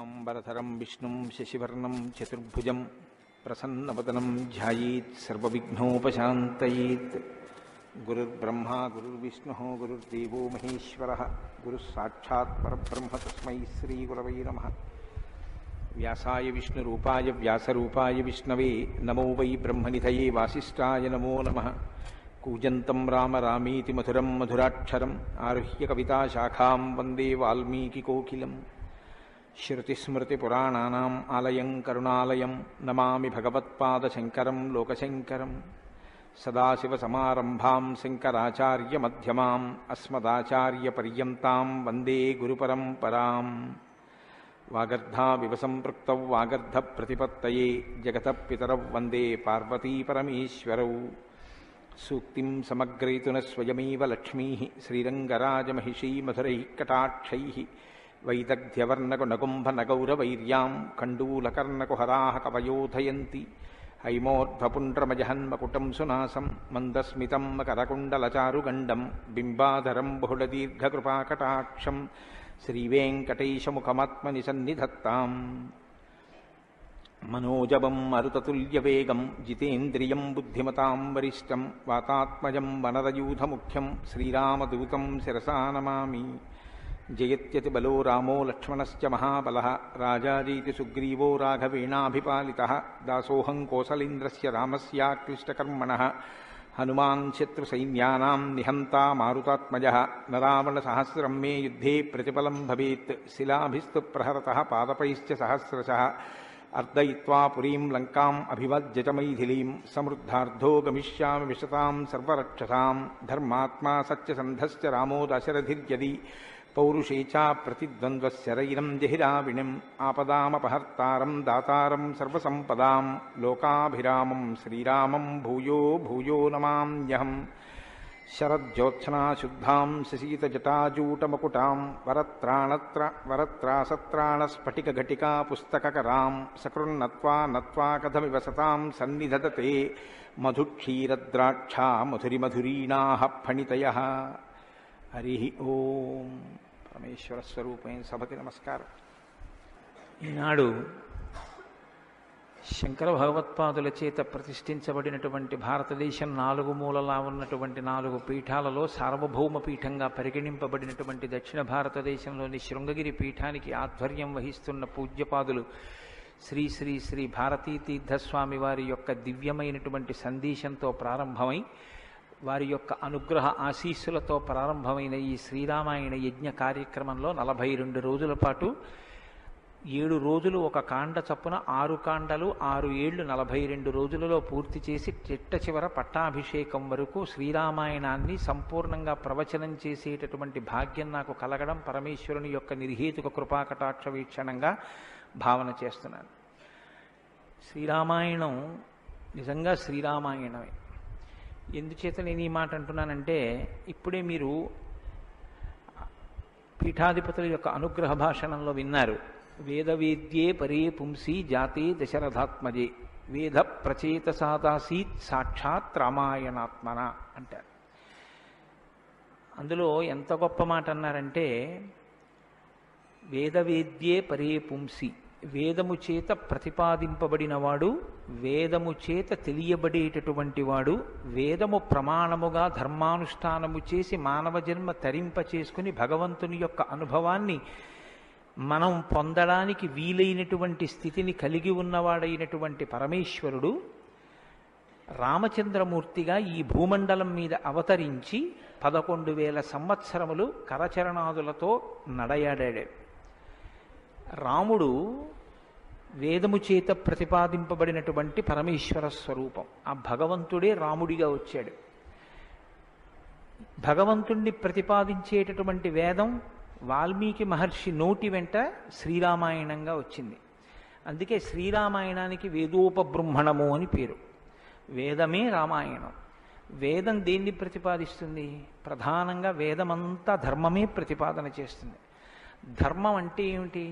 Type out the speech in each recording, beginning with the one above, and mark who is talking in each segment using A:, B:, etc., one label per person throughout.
A: शुक्लांबरधरं विष्णुं शशिवर्णं चतुर्भुजं प्रसन्नवदनं ध्यायेत् सर्वविघ्नोपशान्तयेत्। गुरुर्ब्रह्मा गुरुर्विष्णुः गुरुर्देवो महेश्वरः गुरुः साक्षात् परब्रह्म तस्मै श्रीगुरवे नमः। व्यासाय विष्णुरूपाय व्यासरूपाय विष्णवे नमो वै ब्रह्मनिधये वासिष्ठाय नमो नमः। कूजन्तं राम रामीति मधुरं मधुराक्षरम् आरुह्य कविताशाखां वन्दे वाल्मीकिकोकिलम्। श्रुतिस्मृतिपुराणानाम् आलयं करुणालयं नमामि भगवत्पादशङ्करं लोकशङ्करम्। सदाशिवसमारम्भां शङ्कराचार्यमध्यमाम् अस्मदाचार्यपर्यन्तां वन्दे गुरुपरम्पराम्। वागर्धाविव सम्पृक्तौ वागर्धप्रतिपत्तये जगतः पितरौ वन्दे पार्वतीपरमेश्वरौ। सूक्तिं समग्रयितुन स्वयमेव लक्ष्मीः श्रीरङ्गराजमहिषी मधुरैः कटाक्षैः वैदग्ध्यवर्णकुनकुम्भनगौरवैर्यां कण्डूलकर्णकुहराः कवयोधयन्ति। हैमोर्ध्वपुण्ड्रमजहन्मकुटं सुनासं मन्दस्मितं मकरकुण्डलचारुगण्डं बिम्बाधरं बहुलदीर्घकृपाकटाक्षं श्रीवेङ्कटेशमुखमात्मनि सन्निधत्ताम्। मनोजवं मरुततुल्यवेगं जितेन्द्रियं बुद्धिमतां वरिष्ठं वातात्मजं वनरयूथमुख्यं श्रीरामदूतं शिरसा नमामि। जयत्यतिबलो रामो लक्ष्मणश्च महाबलः राजाजीति सुग्रीवो राघवेणाभिपालितः। दासोऽहं कोसलेन्द्रस्य रामस्याक्लिष्टकर्मणः हनुमान् शत्रुसैन्यानां निहन्ता मारुतात्मजः। न रावणसहस्रं मे युद्धे प्रतिफलं भवेत् शिलाभिस्तु प्रहरतः पादपैश्च सहस्रशः। अर्दयित्वा पुरीं लङ्काम् अभिवज्य च मैथिलीं समृद्धार्धो गमिष्यामि विशतां सर्वरक्षसां। धर्मात्मा सत्यसन्धश्च रामो दशरथिर्यदि पौरुषे च प्रतिद्वन्द्वशरैरं जहिराविणिम्। आपदामपहर्तारं दातारं सर्वसम्पदां लोकाभिरामं श्रीरामं भूयो भूयो नमाम्यहम्। शरज्योत्स्नाशुद्धां शशीतजटाजूटमकुटां वरत्रासत्राणस्फटिकघटिका पुस्तककरां सकृन्नत्वा नत्वा कथमिव सतां सन्निधदते मधुक्षीरद्राक्षा मधुरिमधुरीणाः फणितयः। हरि ओं। పరమేశ్వర స్వరూపమైన సభకి నమస్కారం. ఈనాడు శంకర భగవత్పాదుల చేత ప్రతిష్ఠించబడినటువంటి భారతదేశం నాలుగు మూలలా ఉన్నటువంటి 4 పీఠాలలో సార్వభౌమ పీఠంగా పరిగణింపబడినటువంటి దక్షిణ భారతదేశంలోని శృంగగిరి పీఠానికి ఆధ్వర్యం వహిస్తున్న పూజ్యపాదులు శ్రీ శ్రీ శ్రీ భారతీ తీర్థస్వామి వారి యొక్క దివ్యమైనటువంటి సందేశంతో ప్రారంభమై వారి యొక్క అనుగ్రహ ఆశీస్సులతో ప్రారంభమైన ఈ శ్రీరామాయణ యజ్ఞ కార్యక్రమంలో 42 రోజుల పాటు 7 రోజులు ఒక కాండ చప్పున 6 కాండలు 6 ఏళ్లు 42 రోజులలో పూర్తి చేసి చిట్ట చివర పట్టాభిషేకం వరకు శ్రీరామాయణాన్ని సంపూర్ణంగా ప్రవచనం చేసేటటువంటి భాగ్యం నాకు కలగడం పరమేశ్వరుని యొక్క నిర్హేతుక కృపాకటాక్ష వీక్షణంగా భావన చేస్తున్నాను. శ్రీరామాయణం నిజంగా శ్రీరామాయణమే. ఎందుచేత నేను ఈ మాట అంటున్నానంటే ఇప్పుడే మీరు పీఠాధిపతుల యొక్క అనుగ్రహ భాషణంలో విన్నారు. వేదవేద్యే పరే పుంసి జాతే దశరథాత్మజే వేద ప్రచేతసాదాసీత్ సాక్షాత్ రామాయణాత్మన అంటారు. అందులో ఎంత గొప్ప మాట అన్నారంటే వేదవేద్యే పరే పుంసి, వేదము చేత ప్రతిపాదింపబడినవాడు, వేదము చేత తెలియబడేటటువంటి వాడు, వేదము ప్రమాణముగా ధర్మానుష్ఠానము చేసి మానవ జన్మ తరింప చేసుకుని భగవంతుని యొక్క అనుభవాన్ని మనం పొందడానికి వీలైనటువంటి స్థితిని కలిగి ఉన్నవాడైనటువంటి పరమేశ్వరుడు రామచంద్రమూర్తిగా ఈ భూమండలం మీద అవతరించి 11,000 సంవత్సరములు కరచరణాదులతో నడయాడాడు. రాముడు వేదము చేత ప్రతిపాదింపబడినటువంటి పరమేశ్వర స్వరూపం. ఆ భగవంతుడే రాముడిగా వచ్చాడు. భగవంతుణ్ణి ప్రతిపాదించేటటువంటి వేదం వాల్మీకి మహర్షి నోటి వెంట శ్రీరామాయణంగా వచ్చింది. అందుకే శ్రీరామాయణానికి వేదోపబృంహణము అని పేరు. వేదమే రామాయణం. వేదం దేన్ని ప్రతిపాదిస్తుంది? ప్రధానంగా వేదమంతా ధర్మమే ప్రతిపాదన చేస్తుంది. ధర్మం అంటే ఏమిటి?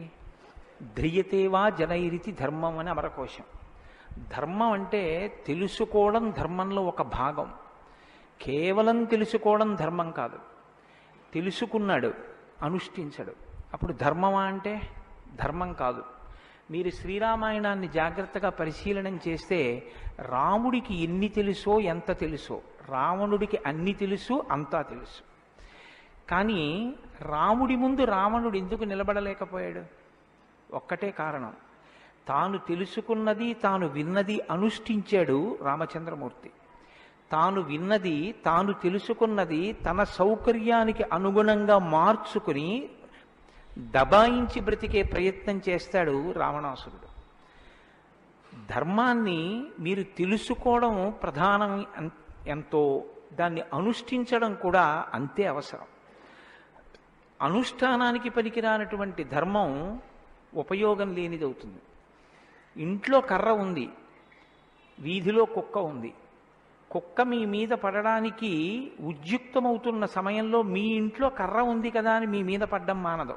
A: ధ్రియతేవా జనైరితి ధర్మం అని అమరకోశం. ధర్మం అంటే తెలుసుకోవడం ధర్మంలో ఒక భాగం. కేవలం తెలుసుకోవడం ధర్మం కాదు. తెలుసుకున్నాడు, అనుష్ఠించడు. అప్పుడు ధర్మమా అంటే ధర్మం కాదు. మీరు శ్రీరామాయణాన్ని జాగ్రత్తగా పరిశీలనం చేస్తే రాముడికి ఎన్ని తెలుసో ఎంత తెలుసో, రావణుడికి అన్ని తెలుసు అంతా తెలుసు. కానీ రాముడి ముందు రావణుడు ఎందుకు నిలబడలేకపోయాడు? ఒక్కటే కారణం, తాను తెలుసుకున్నది తాను విన్నది అనుష్ఠించాడు రామచంద్రమూర్తి. తాను విన్నది తాను తెలుసుకున్నది తన సౌకర్యానికి అనుగుణంగా మార్చుకుని దబాయించి బ్రతికే ప్రయత్నం చేస్తాడు రావణాసురుడు. ధర్మాన్ని మీరు తెలుసుకోవడం ప్రధానం ఎంతో, దాన్ని అనుష్ఠించడం కూడా అంతే అవసరం. అనుష్ఠానానికి పనికిరానటువంటి ధర్మం ఉపయోగం లేనిదవుతుంది. ఇంట్లో కర్ర ఉంది, వీధిలో కుక్క ఉంది. కుక్క మీ మీద పడడానికి ఉద్యుక్తమవుతున్న సమయంలో మీ ఇంట్లో కర్ర ఉంది కదా అని మీ మీద పడ్డం మానదు.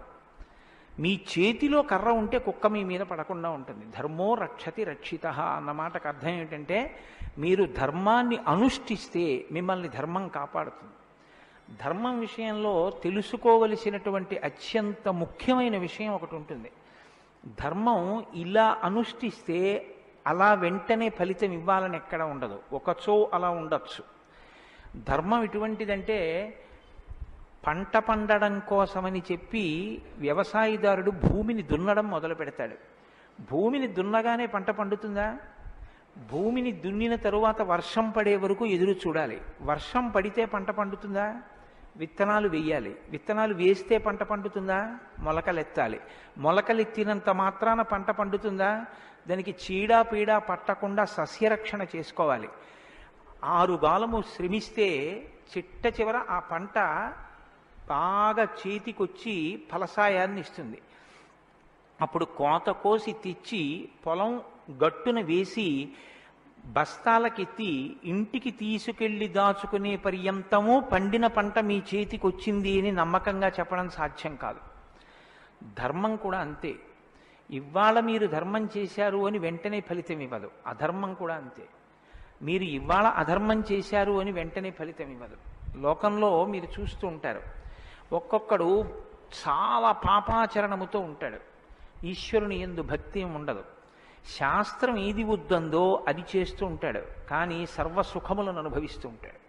A: మీ చేతిలో కర్ర ఉంటే కుక్క మీ మీద పడకుండా ఉంటుంది. ధర్మో రక్షతి రక్షితః అన్న మాటకు అర్థం ఏంటంటే, మీరు ధర్మాన్ని అనుష్ఠిస్తే మిమ్మల్ని ధర్మం కాపాడుతుంది. ధర్మం విషయంలో తెలుసుకోవలసినటువంటి అత్యంత ముఖ్యమైన విషయం ఒకటి ఉంటుంది. ధర్మం ఇలా అనుష్ఠిస్తే అలా వెంటనే ఫలితం ఇవ్వాలని ఎక్కడ ఉండదు, ఒకచో అలా ఉండొచ్చు. ధర్మం ఎటువంటిదంటే, పంట పండడం కోసమని చెప్పి వ్యవసాయదారుడు భూమిని దున్నడం మొదలు పెడతాడు. భూమిని దున్నగానే పంట పండుతుందా? భూమిని దున్నిన తరువాత వర్షం పడే వరకు ఎదురు చూడాలి. వర్షం పడితే పంట పండుతుందా? విత్తనాలు వేయాలి. విత్తనాలు వేస్తే పంట పండుతుందా? మొలకలెత్తాలి. మొలకలెత్తినంత మాత్రాన పంట పండుతుందా? దానికి చీడా పీడా పట్టకుండా సస్యరక్షణ చేసుకోవాలి. 6 గాలము శ్రమిస్తే చిట్ట చివర ఆ పంట బాగా చేతికొచ్చి ఫలసాయాన్ని ఇస్తుంది. అప్పుడు కోత కోసి తెచ్చి పొలం గట్టున వేసి బస్తాలకెత్తి ఇంటికి తీసుకెళ్లి దాచుకునే పర్యంతము పండిన పంట మీ చేతికి వచ్చింది అని నమ్మకంగా చెప్పడం సాధ్యం కాదు. ధర్మం కూడా అంతే. ఇవాళ మీరు ధర్మం చేశారు అని వెంటనే ఫలితం ఇవ్వదు. అధర్మం కూడా అంతే. మీరు ఇవాళ అధర్మం చేశారు అని వెంటనే ఫలితం ఇవ్వదు. లోకంలో మీరు చూస్తూ ఉంటారు, ఒక్కొక్కడు చాలా పాపాచరణముతో ఉంటాడు, ఈశ్వరుని యందు భక్తి ఉండదు, శాస్త్రం ఏది వద్దందో అది చేస్తూ ఉంటాడు, కానీ సర్వసుఖములను అనుభవిస్తూ ఉంటాడు.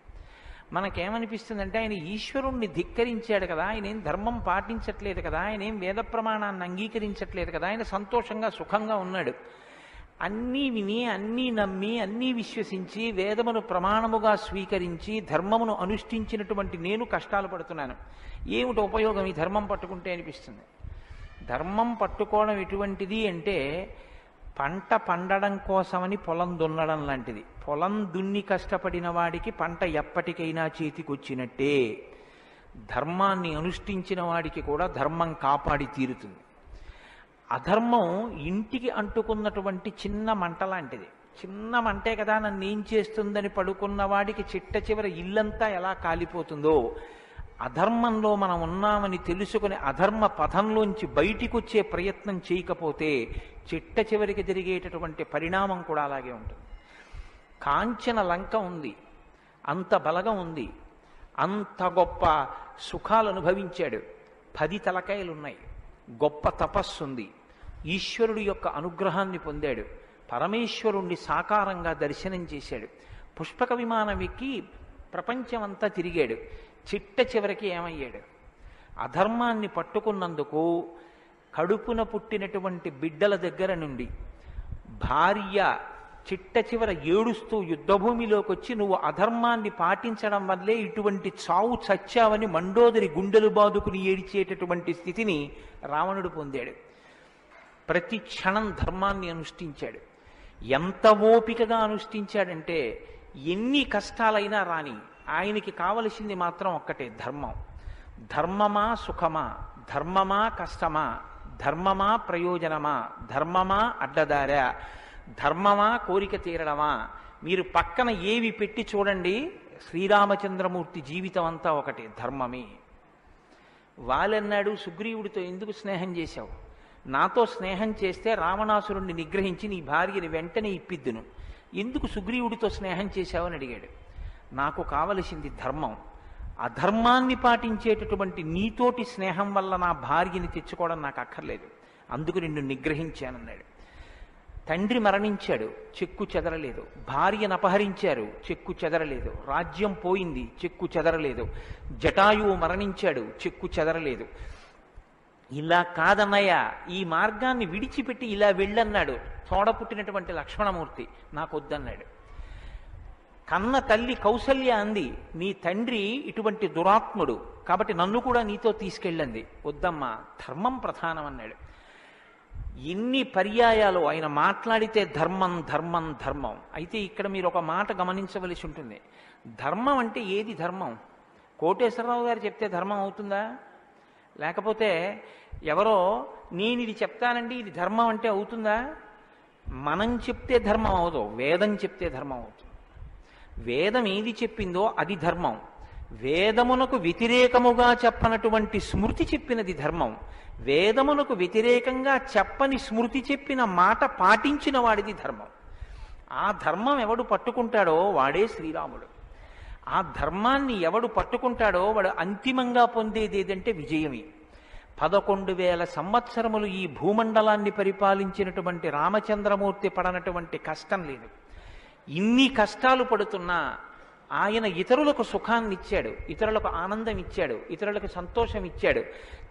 A: మనకేమనిపిస్తుందంటే, ఆయన ఈశ్వరుణ్ణి ధిక్కరించాడు కదా, ఆయన ఏం ధర్మం పాటించట్లేదు కదా, ఆయన ఏం వేద ప్రమాణాన్ని అంగీకరించట్లేదు కదా, ఆయన సంతోషంగా సుఖంగా ఉన్నాడు. అన్నీ విని అన్నీ నమ్మి అన్నీ విశ్వసించి వేదమును ప్రమాణముగా స్వీకరించి ధర్మమును అనుష్ఠించినటువంటి నేను కష్టాలు పడుతున్నాను, ఏమిటి ఉపయోగం ఈ ధర్మం పట్టుకుంటే అనిపిస్తుంది. ధర్మం పట్టుకోవడం ఎటువంటిది అంటే, పంట పండడం కోసమని పొలం దున్నడం లాంటిది. పొలం దున్ని కష్టపడిన వాడికి పంట ఎప్పటికైనా చేతికొచ్చినట్టే. ధర్మాన్ని అనుష్ఠించిన వాడికి కూడా ధర్మం కాపాడి తీరుతుంది. అధర్మం ఇంటికి అంటుకున్నటువంటి చిన్న మంట లాంటిది. చిన్న మంటే కదా నన్ను ఏం చేస్తుందని పడుకున్న వాడికి చిట్ట చివర ఇల్లంతా ఎలా కాలిపోతుందో, అధర్మంలో మనం ఉన్నామని తెలుసుకుని అధర్మ పథంలోంచి బయటికి వచ్చే ప్రయత్నం చేయకపోతే చిట్ట చివరికి జరిగేటటువంటి పరిణామం కూడా అలాగే ఉంటుంది. కాంచన లంక ఉంది, అంత బలగం ఉంది, అంత గొప్ప సుఖాలు అనుభవించాడు, 10 తలకాయలున్నాయి, గొప్ప తపస్సుంది, ఈశ్వరుడి యొక్క అనుగ్రహాన్ని పొందాడు, పరమేశ్వరుణ్ణి సాకారంగా దర్శనం చేశాడు, పుష్పక విమానం ఎక్కి ప్రపంచమంతా తిరిగాడు. చిట్ట చివరికి ఏమయ్యాడు? అధర్మాన్ని పట్టుకున్నందుకు కడుపున పుట్టినటువంటి బిడ్డల దగ్గర నుండి భార్య చిట్ట చివర ఏడుస్తూ యుద్ధభూమిలోకి వచ్చి, నువ్వు అధర్మాన్ని పాటించడం వల్లే ఇటువంటి చావు చచ్చావని మండోదరి గుండెలు బాదుకుని ఏడిచేటటువంటి స్థితిని రావణుడు పొందాడు. ప్రతి క్షణం ధర్మాన్ని అనుష్ఠించాడు. ఎంత ఓపికగా అనుష్ఠించాడంటే, ఎన్ని కష్టాలైనా రాని ఆయనకి కావలసింది మాత్రం ఒక్కటే, ధర్మం. ధర్మమా సుఖమా, ధర్మమా కష్టమా, ధర్మమా ప్రయోజనమా, ధర్మమా అడ్డదారా, ధర్మమా కోరిక తీరడమా, మీరు పక్కన ఏవి పెట్టి చూడండి, శ్రీరామచంద్రమూర్తి జీవితం అంతా ఒకటే, ధర్మమే. వాళ్ళన్నాడు, సుగ్రీవుడితో ఎందుకు స్నేహం చేశావు? నాతో స్నేహం చేస్తే రావణాసురుణ్ణి నిగ్రహించి నీ భార్యని వెంటనే ఇప్పిద్దును, ఎందుకు సుగ్రీవుడితో స్నేహం చేశావని అడిగాడు. నాకు కావలసింది ధర్మం. అధర్మాన్ని పాటించేటటువంటి నీతోటి స్నేహం వల్ల నా భార్యని తెచ్చుకోవడం నాకు అక్కర్లేదు. అందుకు నిన్ను నిగ్రహించానన్నాడు. తండ్రి మరణించాడు, చెక్కు చెదరలేదు. భార్యను అపహరించారు, చెక్కు చెదరలేదు. రాజ్యం పోయింది, చెక్కు చెదరలేదు. జటాయువు మరణించాడు, చెక్కు చెదరలేదు. ఇలా కాదన్నయ్య, ఈ మార్గాన్ని విడిచిపెట్టి ఇలా వెళ్ళన్నాడు తోడ పుట్టినటువంటి లక్ష్మణమూర్తి. నాకొద్దన్నాడు. కన్న తల్లి కౌసల్య అంది, నీ తండ్రి ఇటువంటి దురాత్ముడు కాబట్టి నన్ను కూడా నీతో తీసుకెళ్ళండి. వద్దమ్మా, ధర్మం ప్రధానం అన్నాడు. ఎన్ని పర్యాయాలు ఆయన మాట్లాడితే ధర్మం ధర్మం ధర్మం. అయితే ఇక్కడ మీరు ఒక మాట గమనించవలసి ఉంటుంది. ధర్మం అంటే ఏది ధర్మం? కోటేశ్వరరావు గారు చెప్తే ధర్మం అవుతుందా? లేకపోతే ఎవరో నేను ఇది చెప్తానండి ఇది ధర్మం అంటే అవుతుందా? మనం చెప్తే ధర్మం అవదు, వేదం చెప్తే ధర్మం అవుతుంది. వేదం ఏది చెప్పిందో అది ధర్మం. వేదమునకు వ్యతిరేకముగా చెప్పనటువంటి స్మృతి చెప్పినది ధర్మం. వేదమునకు వ్యతిరేకంగా చెప్పని స్మృతి చెప్పిన మాట పాటించిన వాడిది ధర్మం. ఆ ధర్మం ఎవడు పట్టుకుంటాడో వాడే శ్రీరాముడు. ఆ ధర్మాన్ని ఎవడు పట్టుకుంటాడో వాడు అంతిమంగా పొందేది ఏదంటే విజయమే. 11,000 సంవత్సరములు ఈ భూమండలాన్ని పరిపాలించినటువంటి రామచంద్రమూర్తి పడనటువంటి కష్టం లేదు. ఇన్ని కష్టాలు పడుతున్నా ఆయన ఇతరులకు సుఖాన్ని ఇచ్చాడు, ఇతరులకు ఆనందం ఇచ్చాడు, ఇతరులకు సంతోషం ఇచ్చాడు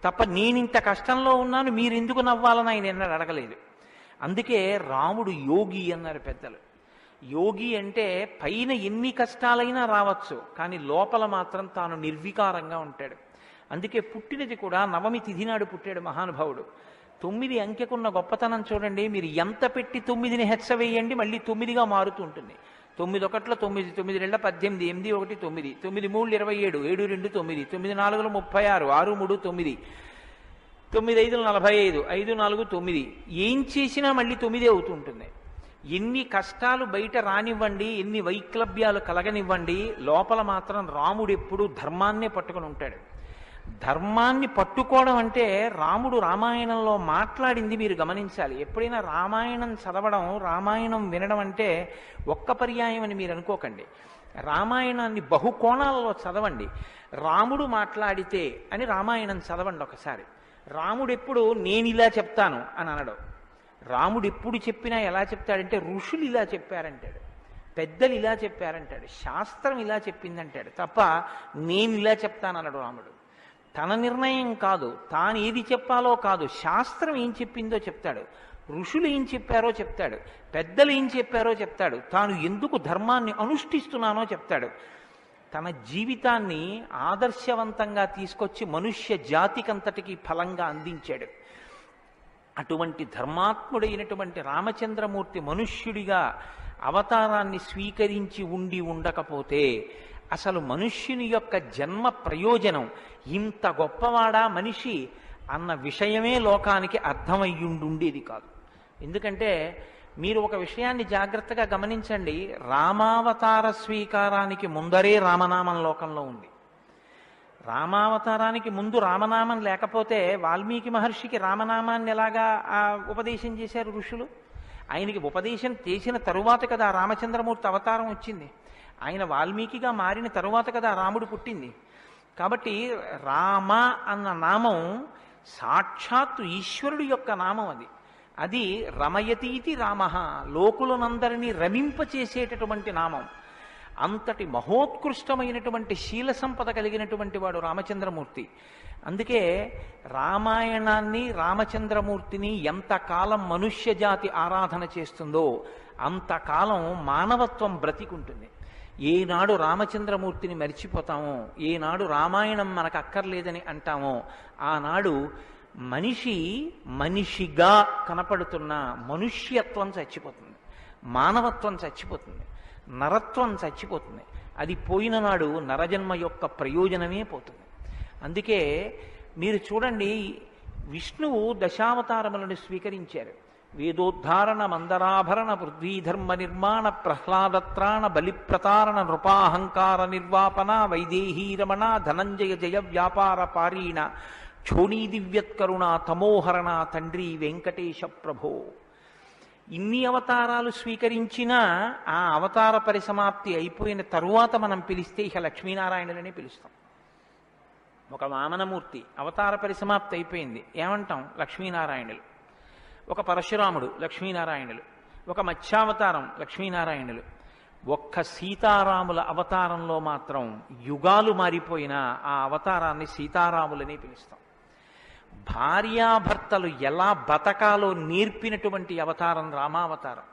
A: తప్ప నేనింత కష్టంలో ఉన్నాను మీరెందుకు నవ్వాలని ఆయన ఎన్నడూ అడగలేదు. అందుకే రాముడు యోగి అన్నారు పెద్దలు. యోగి అంటే పైన ఎన్ని కష్టాలైనా రావచ్చు, కానీ లోపల మాత్రం తాను నిర్వికారంగా ఉంటాడు. అందుకే పుట్టినది కూడా నవమి తిథి నాడు పుట్టాడు మహానుభావుడు. 9 అంకెకున్న గొప్పతనం చూడండి. మీరు ఎంత పెట్టి 9ని హెచ్చ వేయండి మళ్ళీ 9గా మారుతూ ఉంటుంది. 9 ఒకట్ల 9, 9 2 18, 8 1 9, 9 3 27, 7 2 9, 9 4 36, 6 3 9, 9 5 45, 5 4 9. ఏం చేసినా మళ్ళీ 9 అవుతూ ఉంటుంది. ఎన్ని కష్టాలు బయట రానివ్వండి, ఎన్ని వైక్లభ్యాలు కలగనివ్వండి, లోపల మాత్రం రాముడు ఎప్పుడూ ధర్మాన్నే పట్టుకుని ఉంటాడు. ధర్మాన్ని పట్టుకోవడం అంటే రాముడు రామాయణంలో మాట్లాడింది మీరు గమనించాలి. ఎప్పుడైనా రామాయణం చదవడం, రామాయణం వినడం అంటే ఒక్క పర్యాయం అని మీరు అనుకోకండి. రామాయణాన్ని బహుకోణాలలో చదవండి. రాముడు మాట్లాడితే అని రామాయణం చదవండి ఒకసారి. రాముడు ఎప్పుడు నేను ఇలా చెప్తాను అని అనడు. రాముడు ఎప్పుడు చెప్పినా ఎలా చెప్తాడంటే ఋషులు ఇలా చెప్పారంటాడు, పెద్దలు ఇలా చెప్పారంటాడు, శాస్త్రం ఇలా చెప్పిందంటాడు తప్ప నేను ఇలా చెప్తానన్నాడు రాముడు. తన నిర్ణయం కాదు, తాను ఏది చెప్పాలో కాదు, శాస్త్రం ఏం చెప్పిందో చెప్తాడు, ఋషులు ఏం చెప్పారో చెప్తాడు, పెద్దలు ఏం చెప్పారో చెప్తాడు, తాను ఎందుకు ధర్మాన్ని అనుష్ఠిస్తున్నానో చెప్తాడు. తన జీవితాన్ని ఆదర్శవంతంగా తీసుకొచ్చి మనుష్య జాతికంతటికి ఫలంగా అందించాడు. అటువంటి ధర్మాత్ముడైనటువంటి రామచంద్రమూర్తి మనుష్యుడిగా అవతారాన్ని స్వీకరించి ఉండకపోతే అసలు మనుష్యుని యొక్క జన్మ ప్రయోజనం ఇంత గొప్పవాడా మనిషి అన్న విషయమే లోకానికి అర్థమయ్యుండుండేది కాదు. ఎందుకంటే మీరు ఒక విషయాన్ని జాగ్రత్తగా గమనించండి. రామావతార స్వీకారానికి ముందరే రామనామం లోకంలో ఉంది. రామావతారానికి ముందు రామనామం లేకపోతే వాల్మీకి మహర్షికి రామనామాన్ని ఎలాగా ఉపదేశం చేశారు ఋషులు? ఆయనకి ఉపదేశం చేసిన తరువాత కదా రామచంద్రమూర్తి అవతారం వచ్చింది. ఆయన వాల్మీకిగా మారిన తరువాత కదా రాముడు పుట్టింది. కాబట్టి రామ అన్న నామం సాక్షాత్తు ఈశ్వరుడు యొక్క నామం. అది రమయతీతి రామ, లోకులనందరినీ రమింపచేసేటటువంటి నామం. అంతటి మహోత్కృష్టమైనటువంటి శీల సంపద కలిగినటువంటి వాడు రామచంద్రమూర్తి. అందుకే రామాయణాన్ని రామచంద్రమూర్తిని ఎంతకాలం మనుష్య జాతి ఆరాధన చేస్తుందో అంతకాలం మానవత్వం బ్రతికుంటుంది. ఏనాడు రామచంద్రమూర్తిని మరిచిపోతామో, ఏనాడు రామాయణం మనకు అక్కర్లేదని అంటామో, ఆనాడు మనిషిగా కనపడుతున్న మనుష్యత్వం చచ్చిపోతుంది, మానవత్వం చచ్చిపోతుంది, నరత్వం చచ్చిపోతుంది. అది పోయిన నాడు నరజన్మ యొక్క ప్రయోజనమే పోతుంది. అందుకే మీరు చూడండి, విష్ణువు దశావతారములను స్వీకరించారు. వేదోద్ధారణ, మందరాభరణ, పృథ్వీధర్మ నిర్మాణ, ప్రహ్లాదత్రాణ, బలిప్రతారణ, నృపాహంకార నిర్వాపన, వైదేహీ రమణ, ధనంజయ జయ వ్యాపార పారీణ, క్షోణీ దివ్యత్కరుణ, తమోహరణ, తండ్రి వెంకటేశ ప్రభో. ఇన్ని అవతారాలు స్వీకరించినా ఆ అవతార పరిసమాప్తి అయిపోయిన తరువాత మనం పిలిస్తే ఇక లక్ష్మీనారాయణులనే పిలుస్తాం. ఒక వామనమూర్తి అవతార పరిసమాప్తి అయిపోయింది, ఏమంటాం? లక్ష్మీనారాయణులు. ఒక పరశురాముడు లక్ష్మీనారాయణులు, ఒక మత్స్యావతారం లక్ష్మీనారాయణులు. ఒక్క సీతారాముల అవతారంలో మాత్రం యుగాలు మారిపోయినా ఆ అవతారాన్ని సీతారాములని పిలుస్తాం. భార్యాభర్తలు ఎలా బతకాలో నేర్పినటువంటి అవతారం రామావతారం.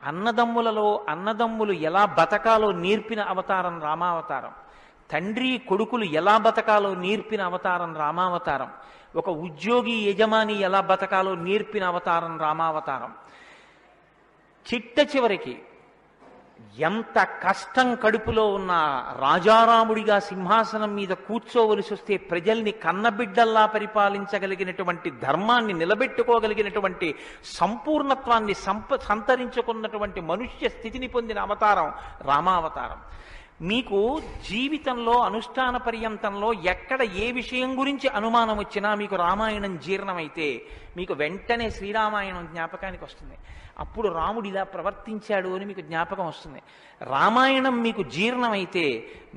A: అన్నదమ్ములు ఎలా బతకాలో నేర్పిన అవతారం రామావతారం. తండ్రి కొడుకులు ఎలా బతకాలో నేర్పిన అవతారం రామావతారం. ఒక ఉద్యోగి యజమాని ఎలా బతకాలో నేర్పిన అవతారం రామావతారం. చిట్ట చివరికి ఎంత కష్టం కడుపులో ఉన్న రాజారాముడిగా సింహాసనం మీద కూర్చోవలసి వస్తే ప్రజల్ని కన్నబిడ్డల్లా పరిపాలించగలిగినటువంటి ధర్మాన్ని నిలబెట్టుకోగలిగినటువంటి సంపూర్ణత్వాన్ని సంతరించుకున్నటువంటి మనుష్య స్థితిని పొందిన అవతారం రామావతారం. మీకు జీవితంలో అనుష్ఠాన పర్యంతంలో ఎక్కడ ఏ విషయం గురించి అనుమానం వచ్చినా మీకు రామాయణం జీర్ణమైతే మీకు వెంటనే శ్రీరామాయణం జ్ఞాపకానికి వస్తుంది. అప్పుడు రాముడు ఇలా ప్రవర్తించాడు అని మీకు జ్ఞాపకం వస్తుంది. రామాయణం మీకు జీర్ణమైతే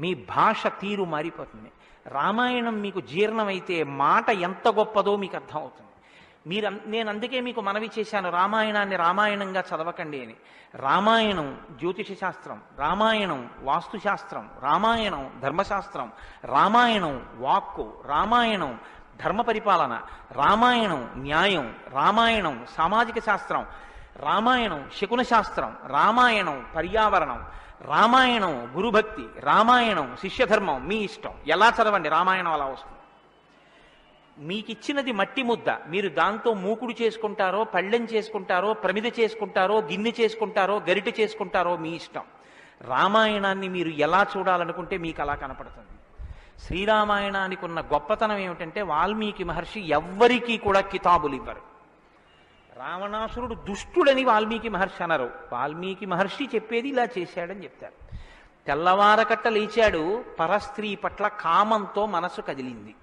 A: మీ భాష తీరు మారిపోతుంది. రామాయణం మీకు జీర్ణమైతే మాట ఎంత గొప్పదో మీకు అర్థమవుతుంది. నేను అందుకే మీకు మనవి చేశాను, రామాయణాన్ని రామాయణంగా చదవకండి అని. రామాయణం జ్యోతిష శాస్త్రం, రామాయణం వాస్తుశాస్త్రం, రామాయణం ధర్మశాస్త్రం, రామాయణం వాక్కు, రామాయణం ధర్మ పరిపాలన, రామాయణం న్యాయం, రామాయణం సామాజిక శాస్త్రం, రామాయణం శకున శాస్త్రం, రామాయణం పర్యావరణం, రామాయణం గురుభక్తి, రామాయణం శిష్యధర్మం. మీ ఇష్టం ఎలా చదవండి, రామాయణం అలా వస్తుంది. మీకిచ్చినది మట్టి ముద్ద, మీరు దాంతో మూకుడు చేసుకుంటారో, పళ్ళెం చేసుకుంటారో, ప్రమిద చేసుకుంటారో, గిన్నె చేసుకుంటారో, గరిటె చేసుకుంటారో మీ ఇష్టం. రామాయణాన్ని మీరు ఎలా చూడాలనుకుంటే మీకు అలా కనపడుతుంది. శ్రీరామాయణానికి ఉన్న గొప్పతనం ఏమిటంటే వాల్మీకి మహర్షి ఎవ్వరికీ కూడా కితాబులు ఇవ్వరు. రావణాసురుడు దుష్టుడని వాల్మీకి మహర్షి అనరు. వాల్మీకి మహర్షి చెప్పేది ఇలా చేశాడని చెప్తారు. తెల్లవారకట్ట లేచాడు, పరస్త్రీ పట్ల కామంతో మనసు కదిలింది.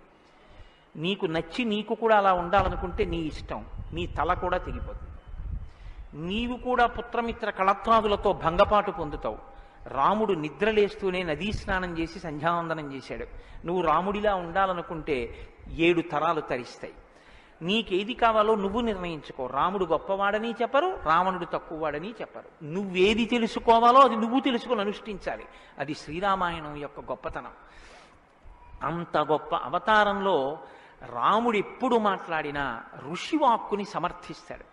A: నీకు నచ్చి నీకు కూడా అలా ఉండాలనుకుంటే నీ ఇష్టం, నీ తల కూడా తెగిపోతుంది. నీవు కూడా పుత్రమిత్ర కళత్రాదులతో భంగపాటు పొందుతావు. రాముడు నిద్రలేస్తూనే నదీ స్నానం చేసి సంధ్యావందనం చేశాడు. నువ్వు రాముడిలా ఉండాలనుకుంటే 7 తరాలు తరిస్తాయి. నీకేది కావాలో నువ్వు నిర్ణయించుకో. రాముడు గొప్పవాడని చెప్పరు, రావణుడు తక్కువవాడని చెప్పరు. నువ్వేది తెలుసుకోవాలో అది నువ్వు తెలుసుకుని అనుష్ఠించాలి. అది శ్రీరామాయణం యొక్క గొప్పతనం. అంత గొప్ప అవతారంలో రాముడు ఎప్పుడు మాట్లాడినా ఋషివాక్కుని సమర్థిస్తాడు.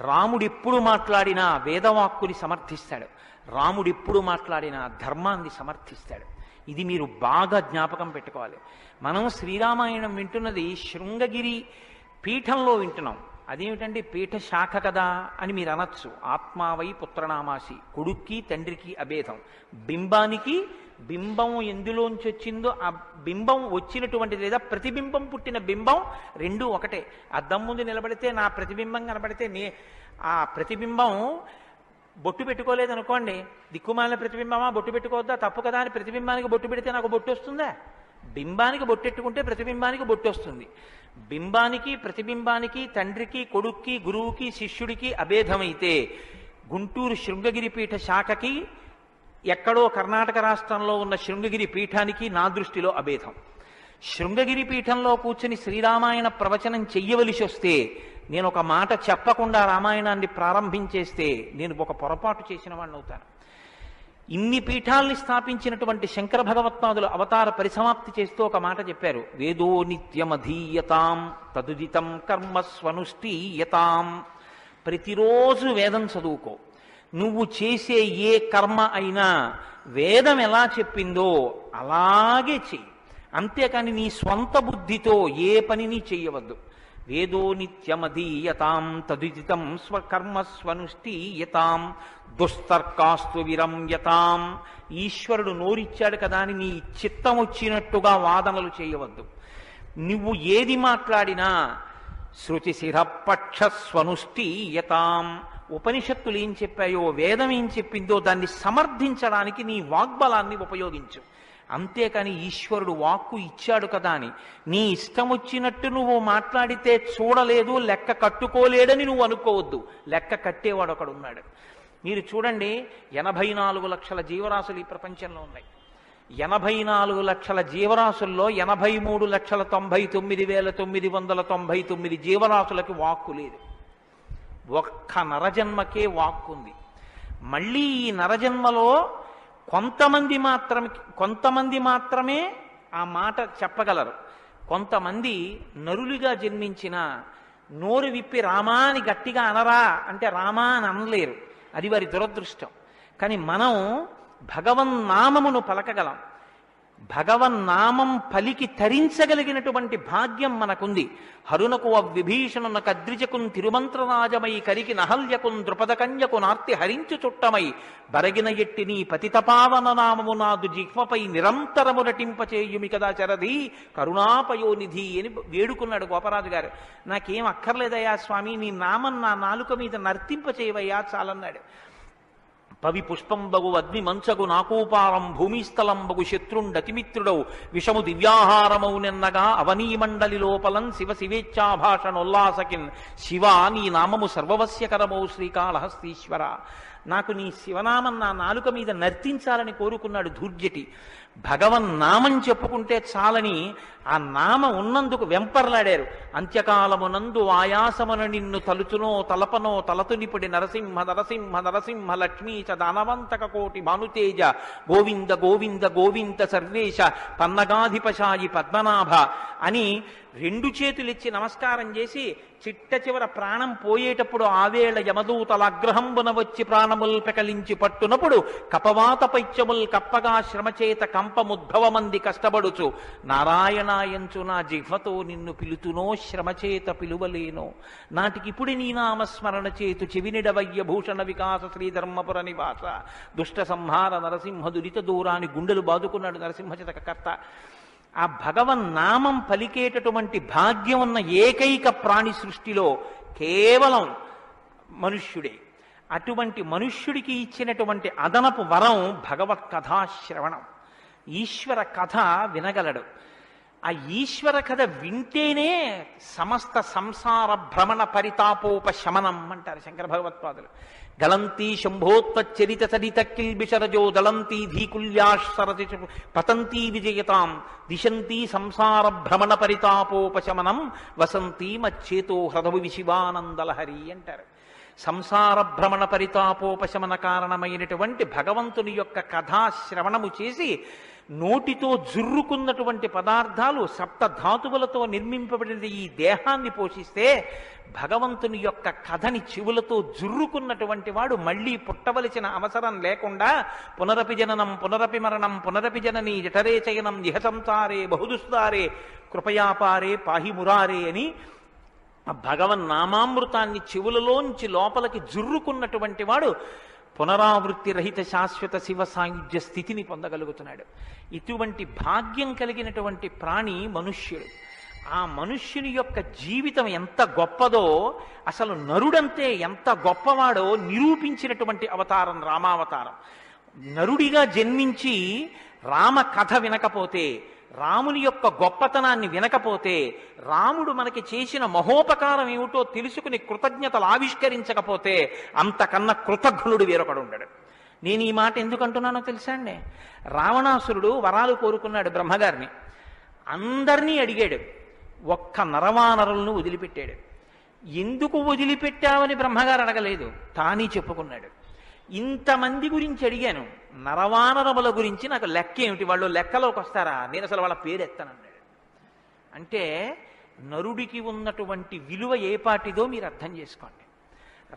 A: రాముడు ఎప్పుడు మాట్లాడినా వేదవాక్కుని సమర్థిస్తాడు. రాముడు ఎప్పుడు మాట్లాడినా ధర్మాన్ని సమర్థిస్తాడు. ఇది మీరు బాగా జ్ఞాపకం పెట్టుకోవాలి. మనం శ్రీరామాయణం వింటున్నది శృంగగిరి పీఠంలో వింటున్నాం. అదేమిటంటే పీఠ శాఖ కదా అని మీరు అనొచ్చు. ఆత్మావై పుత్రనామాసి, కొడుక్కి తండ్రికి అభేదం. బింబానికి బింబం ఎందులోంచి వచ్చిందో ఆ బింబం వచ్చినటువంటి లేదా ప్రతిబింబం పుట్టిన బింబం రెండూ ఒకటే. అద్దం ముందు నిలబడితే నా ప్రతిబింబం కనబడితే ఆ ప్రతిబింబం బొట్టు పెట్టుకోలేదనుకోండి, దిక్కుమాలిన ప్రతిబింబమా బొట్టు పెట్టుకోవద్దా, తప్పు కదా అని ప్రతిబింబానికి బొట్టు పెడితే నాకు బొట్టు వస్తుందా? బింబానికి బొట్టెట్టుకుంటే ప్రతిబింబానికి బొట్టు వస్తుంది. బింబానికి ప్రతిబింబానికి తండ్రికి కొడుక్కి గురువుకి శిష్యుడికి అభేదమైతే గుంటూరు శృంగగిరి పీఠ శాఖకి ఎక్కడో కర్ణాటక రాష్ట్రంలో ఉన్న శృంగగిరి పీఠానికి నా దృష్టిలో అభేదం. శృంగగిరి పీఠంలో కూర్చుని శ్రీరామాయణ ప్రవచనం చెయ్యవలసి వస్తే నేను ఒక మాట చెప్పకుండా రామాయణాన్ని ప్రారంభించేస్తే నేను ఒక పొరపాటు చేసిన వాడిని అవుతాను. ఇన్ని పీఠాల్ని స్థాపించినటువంటి శంకర భగవత్పాదులు అవతార పరిసమాప్తి చేస్తూ ఒక మాట చెప్పారు. వేదో నిత్యమధీయతాం తదుదితం కర్మస్వనుష్ఠీయతాం. ప్రతిరోజు వేదం చదువుకో. నువ్వు చేసే ఏ కర్మ అయినా వేదం ఎలా చెప్పిందో అలాగే చెయ్యి. అంతేకాని నీ స్వంత బుద్ధితో ఏ పనిని చెయ్యవద్దు. వేదో నిత్యమధీయతాం తదుదితం స్వకర్మస్వనుష్ఠీయతాం దుస్తర్కాస్తు విరమ్యతాం. ఈశ్వరుడు నోరిచ్చాడు కదా అని నీ చిత్తం వచ్చినట్టుగా వాదనలు చేయవద్దు. నువ్వు ఏది మాట్లాడినా శృతిశిరపక్షస్వనుష్ఠీయతాం. ఉపనిషత్తులు ఏం చెప్పాయో, వేదం ఏం చెప్పిందో దాన్ని సమర్థించడానికి నీ వాగ్బలాన్ని ఉపయోగించు. అంతేకాని ఈశ్వరుడు వాక్కు ఇచ్చాడు కదా అని నీ ఇష్టం వచ్చినట్టు నువ్వు మాట్లాడితే చూడలేదు, లెక్క కట్టుకోలేడని నువ్వు అనుకోవద్దు. లెక్క కట్టేవాడు ఒకడున్నాడు. మీరు చూడండి, 84 లక్షల జీవరాశులు ఈ ప్రపంచంలో ఉన్నాయి. 84 లక్షల జీవరాశుల్లో 83,99,999 జీవరాశులకి వాక్కు లేదు. ఒక్క నరజన్మకే వాక్కుంది. మళ్ళీ ఈ నరజన్మలో కొంతమంది మాత్రమే ఆ మాట చెప్పగలరు. కొంతమంది నరులుగా జన్మించిన నోరు విప్పి రామా అని గట్టిగా అనరా అంటే రామా అని అనలేరు. అది వారి దురదృష్టం. కానీ మనం భగవన్నామమును పలకగలం. భగవన్నామం పలికి తరించగలిగినటువంటి భాగ్యం మనకుంది. హరునకు విభీషణున కద్రిజకున్ తిరుమంత్రరాజమై కరికి నహల్యకున్ ద్రుపదకన్యకు నార్తి హరించు చుట్టమై బరగిన ఎట్టి నీ పతితపావన నామము నాదు జిహ్మపై నిరంతరము నటింపచేయుమి కదా చరధి కరుణాపయోనిధి అని వేడుకున్నాడు గోపరాజు గారు. నాకేం అక్కర్లేదయ్యా స్వామి, నీ నామం నా నాలుక మీద నర్తింపచేయవయ్యా చాలన్నాడు. పవి పుష్పంబగు అగ్ని మంచగు నాకూపారం భూమిస్థలంబగు శత్రుండతిమిత్రుడవు విషము దివ్యాహారమౌ నిన్నగా అవనీమండలి లోపలం శివ శివేచ్ఛాభాషణోల్లాసకిన్ శివ నీ నామము సర్వవస్యకరమౌ శ్రీకాళహస్తీశ్వర. నాకు నీ శివనామం నా నాలుక మీద నర్తించాలని కోరుకున్నాడు ధూర్జటి. భగవన్నామం చెప్పుకుంటే చాలని ఆ నామం ఉన్నందుకు వెంపర్లాడారు. అంత్యకాలమునందు ఆయాసమున నిన్ను తలుచునో తలపనో తలతునిపుడి నరసింహ నరసింహ నరసింహ లక్ష్మీ చ దానవంతక కోటి భానుతేజ గోవింద గోవింద గోవింద సర్వేశ పన్నగాధిపశాయి పద్మనాభ అని రెండు చేతులిచ్చి నమస్కారం చేసి చిట్ట చివర ప్రాణం పోయేటప్పుడు ఆవేళ యమదూతల అగ్రహంబున వచ్చి ప్రాణముల్ పెకలించి పట్టునప్పుడు కపవాత పైత్యముల్ కప్పగా శ్రమచేత కంపముద్భవమంది కష్టపడుచు నారాయణాయంచు నా జిహ్వతో నిన్ను పిలుతునో శ్రమచేత పిలువలేనో నాటికిప్పుడు నీ నామస్మరణ చేతు చెవినిడవయ్య భూషణ వికాస శ్రీధర్మపుర నివాస దుష్ట సంహార నరసింహ దురిత దూరాన్ని గుండెలు బాదుకున్నాడు నరసింహచతక కర్త. ఆ భగవన్నామం పలికేటటువంటి భాగ్యం ఉన్న ఏకైక ప్రాణి సృష్టిలో కేవలం మనుష్యుడే. అటువంటి మనుష్యుడికి ఇచ్చినటువంటి అదనపు వరం భగవత్ కథాశ్రవణం. ఈశ్వర కథ వినగలడు. ఆ ఈశ్వర కథ వింటేనే సమస్త సంసార భ్రమణ పరితాపోపశమనం అంటారు శంకర భగవత్పాదులు. గలంతి శంభోత్పచ్చరిత సరిత కిల్బిషరజో దళంతి ధీకుల్యాశ్సరతి పతంతి విజయతాం దిశంతి సంసార భ్రమణ పరితాపోపశమనం వసంతి మచ్చేతో హృదవు విశివానందలహరి అంటారు. సంసార భ్రమణ పరితాపోపశమన కారణమైనటువంటి భగవంతుని యొక్క కథాశ్రవణము చేసి నోటితో జుర్రుకున్నటువంటి పదార్థాలు సప్తధాతువులతో నిర్మింపబడిన ఈ దేహాన్ని పోషిస్తే భగవంతుని యొక్క కథని చెవులతో జుర్రుకున్నటువంటి వాడు మళ్ళీ పుట్టవలసిన అవసరం లేకుండా పునరపి జననం పునరపి మరణం పునరపి జనని జఠరే చయనం ఇహ సంసారే బహుదుస్తారే కృపయాపారే పాహి మురారే అని ఆ భగవన్నామామృతాన్ని చెవులలోంచి లోపలికి జుర్రుకున్నటువంటి వాడు పునరావృత్తి రహిత శాశ్వత శివ సాయుధ్య స్థితిని పొందగలుగుతున్నాడు. ఇటువంటి భాగ్యం కలిగినటువంటి ప్రాణి మనుష్యుడు. ఆ మనుష్యుని యొక్క జీవితం ఎంత గొప్పదో, అసలు నరుడంతే ఎంత గొప్పవాడో నిరూపించినటువంటి అవతారం రామావతారం. నరుడిగా జన్మించి రామ కథ వినకపోతే, రాముని యొక్క గొప్పతనాన్ని వినకపోతే, రాముడు మనకి చేసిన మహోపకారం ఏమిటో తెలుసుకుని కృతజ్ఞతలు ఆవిష్కరించకపోతే అంతకన్నా కృతజ్ఞుడు వేరొకడు ఉండడు. నేను ఈ మాట ఎందుకు అంటున్నానో తెలుసా అండి? రావణాసురుడు వరాలు కోరుకున్నాడు బ్రహ్మగారిని. అందరినీ అడిగాడు, ఒక్క నరవానరులను వదిలిపెట్టాడు. ఎందుకు వదిలిపెట్టావని బ్రహ్మగారు అడగలేదు, తానీ చెప్పుకున్నాడు. ఇంతమంది గురించి అడిగాను, నరవానరముల గురించి నాకు లెక్క ఏమిటి, వాళ్ళు లెక్కలోకి వస్తారా, నేను అసలు వాళ్ళ పేరు ఎత్తనన్నాడు. అంటే నరుడికి ఉన్నటువంటి విలువ ఏ పాటిదో మీరు అర్థం చేసుకోండి.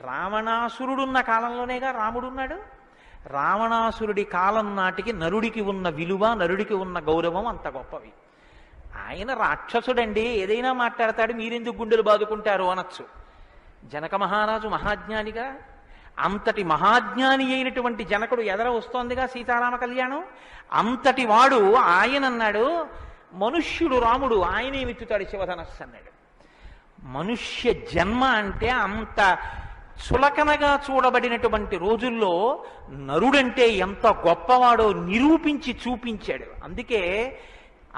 A: రావణాసురుడున్న కాలంలోనేగా రాముడున్నాడు. రావణాసురుడి కాలం నాటికి నరుడికి ఉన్న విలువ, నరుడికి ఉన్న గౌరవం అంత గొప్పవి. ఆయన రాక్షసుడండి, ఏదైనా మాట్లాడతాడు, మీరెందుకు గుండెలు బాదుకుంటారు అనొచ్చు. జనక మహారాజు మహాజ్ఞానిగా, అంతటి మహాజ్ఞాని అయినటువంటి జనకుడు ఎదర వస్తోందిగా సీతారామ కళ్యాణం. అంతటి వాడు ఆయన అన్నాడు, మనుష్యుడు రాముడు, ఆయనే విత్తుతాడు శివధనస్సు అన్నాడు. మనుష్య జన్మ అంటే అంత చులకనగా చూడబడినటువంటి రోజుల్లో నరుడంటే ఎంత గొప్పవాడో నిరూపించి చూపించాడు. అందుకే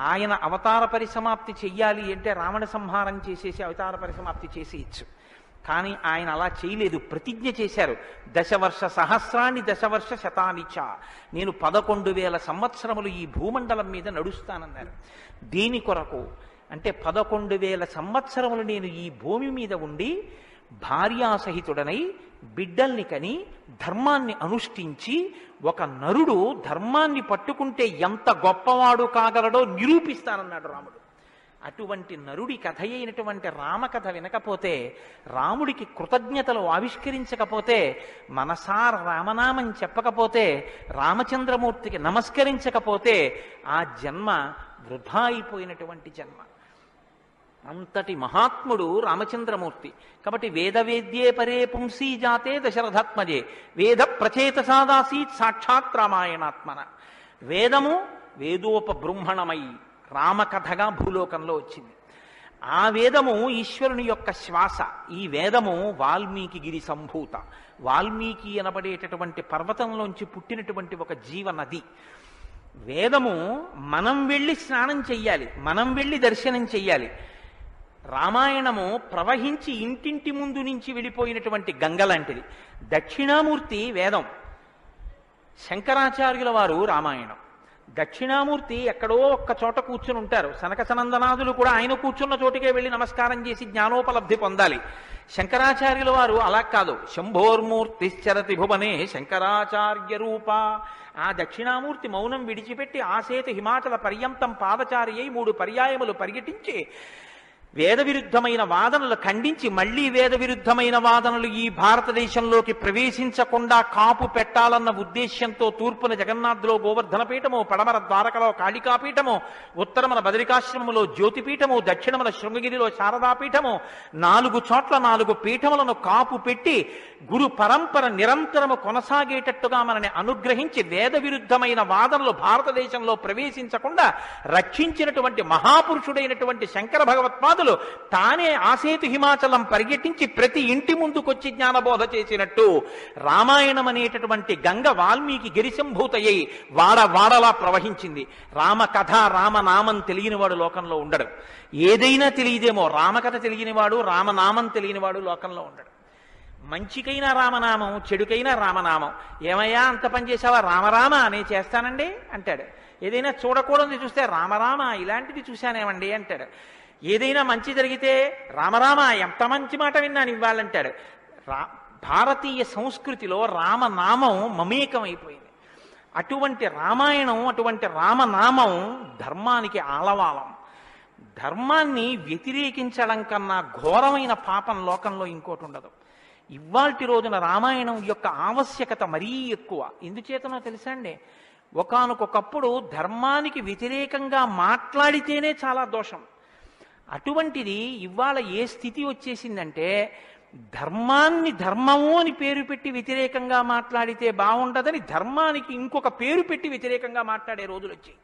A: ఆయన అవతార పరిసమాప్తి చెయ్యాలి అంటే రావణ సంహారం చేసేసి అవతార పరిసమాప్తి చేసి ఇచ్చు. కానీ ఆయన అలా చేయలేదు, ప్రతిజ్ఞ చేశారు. దశవర్ష సహస్రాన్ని దశవర్ష శతానిచ, నేను 11,000 సంవత్సరములు ఈ భూమండలం మీద నడుస్తానన్నారు. దేని కొరకు అంటే 11,000 సంవత్సరములు నేను ఈ భూమి మీద ఉండి భార్యాసహితుడనై బిడ్డల్ని కని ధర్మాన్ని అనుష్ఠించి ఒక నరుడు ధర్మాన్ని పట్టుకుంటే ఎంత గొప్పవాడు కాగలడో నిరూపిస్తానన్నాడు రాముడు. అటువంటి నరుడి కథ అయినటువంటి రామకథ వినకపోతే, రాముడికి కృతజ్ఞతలు ఆవిష్కరించకపోతే, మనసార రామనామం చెప్పకపోతే, రామచంద్రమూర్తికి నమస్కరించకపోతే ఆ జన్మ వృధా అయిపోయినటువంటి జన్మ. అంతటి మహాత్ముడు రామచంద్రమూర్తి. కాబట్టి వేదవేద్యే పరే పుంసీ జాతే దశరథాత్మజే వేద ప్రచేతసాదాసీత్ సాక్షాత్ రామాయణాత్మన. వేదము వేదోపబృంహణమై రామకథగా భూలోకంలో వచ్చింది. ఆ వేదము ఈశ్వరుని యొక్క శ్వాస. ఈ వేదము వాల్మీకి గిరి సంభూత. వాల్మీకి అనబడేటటువంటి పర్వతంలోంచి పుట్టినటువంటి ఒక జీవనది. వేదము మనం వెళ్ళి స్నానం చెయ్యాలి, మనం వెళ్ళి దర్శనం చెయ్యాలి. రామాయణము ప్రవహించి ఇంటింటి ముందు నుంచి వెళ్ళిపోయినటువంటి గంగ లాంటిది. దక్షిణామూర్తి వేదం, శంకరాచార్యుల వారు రామాయణం. దక్షిణామూర్తి ఎక్కడో ఒక్క చోట కూర్చుని ఉంటారు. సనక సనందనాదులు కూడా ఆయన కూర్చున్న చోటికే వెళ్ళి నమస్కారం చేసి జ్ఞానోపలబ్ధి పొందాలి. శంకరాచార్యుల వారు అలా కాదు. శంభోర్మూర్తిశ్చరతి భువనే శంకరాచార్య రూప. ఆ దక్షిణామూర్తి మౌనం విడిచిపెట్టి ఆసేతు హిమాచల పర్యంతం పాదచారి అయి 3 పర్యాయములు పర్యటించి వేద విరుద్ధమైన వాదనలు ఖండించి, మళ్లీ వేద విరుద్ధమైన వాదనలు ఈ భారతదేశంలోకి ప్రవేశించకుండా కాపు పెట్టాలన్న ఉద్దేశ్యంతో తూర్పున జగన్నాథ్లో గోవర్ధన పీఠము, పడమర ద్వారకలో కాళికాపీఠము, ఉత్తరమున బదరికాశ్రమములో జ్యోతిపీఠము, దక్షిణమున శృంగగిరిలో శారదాపీఠము, 4 చోట్ల 4 పీఠములను కాపు పెట్టి గురు పరంపర నిరంతరము కొనసాగేటట్టుగా మనని అనుగ్రహించి వేద విరుద్ధమైన వాదనలు భారతదేశంలో ప్రవేశించకుండా రక్షించినటువంటి మహాపురుషుడైనటువంటి శంకర భగవత్పాదులు తానే ఆసేతు హిమాచలం పరిగెట్టించి ప్రతి ఇంటి ముందుకొచ్చి జ్ఞానబోధ చేసినట్టు రామాయణం అనేటటువంటి గంగ వాల్మీకి గిరిశంభూతయ్యి వాడలా ప్రవహించింది. రామకథ రామనామం తెలియనివాడు లోకంలో ఉండడు. ఏదైనా తెలియదేమో, రామకథ తెలియనివాడు రామనామం తెలియనివాడు లోకంలో ఉండడు. మంచికైనా రామనామం, చెడుకైనా రామనామం. ఏమయ్యా అంత పని చేసావా? రామరామ నేను చేస్తానండి అంటాడు. ఏదైనా చూడకూడదు చూస్తే రామరామ ఇలాంటిది చూశానేమండి అంటాడు. ఏదైనా మంచి జరిగితే రామరామ ఎంత మంచి మాట విన్నాను ఇవ్వాలంటాడు. భారతీయ సంస్కృతిలో రామనామం మమేకం అయిపోయింది. అటువంటి రామాయణం, అటువంటి రామనామం ధర్మానికి ఆలవాలం. ధర్మాన్ని వ్యతిరేకించడం కన్నా ఘోరమైన పాపం లోకంలో ఇంకోటి ఉండదు. ఇవాల్టి రోజున రామాయణం యొక్క ఆవశ్యకత మరీ ఎక్కువ. ఎందుచేతనో తెలుసా అండి? ఒకానొకప్పుడు ధర్మానికి వ్యతిరేకంగా మాట్లాడితేనే చాలా దోషం. అటువంటిది ఇవాళ ఏ స్థితి వచ్చేసిందంటే, ధర్మాన్ని ధర్మము అని పేరు పెట్టి వ్యతిరేకంగా మాట్లాడితే బాగుండదని ధర్మానికి ఇంకొక పేరు పెట్టి వ్యతిరేకంగా మాట్లాడే రోజులు వచ్చాయి.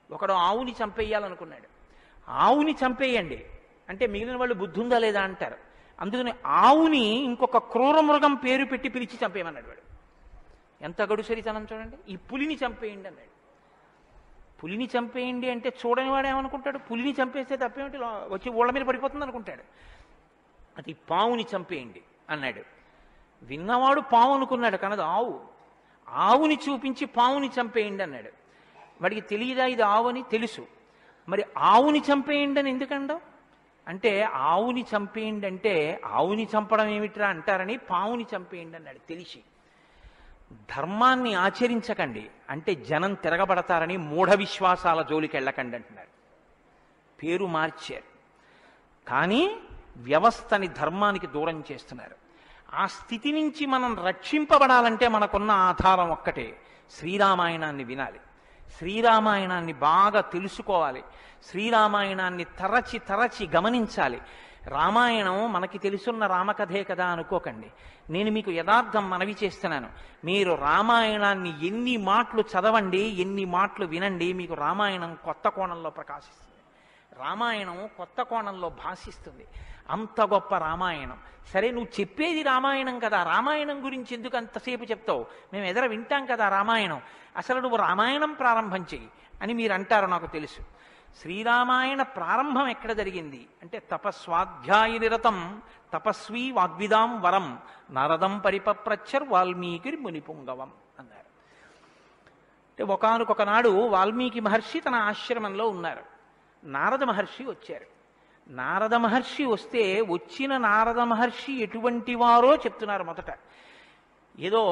A: ఒకడు ఆవుని చంపేయాలనుకున్నాడు. ఆవుని చంపేయండి అంటే మిగిలిన వాళ్ళు బుద్ధి ఉందా లేదా అంటారు. అందుకని ఆవుని ఇంకొక క్రూర మృగం పేరు పెట్టి పిలిచి చంపేయమన్నాడు వాడు. ఎంత గడుసరితనం చూడండి. ఈ పులిని చంపేయండి అన్నాడు. పులిని చంపేయండి అంటే చూడని వాడు ఏమనుకుంటాడు? పులిని చంపేస్తే తప్పేమిటి, వచ్చి ఊళ్ళ మీద పడిపోతుంది అనుకుంటాడు. అది పావుని చంపేయండి అన్నాడు. విన్నవాడు పావు అనుకున్నాడు, కనదు ఆవు. ఆవుని చూపించి పావుని చంపేయండి అన్నాడు. వాడికి తెలియదా ఇది ఆవుని? తెలుసు. మరి ఆవుని చంపేయండి అని ఎందుకండవు అంటే, ఆవుని చంపేయండి అంటే ఆవుని చంపడం ఏమిట్రా అంటారని పావుని చంపేయండి అన్నాడు తెలిసి. ధర్మాన్ని ఆచరించకండి అంటే జనం తిరగబడతారని మూఢ విశ్వాసాల జోలికి వెళ్ళకండి అంటున్నారు. పేరు మార్చారు, కానీ వ్యవస్థని ధర్మానికి దూరం చేస్తున్నారు. ఆ స్థితి నుంచి మనం రక్షింపబడాలంటే మనకున్న ఆధారం ఒక్కటే, శ్రీరామాయణాన్ని వినాలి, శ్రీరామాయణాన్ని బాగా తెలుసుకోవాలి, శ్రీరామాయణాన్ని తరచి తరచి గమనించాలి. రామాయణం మనకి తెలుసున్న రామకథే కదా అనుకోకండి. నేను మీకు యథార్థం మనవి చేస్తున్నాను. మీరు రామాయణాన్ని ఎన్ని మాటలు చదవండి, ఎన్ని మాటలు వినండి, మీకు రామాయణం కొత్త కోణంలో ప్రకాశిస్తుంది, రామాయణం కొత్త కోణంలో భాషిస్తుంది. అంత గొప్ప రామాయణం. సరే నువ్వు చెప్పేది రామాయణం కదా, రామాయణం గురించి ఎందుకు అంతసేపు చెప్తావు? మేము ఎదర వింటాం కదా రామాయణం. అసలు నువ్వు రామాయణం ప్రారంభం చెయ్యి అని మీరు అంటారు, నాకు తెలుసు. శ్రీరామాయణ ప్రారంభం ఎక్కడ జరిగింది అంటే, తపస్వాధ్యాయ నిరతం తపస్వీ వాగ్విదాం వరం నారదం పరిపప్రచ్చర్ వాల్మీకి మునిపుంగవం అన్నారు. అంటే ఒకానొక నాడు వాల్మీకి మహర్షి తన ఆశ్రమంలో ఉన్నారు. నారద మహర్షి వచ్చారు. నారద మహర్షి వస్తే వచ్చిన నారద మహర్షి ఎటువంటి వారో చెప్తున్నారు మొదట. ఏదో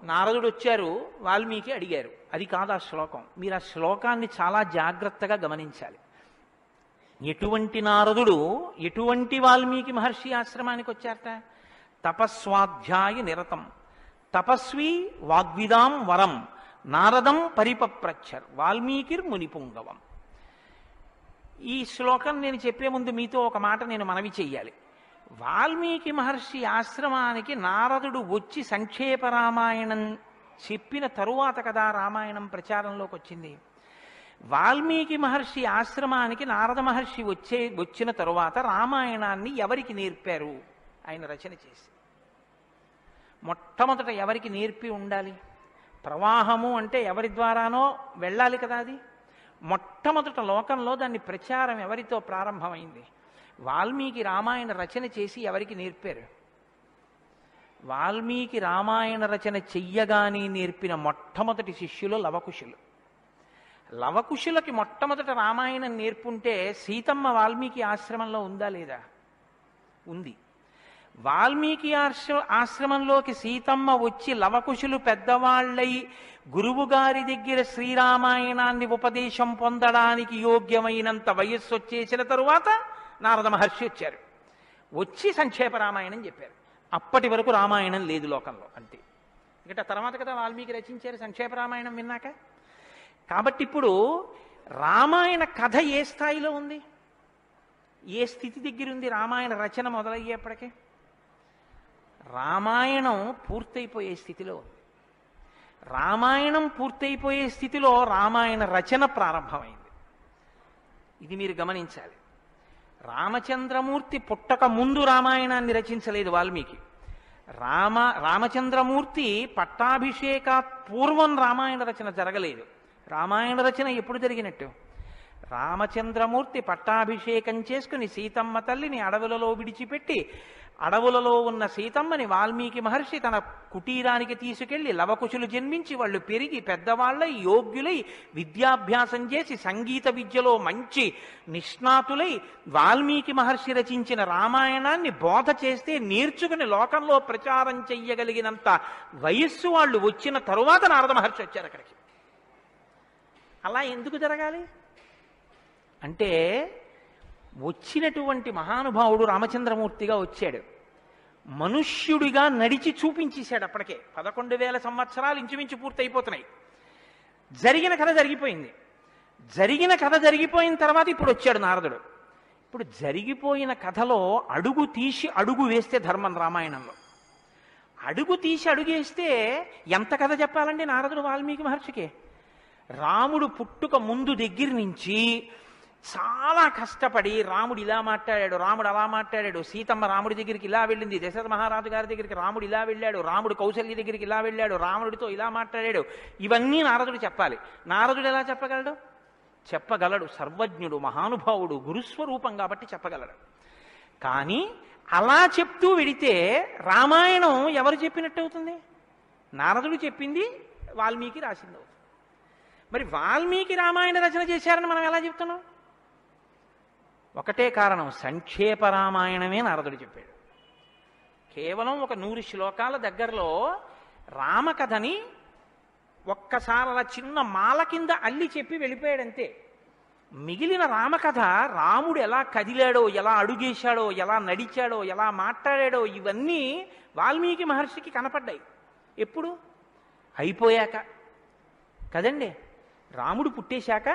A: నారదుడు వచ్చారు, వాల్మీకి అడిగారు, అది కాదు ఆ శ్లోకం. మీరు ఆ శ్లోకాన్ని చాలా జాగ్రత్తగా గమనించాలి. ఎటువంటి నారదుడు ఎటువంటి వాల్మీకి మహర్షి ఆశ్రమానికి వచ్చారట? తపస్వాధ్యాయ నిరతం తపస్వి వాగ్విదాం వరం నారదం పరిపప్రచ్చర్ వాల్మీకిర్ మునిపుంగవం. ఈ శ్లోకం నేను చెప్పే ముందు మీతో ఒక మాట నేను మనవి చెయ్యాలి. వాల్మీకి మహర్షి ఆశ్రమానికి నారదుడు వచ్చి సంక్షేప రామాయణం చెప్పిన తరువాత కదా రామాయణం ప్రచారంలోకి వచ్చింది. వాల్మీకి మహర్షి ఆశ్రమానికి నారద మహర్షి వచ్చిన తరువాత రామాయణాన్ని ఎవరికి నేర్పారు? ఆయన రచన చేసి మొట్టమొదట ఎవరికి నేర్పి ఉండాలి? ప్రవాహము అంటే ఎవరి ద్వారానో వెళ్ళాలి కదా. అది మొట్టమొదట లోకంలో దాన్ని ప్రచారం ఎవరితో ప్రారంభమైంది? వాల్మీకి రామాయణ రచన చేసి ఎవరికి నేర్పారు? వాల్మీకి రామాయణ రచన చెయ్యగానే నేర్పిన మొట్టమొదటి శిష్యులు లవకుశులు. లవకుశులకి మొట్టమొదట రామాయణం నేర్పుంటే సీతమ్మ వాల్మీకి ఆశ్రమంలో ఉందా లేదా? ఉంది. వాల్మీకి ఆశ్రమంలోకి సీతమ్మ వచ్చి లవకుశులు పెద్దవాళ్ళై గురువుగారి దగ్గర శ్రీరామాయణాన్ని ఉపదేశం పొందడానికి యోగ్యమైనంత వయస్సు వచ్చేసిన తరువాత నారద మహర్షి వచ్చారు. వచ్చి సంక్షేప రామాయణం చెప్పారు. అప్పటి వరకు రామాయణం లేదు లోకంలో, అంతే. ఇంకా తర్వాత కదా వాల్మీకి రచించారు సంక్షేప రామాయణం విన్నాక. కాబట్టి ఇప్పుడు రామాయణ కథ ఏ స్థాయిలో ఉంది, ఏ స్థితి దగ్గర ఉంది? రామాయణ రచన మొదలయ్యేప్పటికే రామాయణం పూర్తయిపోయే స్థితిలో ఉంది. రామాయణం పూర్తయిపోయే స్థితిలో రామాయణ రచన ప్రారంభమైంది. ఇది మీరు గమనించాలి. రామచంద్రమూర్తి పుట్టక ముందు రామాయణాన్ని రచించలేదు వాల్మీకి. రామచంద్రమూర్తి పట్టాభిషేకాత్ పూర్వం రామాయణ రచన జరగలేదు. రామాయణ రచన ఎప్పుడు జరిగినట్టు? రామచంద్రమూర్తి పట్టాభిషేకం చేసుకుని సీతమ్మ తల్లిని అడవులలో విడిచిపెట్టి అడవులలో ఉన్న సీతమ్మని వాల్మీకి మహర్షి తన కుటీరానికి తీసుకెళ్లి లవకుశులు జన్మించి వాళ్ళు పెరిగి పెద్దవాళ్ళై యోగ్యులై విద్యాభ్యాసం చేసి సంగీత విద్యలో మంచి నిష్ణాతులై వాల్మీకి మహర్షి రచించిన రామాయణాన్ని బోధ చేస్తే నేర్చుకుని లోకంలో ప్రచారం చెయ్యగలిగినంత వయస్సు వాళ్ళు వచ్చిన తరువాత నారద మహర్షి వచ్చారు అక్కడికి. అలా ఎందుకు జరగాలి అంటే, వచ్చినటువంటి మహానుభావుడు రామచంద్రమూర్తిగా వచ్చాడు. మనుష్యుడిగా నడిచి చూపించేశాడు. అప్పటికే 11,000 సంవత్సరాలు ఇంచుమించు పూర్తయిపోతున్నాయి. జరిగిన కథ జరిగిపోయింది. జరిగిన కథ జరిగిపోయిన తర్వాత ఇప్పుడు వచ్చాడు నారదుడు. ఇప్పుడు జరిగిపోయిన కథలో అడుగు తీసి అడుగు వేస్తే ధర్మం. రామాయణంలో అడుగు తీసి అడుగేస్తే ఎంత కథ చెప్పాలండి నారదుడు వాల్మీకి మహర్షికి? రాముడు పుట్టుక ముందు దగ్గర నుంచి చాలా కష్టపడి రాముడు ఇలా మాట్లాడాడు, రాముడు అలా మాట్లాడాడు, సీతమ్మ రాముడి దగ్గరికి ఇలా వెళ్ళింది, దశరథ మహారాజు గారి దగ్గరికి రాముడు ఇలా వెళ్ళాడు, రాముడు కౌశల్య దగ్గరికి ఇలా వెళ్ళాడు, రాముడితో ఇలా మాట్లాడాడు, ఇవన్నీ నారదుడు చెప్పాలి. నారదుడు ఎలా చెప్పగలడు? చెప్పగలడు. సర్వజ్ఞుడు, మహానుభావుడు, గురుస్వరూపం కాబట్టి చెప్పగలడు. కానీ అలా చెప్తూ వెడితే రామాయణం ఎవరు చెప్పినట్టు అవుతుంది? నారదుడు చెప్పింది వాల్మీకి రాసింది అవుతుంది. మరి వాల్మీకి రామాయణ రచన చేశారని మనం ఎలా చెప్తున్నాం? ఒకటే కారణం, సంక్షేప రామాయణమే నారదుడు చెప్పాడు. కేవలం ఒక 100 శ్లోకాల దగ్గరలో రామకథని ఒక్కసారి అలా చిన్న మాల కింద అల్లి చెప్పి వెళ్ళిపోయాడంతే. మిగిలిన రామకథ రాముడు ఎలా కదిలాడో, ఎలా అడుగేశాడో, ఎలా నడిచాడో, ఎలా మాట్లాడాడో ఇవన్నీ వాల్మీకి మహర్షికి కనపడ్డాయి. ఎప్పుడు? అయిపోయాక కదండి. రాముడు పుట్టేశాక,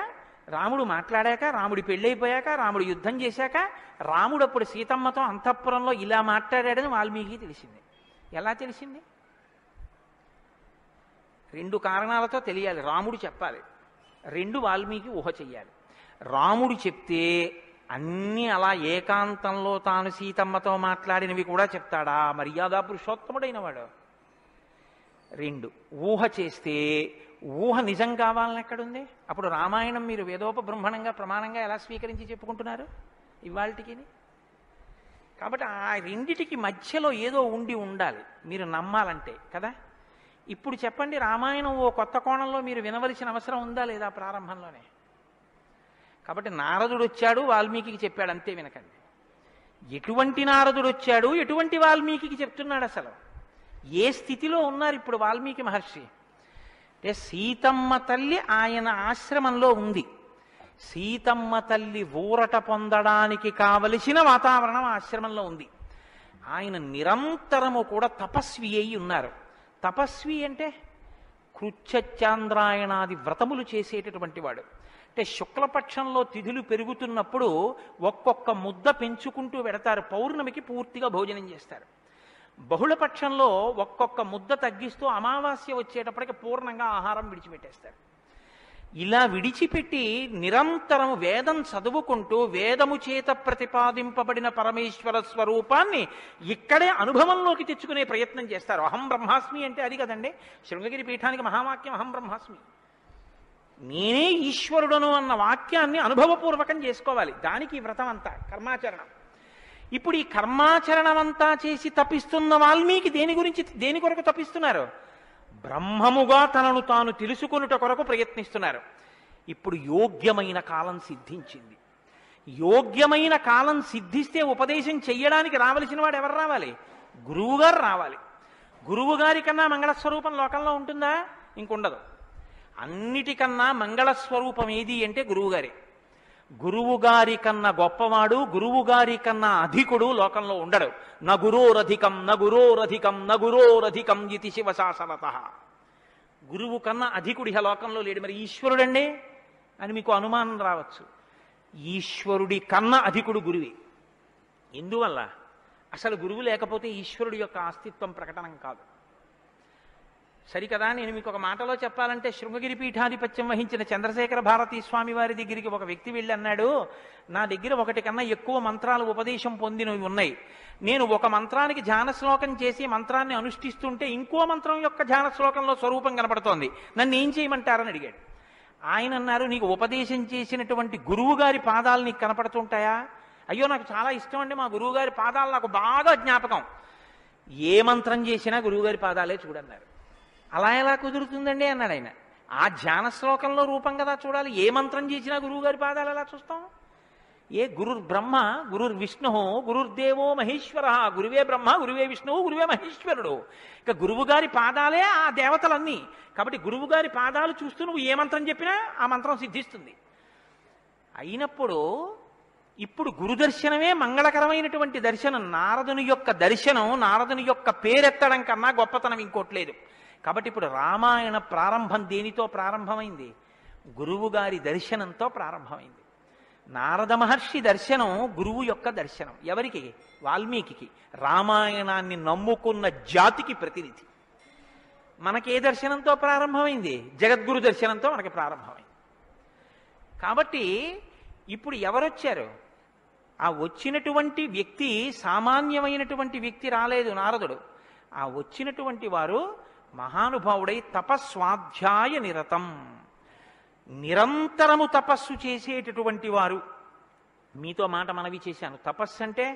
A: రాముడు మాట్లాడాక, రాముడి పెళ్ళైపోయాక, రాముడు యుద్ధం చేశాక, రాముడు అప్పుడు సీతమ్మతో అంతఃపురంలో ఇలా మాట్లాడాడని వాల్మీకి తెలిసింది. ఎలా తెలిసింది? 2 కారణాలతో తెలియాలి. రాముడు చెప్పాలి, 2 వాల్మీకి ఊహ చెయ్యాలి. రాముడు చెప్తే అన్నీ అలా ఏకాంతంలో తాను సీతమ్మతో మాట్లాడినవి కూడా చెప్తాడా? మర్యాదా పురుషోత్తముడైన వాడు. 2 ఊహ చేస్తే ఊహ నిజం కావాలని ఎక్కడుంది? అప్పుడు రామాయణం మీరు వేదోపబ్రహ్మణంగా ప్రమాణంగా ఎలా స్వీకరించి చెప్పుకుంటున్నారు ఇవాళకి? కాబట్టి ఆ రెండిటికి మధ్యలో ఏదో ఉండాలి మీరు నమ్మాలంటే కదా. ఇప్పుడు చెప్పండి, రామాయణం ఓ కొత్త కోణంలో మీరు వినవలసిన అవసరం ఉందా లేదా ప్రారంభంలోనే? కాబట్టి నారదుడు వచ్చాడు, వాల్మీకి చెప్పాడు, అంతే. వినకండి. ఎటువంటి నారదుడు వచ్చాడు, ఎటువంటి వాల్మీకి చెప్తున్నాడు అసలు? ఏ స్థితిలో ఉన్నారు ఇప్పుడు వాల్మీకి మహర్షి? అంటే సీతమ్మ తల్లి ఆయన ఆశ్రమంలో ఉంది. సీతమ్మ తల్లి ఊరట పొందడానికి కావలసిన వాతావరణం ఆశ్రమంలో ఉంది. ఆయన నిరంతరము కూడా తపస్వి అయి ఉన్నారు. తపస్వి అంటే కృచ్ఛచాంద్రాయణాది వ్రతములు చేసేటటువంటి వాడు. అంటే శుక్లపక్షంలో తిథులు పెరుగుతున్నప్పుడు ఒక్కొక్క ముద్ద పెంచుకుంటూ వెడతారు. పౌర్ణమికి పూర్తిగా భోజనం చేస్తారు. బహుళపక్షంలో ఒక్కొక్క ముద్ద తగ్గిస్తూ అమావాస్య వచ్చేటప్పటికి పూర్ణంగా ఆహారం విడిచిపెట్టేస్తారు. ఇలా విడిచిపెట్టి నిరంతరం వేదం చదువుకుంటూ వేదము చేత ప్రతిపాదింపబడిన పరమేశ్వర స్వరూపాన్ని ఇక్కడే అనుభవంలోకి తెచ్చుకునే ప్రయత్నం చేస్తారు. అహం బ్రహ్మాస్మి అంటే అది కదండి శృంగగిరి పీఠానికి మహావాక్యం, అహం బ్రహ్మాస్మి. నేనే ఈశ్వరుడను అన్న వాక్యాన్ని అనుభవపూర్వకం చేసుకోవాలి. దానికి ఈ వ్రతం అంతా కర్మాచరణం. ఇప్పుడు ఈ కర్మాచరణం అంతా చేసి తపిస్తున్న వాల్మీకి దేని కొరకు తపిస్తున్నారు? బ్రహ్మముగా తనను తాను తెలుసుకొనుట కొరకు ప్రయత్నిస్తున్నారు. ఇప్పుడు యోగ్యమైన కాలం సిద్ధించింది. యోగ్యమైన కాలం సిద్ధిస్తే ఉపదేశం చెయ్యడానికి రావలసిన వాడు ఎవరు రావాలి? గురువుగారు రావాలి. గురువుగారి కన్నా మంగళస్వరూపం లోకంలో ఉంటుందా? ఇంకుండదు. అన్నిటికన్నా మంగళస్వరూపం ఏది అంటే గురువుగారే. గురువుగారి కన్నా గొప్పవాడు, గురువుగారి కన్నా అధికుడు లోకంలో ఉండడు. నగురోరధికం నగురోరధికం నగురోరధికం ఇది శివశాసనత. గురువు కన్నా అధికుడి లోకంలో లేడు. మరి ఈశ్వరుడండి అని మీకు అనుమానం రావచ్చు. ఈశ్వరుడి కన్నా అధికుడు గురువే. ఎందువల్ల? అసలు గురువు లేకపోతే ఈశ్వరుడి యొక్క అస్తిత్వం ప్రకటనం కాదు. సరికదా? నేను మీకు ఒక మాటలో చెప్పాలంటే శృంగగిరి పీఠాధిపత్యం వహించిన చంద్రశేఖర భారతీ స్వామి వారి దగ్గరికి ఒక వ్యక్తి వెళ్ళి అన్నాడు, నా దగ్గర ఒకటి కన్నా ఎక్కువ మంత్రాలు ఉపదేశం పొందినవి ఉన్నాయి. నేను ఒక మంత్రానికి ధ్యాన శ్లోకం చేసి మంత్రాన్ని అనుష్ఠిస్తుంటే ఇంకో మంత్రం యొక్క ధ్యాన శ్లోకంలో స్వరూపం కనపడుతోంది, నన్ను ఏం చేయమంటారని అడిగాడు. ఆయన అన్నారు, నీకు ఉపదేశం చేసినటువంటి గురువు గారి పాదాలు నీకు కనపడుతుంటాయా? అయ్యో నాకు చాలా ఇష్టం అండి, మా గురువు గారి పాదాలు నాకు బాగా జ్ఞాపకం. ఏ మంత్రం చేసినా గురువుగారి పాదాలే చూడన్నారు. అలా ఎలా కుదురుతుందండి అన్నాడు ఆయన. ఆ ధ్యాన శ్లోకంలో రూపం కదా చూడాలి. ఏ మంత్రం చేసినా గురువుగారి పాదాలు ఎలా చూస్తాం? ఏ గురుర్ బ్రహ్మ గురుర్ విష్ణు గురుర్దేవో మహేశ్వర. గురువే బ్రహ్మ, గురువే విష్ణువు, గురువే మహేశ్వరుడు. ఇక గురువుగారి పాదాలే ఆ దేవతలన్నీ. కాబట్టి గురువుగారి పాదాలు చూస్తూ నువ్వు ఏ మంత్రం చెప్పినా ఆ మంత్రం సిద్ధిస్తుంది. అయినప్పుడు ఇప్పుడు గురుదర్శనమే మంగళకరమైనటువంటి దర్శనం. నారదుని యొక్క దర్శనం, నారదుని యొక్క పేరెత్తడం కన్నా గొప్పతనం ఇంకోట్లేదు. కాబట్టి ఇప్పుడు రామాయణ ప్రారంభం దేనితో ప్రారంభమైంది? గురువుగారి దర్శనంతో ప్రారంభమైంది. నారద మహర్షి దర్శనం గురువు యొక్క దర్శనం. ఎవరికి? వాల్మీకి. రామాయణాన్ని నమ్ముకున్న జాతికి ప్రతినిధి. మనకే దర్శనంతో ప్రారంభమైంది? జగద్గురు దర్శనంతో మనకి ప్రారంభమైంది. కాబట్టి ఇప్పుడు ఎవరొచ్చారు? ఆ వచ్చినటువంటి వ్యక్తి సామాన్యమైనటువంటి వ్యక్తి రాలేదు, నారదుడు. ఆ వచ్చినటువంటి వారు మహానుభావుడై తపస్వాధ్యాయ నిరతం, నిరంతరము తపస్సు చేసేటటువంటి వారు. మీతో మాట మనవి చేశాను. తపస్సు అంటే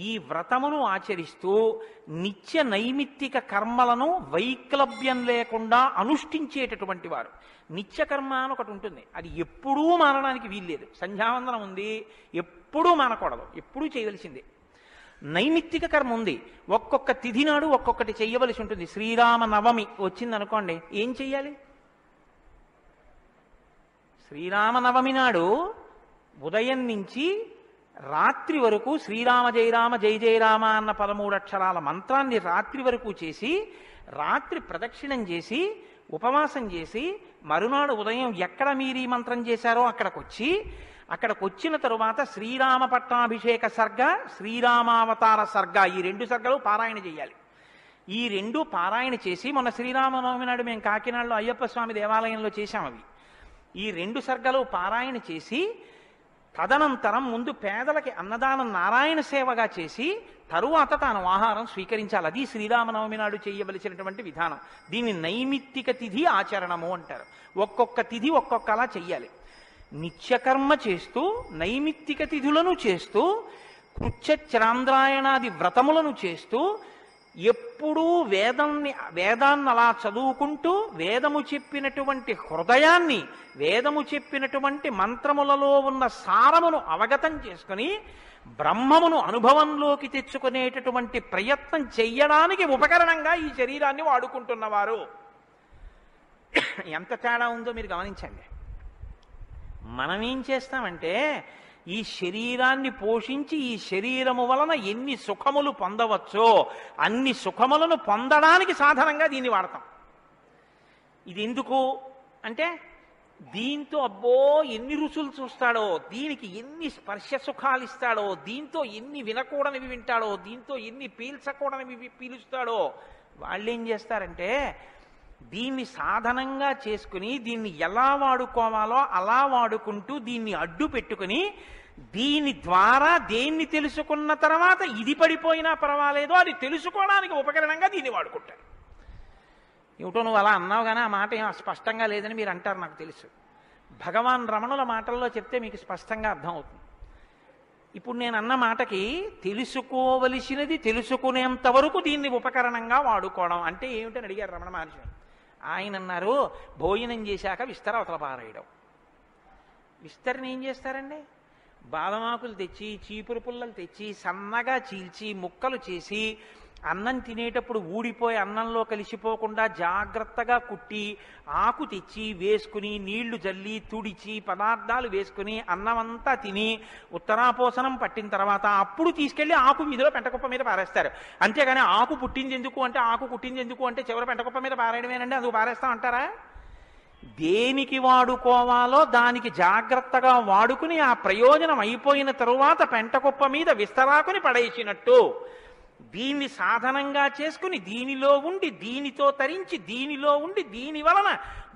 A: ఈ వ్రతమును ఆచరిస్తూ నిత్య నైమిత్తిక కర్మలను వైక్లభ్యం లేకుండా అనుష్ఠించేటటువంటి వారు. నిత్యకర్మ అని ఒకటి ఉంటుంది, అది ఎప్పుడూ మానడానికి వీల్లేదు. సంధ్యావందనం ఉంది, ఎప్పుడూ మానకూడదు, ఎప్పుడూ చేయవలసిందే. నైమిత్తిక కర్మ ఉంది, ఒక్కొక్క తిథి నాడు ఒక్కొక్కటి చెయ్యవలసి ఉంటుంది. శ్రీరామ నవమి వచ్చిందనుకోండి, ఏం చెయ్యాలి? శ్రీరామనవమి నాడు ఉదయం నుంచి రాత్రి వరకు శ్రీరామ జయరామ జయ జయరామ అన్న 13 అక్షరాల మంత్రాన్ని రాత్రి వరకు చేసి, రాత్రి ప్రదక్షిణం చేసి, ఉపవాసం చేసి, మరునాడు ఉదయం ఎక్కడ మీరు ఈ మంత్రం చేశారో అక్కడికి వచ్చిన తరువాత శ్రీరామ పట్టాభిషేక సర్గ, శ్రీరామావతార సర్గ, ఈ 2 సర్గలు పారాయణ చేయాలి. ఈ 2 పారాయణ చేసి, మొన్న శ్రీరామనవమి నాడు మేము కాకినాడలో అయ్యప్ప స్వామి దేవాలయంలో చేశాం అవి. ఈ 2 సర్గలు పారాయణ చేసి, తదనంతరం ముందు పేదలకి అన్నదానం నారాయణ సేవగా చేసి, తరువాత తాను ఆహారం స్వీకరించాలి. అది శ్రీరామనవమి నాడు చేయవలసినటువంటి విధానం. దీన్ని నైమిత్తిక తిథి ఆచరణము అంటారు. ఒక్కొక్క తిథి ఒక్కొక్కలా చెయ్యాలి. నిత్యకర్మ చేస్తూ, నైమిత్తిక తిథులను చేస్తూ, కృచ్ఛచాంద్రాయణాది వ్రతములను చేస్తూ, ఎప్పుడూ వేదాన్ని అలా చదువుకుంటూ వేదము చెప్పినటువంటి హృదయాన్ని, వేదము చెప్పినటువంటి మంత్రములలో ఉన్న సారమును అవగతం చేసుకుని బ్రహ్మమును అనుభవంలోకి తెచ్చుకునేటటువంటి ప్రయత్నం చెయ్యడానికి ఉపకరణంగా ఈ శరీరాన్ని వాడుకుంటున్నవారు. ఎంత తేడా ఉందో మీరు గమనించండి. మనం ఏం చేస్తామంటే ఈ శరీరాన్ని పోషించి ఈ శరీరము వలన ఎన్ని సుఖములు పొందవచ్చో అన్ని సుఖములను పొందడానికి సాధనంగా దీన్ని వాడతాం. ఇది ఎందుకు అంటే దీంతో అబ్బో ఎన్ని రుచులు చూస్తాడో, దీనికి ఎన్ని స్పర్శ సుఖాలు ఇస్తాడో, దీంతో ఎన్ని వినకూడనివి వింటాడో, దీంతో ఎన్ని పీల్చకూడనివి పీలుస్తాడో. వాళ్ళు ఏం చేస్తారంటే దీన్ని సాధనంగా చేసుకుని దీన్ని ఎలా వాడుకోవాలో అలా వాడుకుంటూ దీన్ని అడ్డు పెట్టుకుని దీని ద్వారా దేన్ని తెలుసుకున్న తర్వాత ఇది పడిపోయినా పర్వాలేదో అది తెలుసుకోవడానికి ఉపకరణంగా దీన్ని వాడుకుంటారు. ఏమిటో నువ్వు అలా అన్నావు కానీ ఆ మాట ఏం స్పష్టంగా లేదని మీరు అంటారు, నాకు తెలుసు. భగవాన్ రమణుల మాటల్లో చెప్తే మీకు స్పష్టంగా అర్థమవుతుంది. ఇప్పుడు నేను అన్న మాటకి తెలుసుకోవలసినది తెలుసుకునేంత వరకు దీన్ని ఉపకరణంగా వాడుకోవడం అంటే ఏమిటని అడిగారు రమణ మహర్షి. ఆయన అన్నారు, భోజనం చేశాక విస్తర అవతల పారేయడం. విస్తరని ఏం చేస్తారండి? బాదమాకులు తెచ్చి, చీపురు పుల్లలు తెచ్చి, సన్నగా చీల్చి ముక్కలు చేసి అన్నం తినేటప్పుడు ఊడిపోయి అన్నంలో కలిసిపోకుండా జాగ్రత్తగా కుట్టి ఆకు తెచ్చి వేసుకుని నీళ్లు జల్లి తుడిచి పదార్థాలు వేసుకుని అన్నమంతా తిని ఉత్తరాపోసనం పట్టిన తర్వాత అప్పుడు తీసుకెళ్లి ఆకు వీధిలో పెంటకుప్ప మీద పారేస్తారు. అంతేగాని ఆకు పుట్టింది ఎందుకు అంటే ఆకు కుట్టింది ఎందుకు అంటే చివరి పెంటకుప్ప మీద పారేయడమేనండి, అందుకు పారేస్తాం అంటారా? దేనికి వాడుకోవాలో దానికి జాగ్రత్తగా వాడుకుని ఆ ప్రయోజనం అయిపోయిన తరువాత పెంటకుప్ప మీద విస్తరాకుని పడేసినట్టు దీన్ని సాధనంగా చేసుకుని దీనిలో ఉండి దీనితో తరించి దీనిలో ఉండి దీని వలన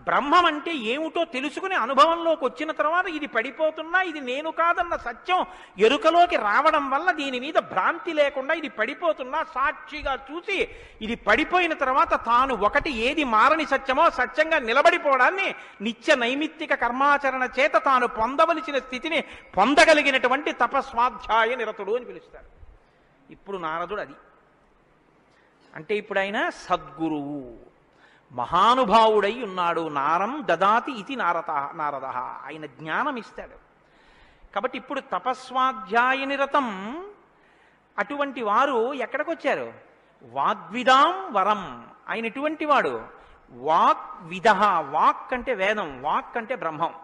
A: బ్రహ్మం అంటే ఏమిటో తెలుసుకుని అనుభవంలోకి వచ్చిన తర్వాత ఇది పడిపోతున్నా ఇది నేను కాదన్న సత్యం ఎరుకలోకి రావడం వల్ల దీని మీద భ్రాంతి లేకుండా ఇది పడిపోతున్నా సాక్షిగా చూసి ఇది పడిపోయిన తర్వాత తాను ఒకటి ఏది మారని సత్యమో సత్యంగా నిలబడిపోవడాన్ని నిత్య నైమిత్తిక కర్మాచరణ చేత తాను పొందవలసిన స్థితిని పొందగలిగినటువంటి తపస్వాధ్యాయ నిరతుడు అని పిలుస్తారు. ఇప్పుడు నారదుడు అది అంటే ఇప్పుడు ఆయన సద్గురువు మహానుభావుడై ఉన్నాడు. నారం దదాతి ఇది నారద, ఆయన జ్ఞానం ఇస్తాడు. కాబట్టి ఇప్పుడు తపస్వాధ్యాయ నిరతం అటువంటి వారు ఎక్కడికి వచ్చారు? వాగ్విదాం వరం. ఆయన ఎటువంటి వాడు? వాగ్విద. వాక్ అంటే వేదం, వాక్ అంటే బ్రహ్మం,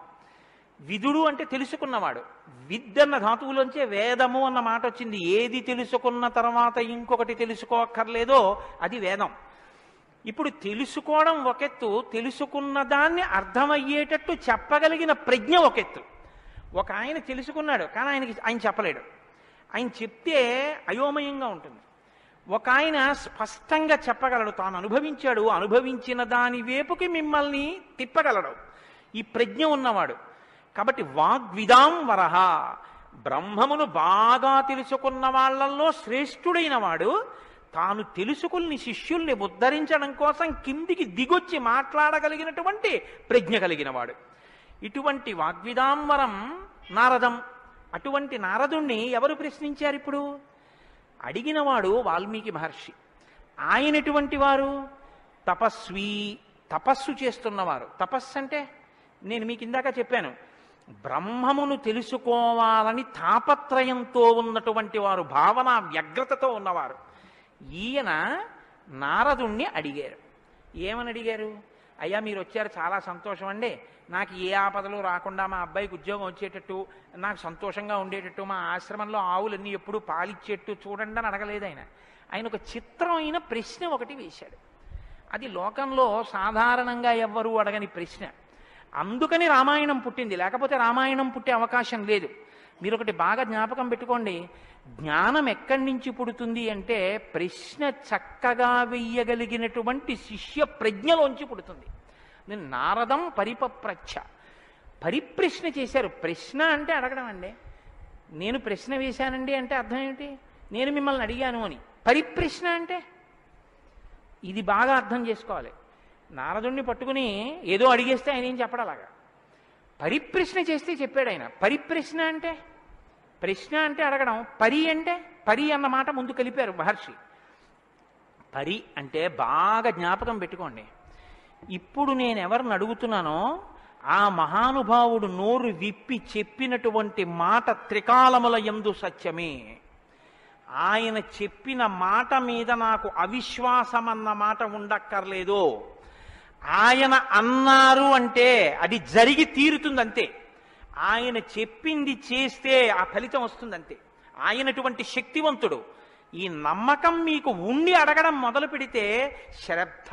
A: విదుడు అంటే తెలుసుకున్నవాడు. విద్ అన్న ధాతువులోంచే వేదము అన్న మాట వచ్చింది. ఏది తెలుసుకున్న తర్వాత ఇంకొకటి తెలుసుకోక్కర్లేదో అది వేదం. ఇప్పుడు తెలుసుకోవడం ఒకెత్తు, తెలుసుకున్న దాన్ని అర్థమయ్యేటట్టు చెప్పగలిగిన ప్రజ్ఞ ఒకెత్తు. ఒక ఆయన తెలుసుకున్నాడు కానీ ఆయన చెప్పలేడు, ఆయన చెప్తే అయోమయంగా ఉంటుంది. ఒక ఆయన స్పష్టంగా చెప్పగలడు, తాను అనుభవించాడు, అనుభవించిన దాని వైపుకి మిమ్మల్ని తిప్పగలడు, ఈ ప్రజ్ఞ ఉన్నవాడు. కాబట్టి వాగ్విదాం వరహ, బ్రహ్మమును బాగా తెలుసుకున్న వాళ్ళల్లో శ్రేష్ఠుడైన వాడు తాను తెలుసుకుని శిష్యుల్ని ఉద్ధరించడం కోసం కిందికి దిగొచ్చి మాట్లాడగలిగినటువంటి ప్రజ్ఞ కలిగిన వాడు. ఇటువంటి వాగ్విదాంవరం నారదం. అటువంటి నారదుణ్ణి ఎవరు ప్రశ్నించారు? ఇప్పుడు అడిగినవాడు వాల్మీకి మహర్షి. ఆయన ఎటువంటి వారు? తపస్వి, తపస్సు చేస్తున్నవారు. తపస్సు అంటే నేను మీకు ఇందాక చెప్పాను, బ్రహ్మమును తెలుసుకోవాలని తాపత్రయంతో ఉన్నటువంటి వారు, భావన వ్యగ్రతతో ఉన్నవారు. ఈయన నారదుణ్ణి అడిగారు. ఏమని అడిగారు? అయ్యా మీరు వచ్చారు, చాలా సంతోషం అండి, నాకు ఏ ఆపదలు రాకుండా మా అబ్బాయికి ఉద్యోగం వచ్చేటట్టు, నాకు సంతోషంగా ఉండేటట్టు, మా ఆశ్రమంలో ఆవులన్నీ ఎప్పుడూ పాలిచ్చేట్టు చూడండి అని అడగలేదు ఆయన. ఆయన ఒక చిత్రమైన ప్రశ్న ఒకటి వేశాడు. అది లోకంలో సాధారణంగా ఎవ్వరూ అడగని ప్రశ్న. అందుకని రామాయణం పుట్టింది, లేకపోతే రామాయణం పుట్టే అవకాశం లేదు. మీరు ఒకటి బాగా జ్ఞాపకం పెట్టుకోండి, జ్ఞానం ఎక్కడి నుంచి పుడుతుంది అంటే ప్రశ్న చక్కగా వెయ్యగలిగినటువంటి శిష్య ప్రజ్ఞలోంచి పుడుతుంది. నేను నారదం పరిపప్రచ్ఛ, పరిప్రశ్న చేశారు. ప్రశ్న అంటే అడగడం అండి. నేను ప్రశ్న వేశానండి అంటే అర్థం ఏమిటి? నేను మిమ్మల్ని అడిగాను అని. పరిప్రశ్న అంటే ఇది బాగా అర్థం చేసుకోవాలి. నారదుణ్ణి పట్టుకుని ఏదో అడిగేస్తే ఆయన ఏం చెప్పడం అలాగా. పరిప్రశ్న చేస్తే చెప్పాడు ఆయన. పరిప్రశ్న అంటే, ప్రశ్న అంటే అడగడం, పరి అంటే, పరి అన్న మాట ముందు కలిపారు మహర్షి. పరి అంటే బాగా జ్ఞాపకం పెట్టుకోండి. ఇప్పుడు నేను ఎవరిని అడుగుతున్నానో ఆ మహానుభావుడు నోరు విప్పి చెప్పినటువంటి మాట త్రికాలముల యందు సత్యమే. ఆయన చెప్పిన మాట మీద నాకు అవిశ్వాసం అన్న మాట ఉండక్కర్లేదు. ఆయన అన్నారు అంటే అది జరిగి తీరుతుందంతే. ఆయన చెప్పింది చేస్తే ఆ ఫలితం వస్తుందంతే. ఆయనటువంటి శక్తివంతుడు. ఈ నమ్మకం మీకు ఉండి అడగడం మొదలు పెడితే శ్రద్ధ,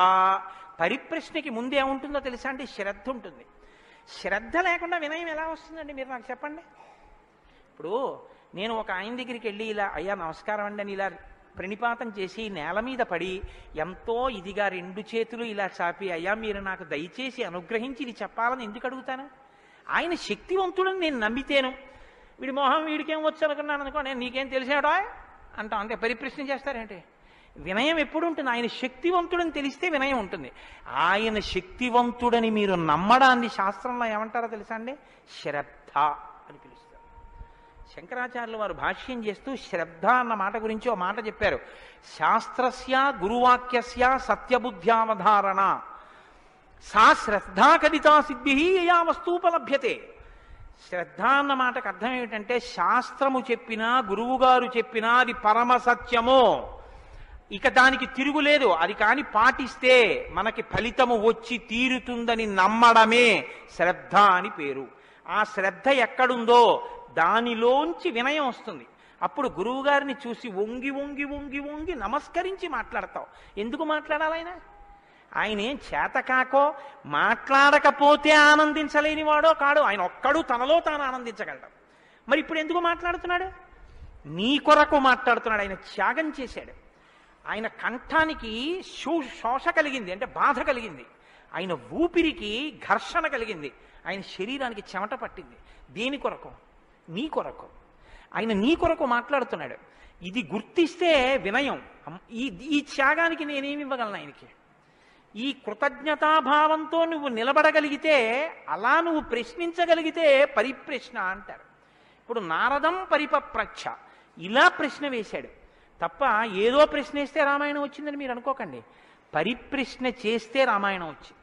A: పరిప్రశ్నకి ముందేముంటుందో తెలుసా అండి? శ్రద్ధ ఉంటుంది. శ్రద్ధ లేకుండా వినయం ఎలా వస్తుందండి? మీరు నాకు చెప్పండి. ఇప్పుడు నేను ఒక ఆయన దగ్గరికి వెళ్ళి ఇలా అయ్యా నమస్కారం అండి అని ఇలా ప్రణిపాతం చేసి నేల మీద పడి ఎంతో ఇదిగా 2 చేతులు ఇలా చాపి అయ్యా మీరు నాకు దయచేసి అనుగ్రహించి ఇది చెప్పాలని ఎందుకు అడుగుతాను? ఆయన శక్తివంతుడని నేను నమ్మితేను. వీడి మొహం వీడికేం వచ్చు అనుకున్నాను అనుకో, నేను నీకేం తెలిసాడో అంటాం. అంతే. పరిప్రశ్న చేస్తారేంటి? వినయం ఎప్పుడు ఉంటుంది? ఆయన శక్తివంతుడని తెలిస్తే వినయం ఉంటుంది. ఆయన శక్తివంతుడని మీరు నమ్మడాన్ని శాస్త్రంలో ఏమంటారో తెలుసా అండి? శ్రద్ధ అని పిలుస్తారు. శంకరాచార్యులు వారు భాష్యం చేస్తూ శ్రద్ధ అన్న మాట గురించి ఓ మాట చెప్పారు. శాస్త్రస్య గురువాక్యస్య సత్యబుద్ధ్యావధారణ సా శ్రద్ధా కదితా సిద్ధి యయా వస్తూపలభ్యతే. శ్రద్ధ అన్న మాటకు అర్థం ఏమిటంటే శాస్త్రము చెప్పినా గురువుగారు చెప్పినా అది పరమ సత్యము, ఇక దానికి తిరుగులేదు, అది కాని పాటిస్తే మనకి ఫలితము వచ్చి తీరుతుందని నమ్మడమే శ్రద్ధ అని పేరు. ఆ శ్రద్ధ ఎక్కడుందో దానిలోంచి వినయం వస్తుంది. అప్పుడు గురువుగారిని చూసి వంగి వంగి వంగి వంగి నమస్కరించి మాట్లాడతావు. ఎందుకు మాట్లాడాలి? ఆయన ఏం చేతకాకో మాట్లాడకపోతే ఆనందించలేని వాడో కాడు. ఆయన ఒక్కడు తనలో తాను ఆనందించగలడు. మరి ఇప్పుడు ఎందుకు మాట్లాడుతున్నాడు? నీ కొరకు మాట్లాడుతున్నాడు. ఆయన త్యాగం చేశాడు. ఆయన కంఠానికి శోష కలిగింది, అంటే బాధ కలిగింది. ఆయన ఊపిరికి ఘర్షణ కలిగింది. ఆయన శరీరానికి చెమట పట్టింది. దేని కొరకు? నీ కొరకు. ఆయన నీ కొరకు మాట్లాడుతున్నాడు. ఇది గుర్తిస్తే వినయం. ఈ త్యాగానికి నేనేమి ఇవ్వగలను ఆయనకి? ఈ కృతజ్ఞతాభావంతో నువ్వు నిలబడగలిగితే, అలా నువ్వు ప్రశ్నించగలిగితే పరిప్రశ్న అంటారు. ఇప్పుడు నారదం పరిపప్రచ్ఛ ఇలా ప్రశ్న వేశాడు తప్ప ఏదో ప్రశ్న వేస్తే రామాయణం వచ్చిందని మీరు అనుకోకండి. పరిప్రశ్న చేస్తే రామాయణం వచ్చింది.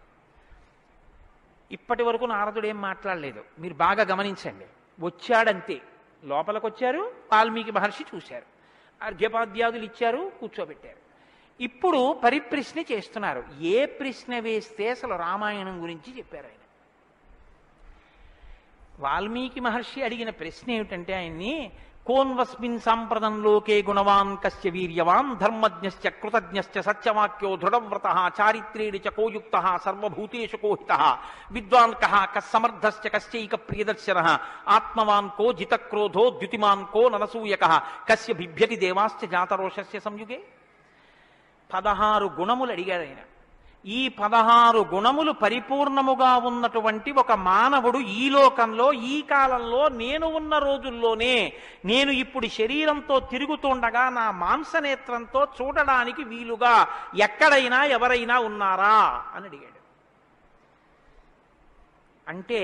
A: ఇప్పటి వరకు నారదుడు ఏం మాట్లాడలేదు, మీరు బాగా గమనించండి. వచ్చాడంతే. లోపలికి వచ్చారు, వాల్మీకి మహర్షి చూశారు, అర్ఘ్యపాద్యాదులు ఇచ్చారు, కూర్చోబెట్టారు. ఇప్పుడు పరిప్రశ్న చేస్తున్నారు. ఏ ప్రశ్న వేస్తే అసలు రామాయణం గురించి చెప్పారు ఆయన? వాల్మీకి మహర్షి అడిగిన ప్రశ్న ఏమిటంటే ఆయన్ని, కోన్వస్మిన్ సాంప్రదం లోకే గుణవాన్ కస్య వీర్యవాన్ ధర్మజ్ఞశ్చ కృతజ్ఞశ్చ సత్యవాక్యో దృఢవ్రతః చారిత్రేణ చ కోయుక్తః సర్వభూతేషు కోహితః విద్వాన్ కః కస్సమర్థశ్చ కస్యైక ప్రియదర్శనః ఆత్మవాన్ కో జితక్రోధో ద్యుతిమాన్ కో నరసూయకః కస్య బిభ్యతి దేవాశ్చ జాతరోషస్య సంయుగే. 16 గుణములు అడిగాడు ఆయన. ఈ 16 గుణములు పరిపూర్ణముగా ఉన్నటువంటి ఒక మానవుడు ఈ లోకంలో ఈ కాలంలో నేను ఉన్న రోజుల్లోనే, నేను ఇప్పుడు శరీరంతో తిరుగుతుండగా నా మాంసనేత్రంతో చూడడానికి వీలుగా ఎక్కడైనా ఎవరైనా ఉన్నారా అని అడిగాడు. అంటే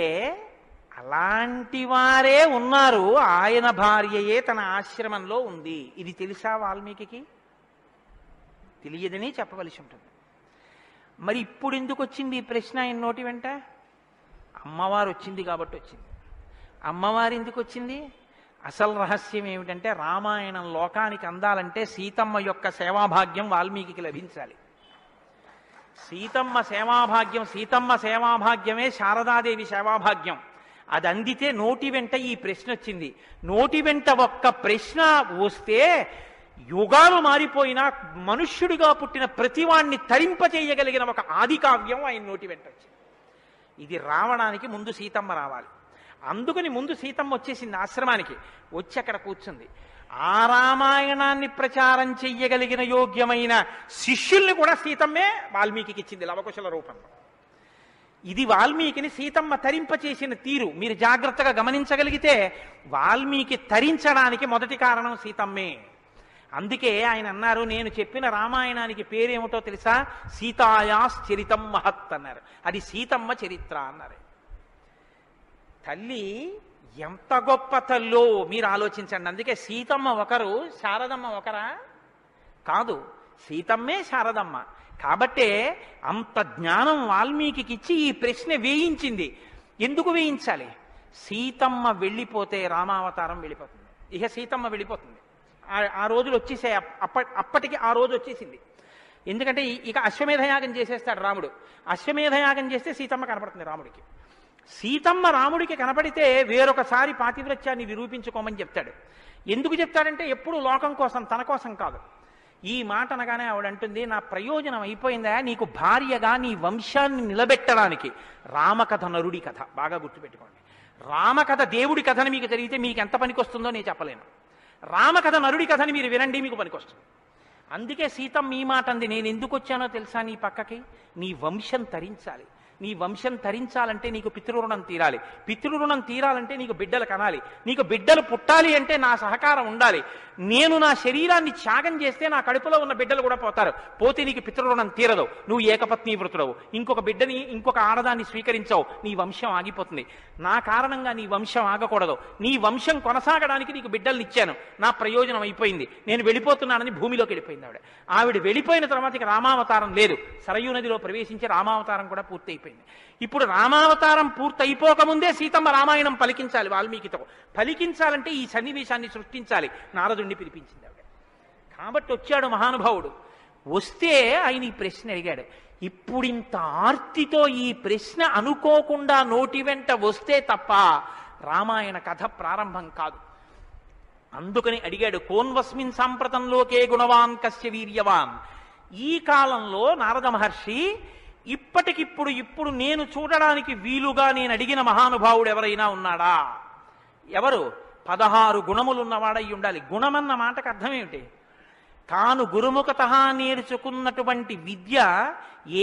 A: అలాంటి వారే ఉన్నారు. ఆయన భార్యయే తన ఆశ్రమంలో ఉంది. ఇది తెలుసా వాల్మీకి? తెలియదని చెప్పవలసి ఉంటుంది. మరి ఇప్పుడు ఎందుకు వచ్చింది ఈ ప్రశ్న ఆయన నోటి వెంట? అమ్మవారు వచ్చింది కాబట్టి వచ్చింది. అమ్మవారు ఎందుకు వచ్చింది? అసలు రహస్యం ఏమిటంటే, రామాయణం లోకానికి అందాలంటే సీతమ్మ యొక్క సేవాభాగ్యం వాల్మీకి లభించాలి. సీతమ్మ సేవాభాగ్యమే శారదాదేవి సేవాభాగ్యం. అది అందితే నోటి వెంట ఈ ప్రశ్న వచ్చింది. నోటి వెంట ఒక్క ప్రశ్న వస్తే యుగాలు మారిపోయినా మనుష్యుడిగా పుట్టిన ప్రతివాణ్ణి తరింపచేయగలిగిన ఒక ఆది కావ్యం ఆయన నోటి వెంట వచ్చింది. ఇది రావడానికి ముందు సీతమ్మ రావాలి. అందుకని ముందు సీతమ్మ వచ్చేసింది ఆశ్రమానికి. వచ్చి అక్కడ కూర్చుంది. ఆ రామాయణాన్ని ప్రచారం చెయ్యగలిగిన యోగ్యమైన శిష్యుల్ని కూడా సీతమ్మే వాల్మీకి ఇచ్చింది లవకుశల రూపంలో. ఇది వాల్మీకిని సీతమ్మ తరింపచేసిన తీరు మీరు జాగ్రత్తగా గమనించగలిగితే, వాల్మీకి తరించడానికి మొదటి కారణం సీతమ్మే. అందుకే ఆయన అన్నారు, నేను చెప్పిన రామాయణానికి పేరేమిటో తెలుసా? సీతాయాశ్చరితం మహత్ అన్నారు. అది సీతమ్మ చరిత్ర అన్నారు. తల్లి ఎంత గొప్ప తల్లో మీరు ఆలోచించండి. అందుకే సీతమ్మ ఒకరు, శారదమ్మ ఒకరా? కాదు. సీతమ్మే శారదమ్మ. కాబట్టే అంత జ్ఞానం వాల్మీకి ఇచ్చి ఈ ప్రశ్న వేయించింది. ఎందుకు వేయించాలి? సీతమ్మ వెళ్ళిపోతే రామావతారం వెళ్ళిపోతుంది. ఇక సీతమ్మ వెళ్ళిపోతుంది. ఆ రోజులు వచ్చేసాయి. అప్పటికి ఆ రోజు వచ్చేసింది. ఎందుకంటే ఇక అశ్వమేధయాగం చేసేస్తాడు రాముడు. అశ్వమేధయాగం చేస్తే సీతమ్మ కనపడుతుంది రాముడికి. సీతమ్మ రాముడికి కనపడితే వేరొకసారి పాతివ్రత్యాన్ని నిరూపించుకోమని చెప్తాడు. ఎందుకు చెప్తాడంటే ఎప్పుడు లోకం కోసం, తన కోసం కాదు. ఈ మాట అనగానే ఆవిడంటుంది, నా ప్రయోజనం అయిపోయిందా, నీకు భార్యగా నీ వంశాన్ని నిలబెట్టడానికి. రామకథ నరుడి కథ బాగా గుర్తుపెట్టుకోండి. రామకథ దేవుడి కథని మీకు తెలిగితే మీకు ఎంత పనికొస్తుందో నేను చెప్పలేను. రామకథ నరుడి కథని మీరు వినండి, మీకు పనికొస్తుంది. అందుకే సీతమ్మ ఈ మాట అంది, నేను ఎందుకు వచ్చానో తెలుసా నీ పక్కకి? నీ వంశం తరించాలి. నీ వంశం తరించాలంటే నీకు పితృరుణం తీరాలి. పితృరుణం తీరాలంటే నీకు బిడ్డలు కనాలి. నీకు బిడ్డలు పుట్టాలి అంటే నా సహకారం ఉండాలి. నేను నా శరీరాన్ని త్యాగం చేస్తే నా కడుపులో ఉన్న బిడ్డలు కూడా పోతారు. పోతే నీకు పితృరుణం తీరదు. నువ్వు ఏకపత్ని వృతుడవు. ఇంకొక బిడ్డని, ఇంకొక ఆడదాన్ని స్వీకరించవు. నీ వంశం ఆగిపోతుంది. నా కారణంగా నీ వంశం ఆగకూడదు. నీ వంశం కొనసాగడానికి నీకు బిడ్డల్ని ఇచ్చాను. నా ప్రయోజనం అయిపోయింది. నేను వెళ్ళిపోతున్నానని భూమిలోకి వెళ్ళిపోయింది ఆవిడ. ఆవిడ వెళ్ళిపోయిన తర్వాత ఇక రామావతారం లేదు. సరయూ నదిలో ప్రవేశించి రామావతారం కూడా పూర్తయిపోయింది. ఇప్పుడు రామావతారం పూర్తయిపోకముందే సీతమ్మ రామాయణం పలికించాలి వాల్మీకితో. పలికించాలంటే ఈ సన్నివేశాన్ని సృష్టించాలి. నారదుణ్ణి పిలిపించింది ఆవిడ. కాబట్టి వచ్చాడు మహానుభావుడు. వస్తే ఆయన ఈ ప్రశ్న అడిగాడు. ఇప్పుడింత ఆర్తితో ఈ ప్రశ్న అనుకోకుండా నోటి వెంట వస్తే తప్ప రామాయణ కథ ప్రారంభం కాదు. అందుకని అడిగాడు, కోన్వస్మిన్ సాంప్రతంలోకే గుణవాన్ కస్య వీర్యవాన్. ఈ కాలంలో నారద మహర్షి ఇప్పుడు నేను చూడడానికి వీలుగా నేను అడిగిన మహానుభావుడు ఎవరైనా ఉన్నాడా? ఎవరు? 16 గుణములున్నవాడై ఉండాలి. గుణమన్న మాటకు అర్థం ఏమిటి? తాను గురుముఖత నేర్చుకున్నటువంటి విద్య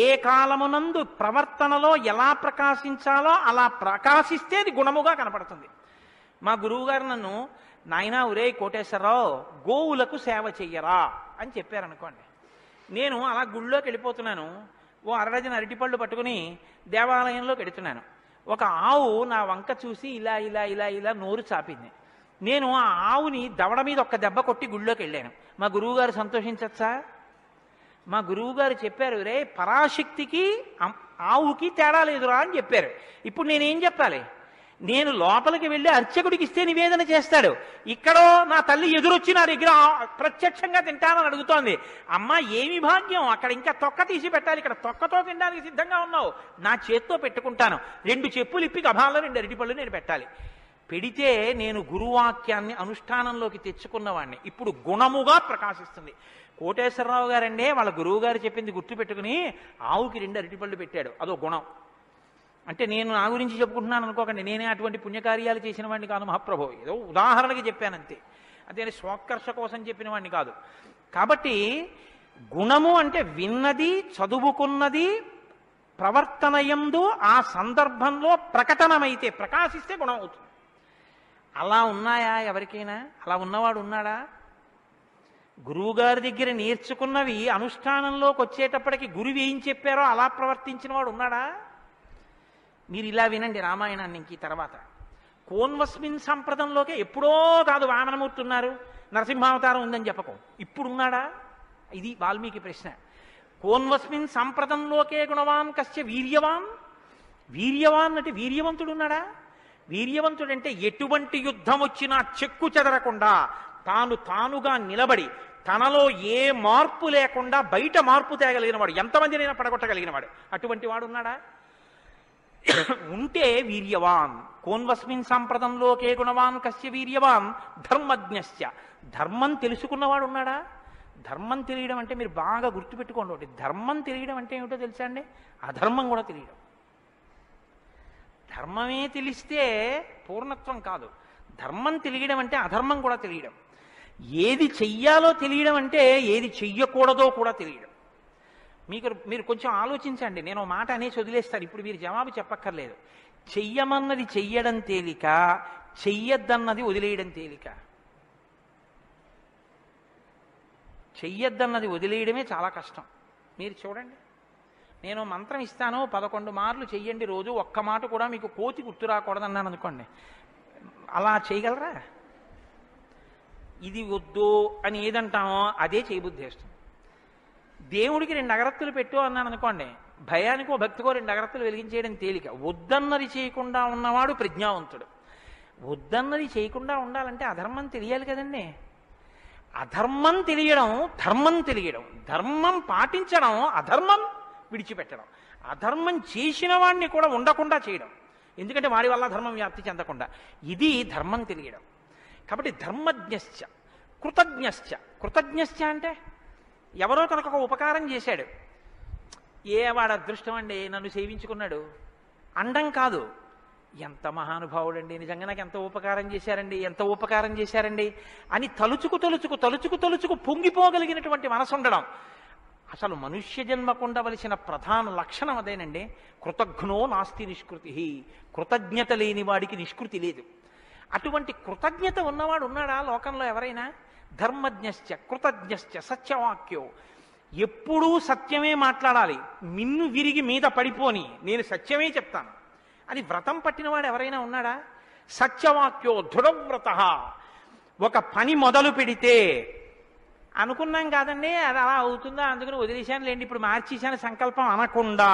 A: ఏ కాలమునందు ప్రవర్తనలో ఎలా ప్రకాశించాలో అలా ప్రకాశిస్తే అది గుణముగా కనపడుతుంది. మా గురువుగారు నన్ను, నాయనా ఒరే కోటేశ్వరరావు, గోవులకు సేవ చెయ్యరా అని చెప్పారనుకోండి. నేను అలా గుళ్ళోకి వెళ్ళిపోతున్నాను. ఓ అరడజన అరటిపళ్ళు పట్టుకుని దేవాలయంలోకి వెడుతున్నాను. ఒక ఆవు నా వంక చూసి ఇలా ఇలా ఇలా ఇలా నోరు చాపింది. నేను ఆ ఆవుని దవడ మీద ఒక్క దెబ్బ కొట్టి గుళ్ళోకి వెళ్ళాను. మా గురువుగారు సంతోషించచ్చా? మా గురువుగారు చెప్పారు, రే పరాశక్తికి ఆవుకి తేడా లేదురా అని చెప్పారు. ఇప్పుడు నేనేం చెప్పాలి? నేను లోపలికి వెళ్ళి అర్చకుడికి ఇస్తే నివేదన చేస్తాడు. ఇక్కడో నా తల్లి ఎదురొచ్చి నా దగ్గర ప్రత్యక్షంగా తింటానని అడుగుతోంది. అమ్మ ఏమి భాగ్యం, అక్కడ ఇంకా తొక్క తీసి పెట్టాలి, ఇక్కడ తొక్కతో తినడానికి సిద్ధంగా ఉన్నావు. నా చేత్తో పెట్టుకుంటాను. 2 చెప్పులు ఇప్పి గభాల్లో 2 అరటిపళ్ళు నేను పెట్టాలి. పెడితే నేను గురువాక్యాన్ని అనుష్ఠానంలోకి తెచ్చుకున్నవాడిని. ఇప్పుడు గుణముగా ప్రకాశిస్తుంది. కోటేశ్వరరావు గారండే వాళ్ళ గురువు గారు చెప్పింది గుర్తుపెట్టుకుని ఆవుకి 2 అరటిపళ్ళు పెట్టాడు. అదో గుణం. అంటే నేను నా గురించి చెప్పుకుంటున్నాను అనుకోకండి. నేనే అటువంటి పుణ్యకార్యాలు చేసిన వాడిని కాదు మహాప్రభు. ఏదో ఉదాహరణకి చెప్పానంతే. అదే స్వోత్కర్ష కోసం చెప్పిన వాడిని కాదు. కాబట్టి గుణము అంటే విన్నది, చదువుకున్నది, ప్రవర్తనయందు ఆ సందర్భంలో ప్రకటనమైతే, ప్రకాశిస్తే గుణం అవుతుంది. అలా ఉన్నాయా ఎవరికైనా? అలా ఉన్నవాడు ఉన్నాడా? గురువుగారి దగ్గర నేర్చుకున్నవి అనుష్ఠానంలోకి వచ్చేటప్పటికి గురువు ఏం చెప్పారో అలా ప్రవర్తించిన వాడు ఉన్నాడా? మీరు ఇలా వినండి రామాయణాన్ని. ఇంక తర్వాత కోన్వస్మిన్ సంప్రదంలోకే ఎప్పుడో కాదు వామనమూర్తి ఉన్నారు, నరసింహావతారం ఉందని చెప్పకు. ఇప్పుడున్నాడా? ఇది వాల్మీకి ప్రశ్న. కోన్వస్మిన్ సంప్రదంలోకే గుణవాన్ కస్య వీర్యవాన్. వీర్యవాన్ అంటే వీర్యవంతుడు ఉన్నాడా? వీర్యవంతుడంటే ఎటువంటి యుద్ధం వచ్చినా చెక్కు చెదరకుండా తానుగా నిలబడి తనలో ఏ మార్పు లేకుండా బయట మార్పు తేగలిగినవాడు, ఎంతమందినైనా పడగొట్టగలిగినవాడు. అటువంటి వాడు ఉన్నాడా? ఉంటే వీర్యవాన్. కోన్వస్మిన్ సంప్రదంలోకే గుణవాన్ కస్య వీర్యవాన్ ధర్మజ్ఞస్య. ధర్మం తెలుసుకున్నవాడు ఉన్నాడా? ధర్మం తెలియడం అంటే మీరు బాగా గుర్తుపెట్టుకోండి ఒకటి. ధర్మం తెలియడం అంటే ఏమిటో తెలుసా అండి? అధర్మం కూడా తెలియడం. ధర్మమే తెలిస్తే పూర్ణత్వం కాదు. ధర్మం తెలియడం అంటే అధర్మం కూడా తెలియడం. ఏది చెయ్యాలో తెలియడం అంటే ఏది చెయ్యకూడదో కూడా తెలియడం. మీరు కొంచెం ఆలోచించండి. నేను మాట అనేసి వదిలేస్తాను. ఇప్పుడు మీరు జవాబు చెప్పక్కర్లేదు. చెయ్యమన్నది చెయ్యడం తేలిక, చెయ్యొద్దన్నది వదిలేయడం తేలిక. చెయ్యొద్దన్నది వదిలేయడమే చాలా కష్టం. మీరు చూడండి, నేను మంత్రం ఇస్తాను 11 మార్లు చెయ్యండి రోజు, ఒక్క మాట కూడా మీకు కోతి గుర్తు రాకూడదన్నాను అనుకోండి. అలా చేయగలరా? ఇది వద్దు అని ఏదంటామో అదే చేయబుద్ధి వేస్తుంది. దేవుడికి 2 అగరత్తులు పెట్టు అన్నాను అనుకోండి, భయానికో భక్తికో 2 అగరత్తులు వెలిగించేయడం తేలిక. వద్దన్నది చేయకుండా ఉన్నవాడు ప్రజ్ఞావంతుడు. వద్దన్నది చేయకుండా ఉండాలంటే అధర్మం తెలియాలి కదండి. అధర్మం తెలియడం, ధర్మం తెలియడం, ధర్మం పాటించడం, అధర్మం విడిచిపెట్టడం, అధర్మం చేసిన వాడిని కూడా ఉండకుండా చేయడం, ఎందుకంటే వాడి వల్ల ధర్మం వ్యాప్తి చెందకుండా. ఇది ధర్మం తెలియడం. కాబట్టి ధర్మజ్ఞశ్చ కృతజ్ఞశ్చ. కృతజ్ఞశ్చ అంటే ఎవరో తనకు ఒక ఉపకారం చేశాడు, వాడు అదృష్టం అండి నన్ను సేవించుకున్నాడు అండం కాదు, ఎంత మహానుభావుడండి, నిజంగా నాకు ఎంత ఉపకారం చేశారండి, ఎంత ఉపకారం చేశారండి అని తలుచుకు పొంగిపోగలిగినటువంటి మనసు ఉండడం. అసలు మనుష్య జన్మకు ఉండవలసిన ప్రధాన లక్షణం అదేనండి. కృతజ్ఞో నాస్తి నిష్కృతి. కృతజ్ఞత లేని వాడికి నిష్కృతి లేదు. అటువంటి కృతజ్ఞత ఉన్నవాడు ఉన్నాడా లోకంలో ఎవరైనా? ధర్మజ్ఞశ్చ కృతజ్ఞశ్చ సత్యవాక్యో. ఎప్పుడూ సత్యమే మాట్లాడాలి, మిన్ను విరిగి మీద పడిపోని నేను సత్యమే చెప్తాను అని వ్రతం పట్టినవాడు ఎవరైనా ఉన్నాడా? సత్యవాక్యో దృఢవ్రత. ఒక పని మొదలు పెడితే అనుకున్నాం కాదండి అది అలా అవుతుందా అందుకని వదిలేశాను లేండి ఇప్పుడు మార్చేశాను సంకల్పం అనకుండా,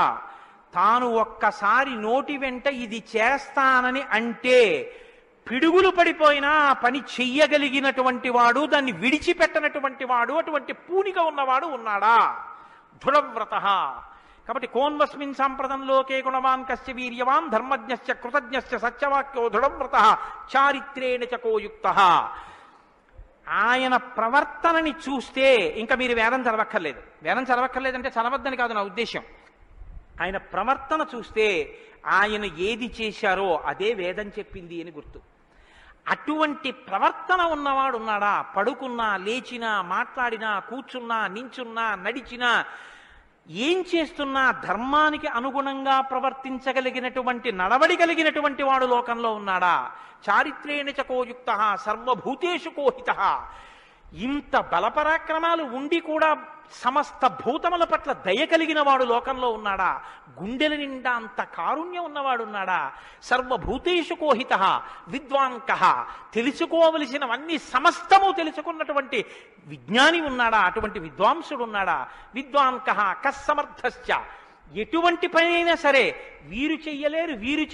A: తాను ఒక్కసారి నోటి వెంట ఇది చేస్తానని అంటే పిడుగులు పడిపోయినా ఆ పని చెయ్యగలిగినటువంటి వాడు, దాన్ని విడిచిపెట్టనటువంటి వాడు, అటువంటి పూనిక ఉన్నవాడు ఉన్నాడా? దృఢవ్రత. కాబట్టి కోన్వస్మిన్ సాంప్రదంలోకే గుణవాన్ కశ్చ వీర్యవాన్ ధర్మజ్ఞశ్చ కృతజ్ఞశ్చ సత్యవాక్యో దృఢవ్రత చారిత్రేణ చకోయుక్త. ఆయన ప్రవర్తనని చూస్తే ఇంకా మీరు వేదం చదవక్కర్లేదు. వేదం చదవక్కర్లేదంటే చదవద్దని కాదు నా ఉద్దేశం. ఆయన ప్రవర్తన చూస్తే ఆయన ఏది చేశారో అదే వేదం చెప్పింది అని గుర్తు. అటువంటి ప్రవర్తన ఉన్నవాడు ఉన్నాడా? పడుకున్నా, లేచినా, మాట్లాడినా, కూర్చున్నా, నించున్నా, నడిచినా, ఏం చేస్తున్నా ధర్మానికి అనుగుణంగా ప్రవర్తించగలిగినటువంటి నడవడి కలిగినటువంటి వాడు లోకంలో ఉన్నాడా? చారిత్రేణ చకోయుక్త సర్వభూతేషు కోహిత. ఇంత బలపరాక్రమాలు ఉండి కూడా సమస్త భూతముల పట్ల దయ కలిగిన వాడు లోకంలో ఉన్నాడా? గుండెల నిండా అంత కారుణ్యం ఉన్నవాడు ఉన్నాడా? సర్వభూతేషు కోహిత విద్వాంక. తెలుసుకోవలసినవన్నీ సమస్తము తెలుసుకున్నటువంటి విజ్ఞాని ఉన్నాడా? అటువంటి విద్వాంసుడు ఉన్నాడా? విద్వాంక కస్సమర్థశ్చ. ఎటువంటి పని అయినా సరే వీరు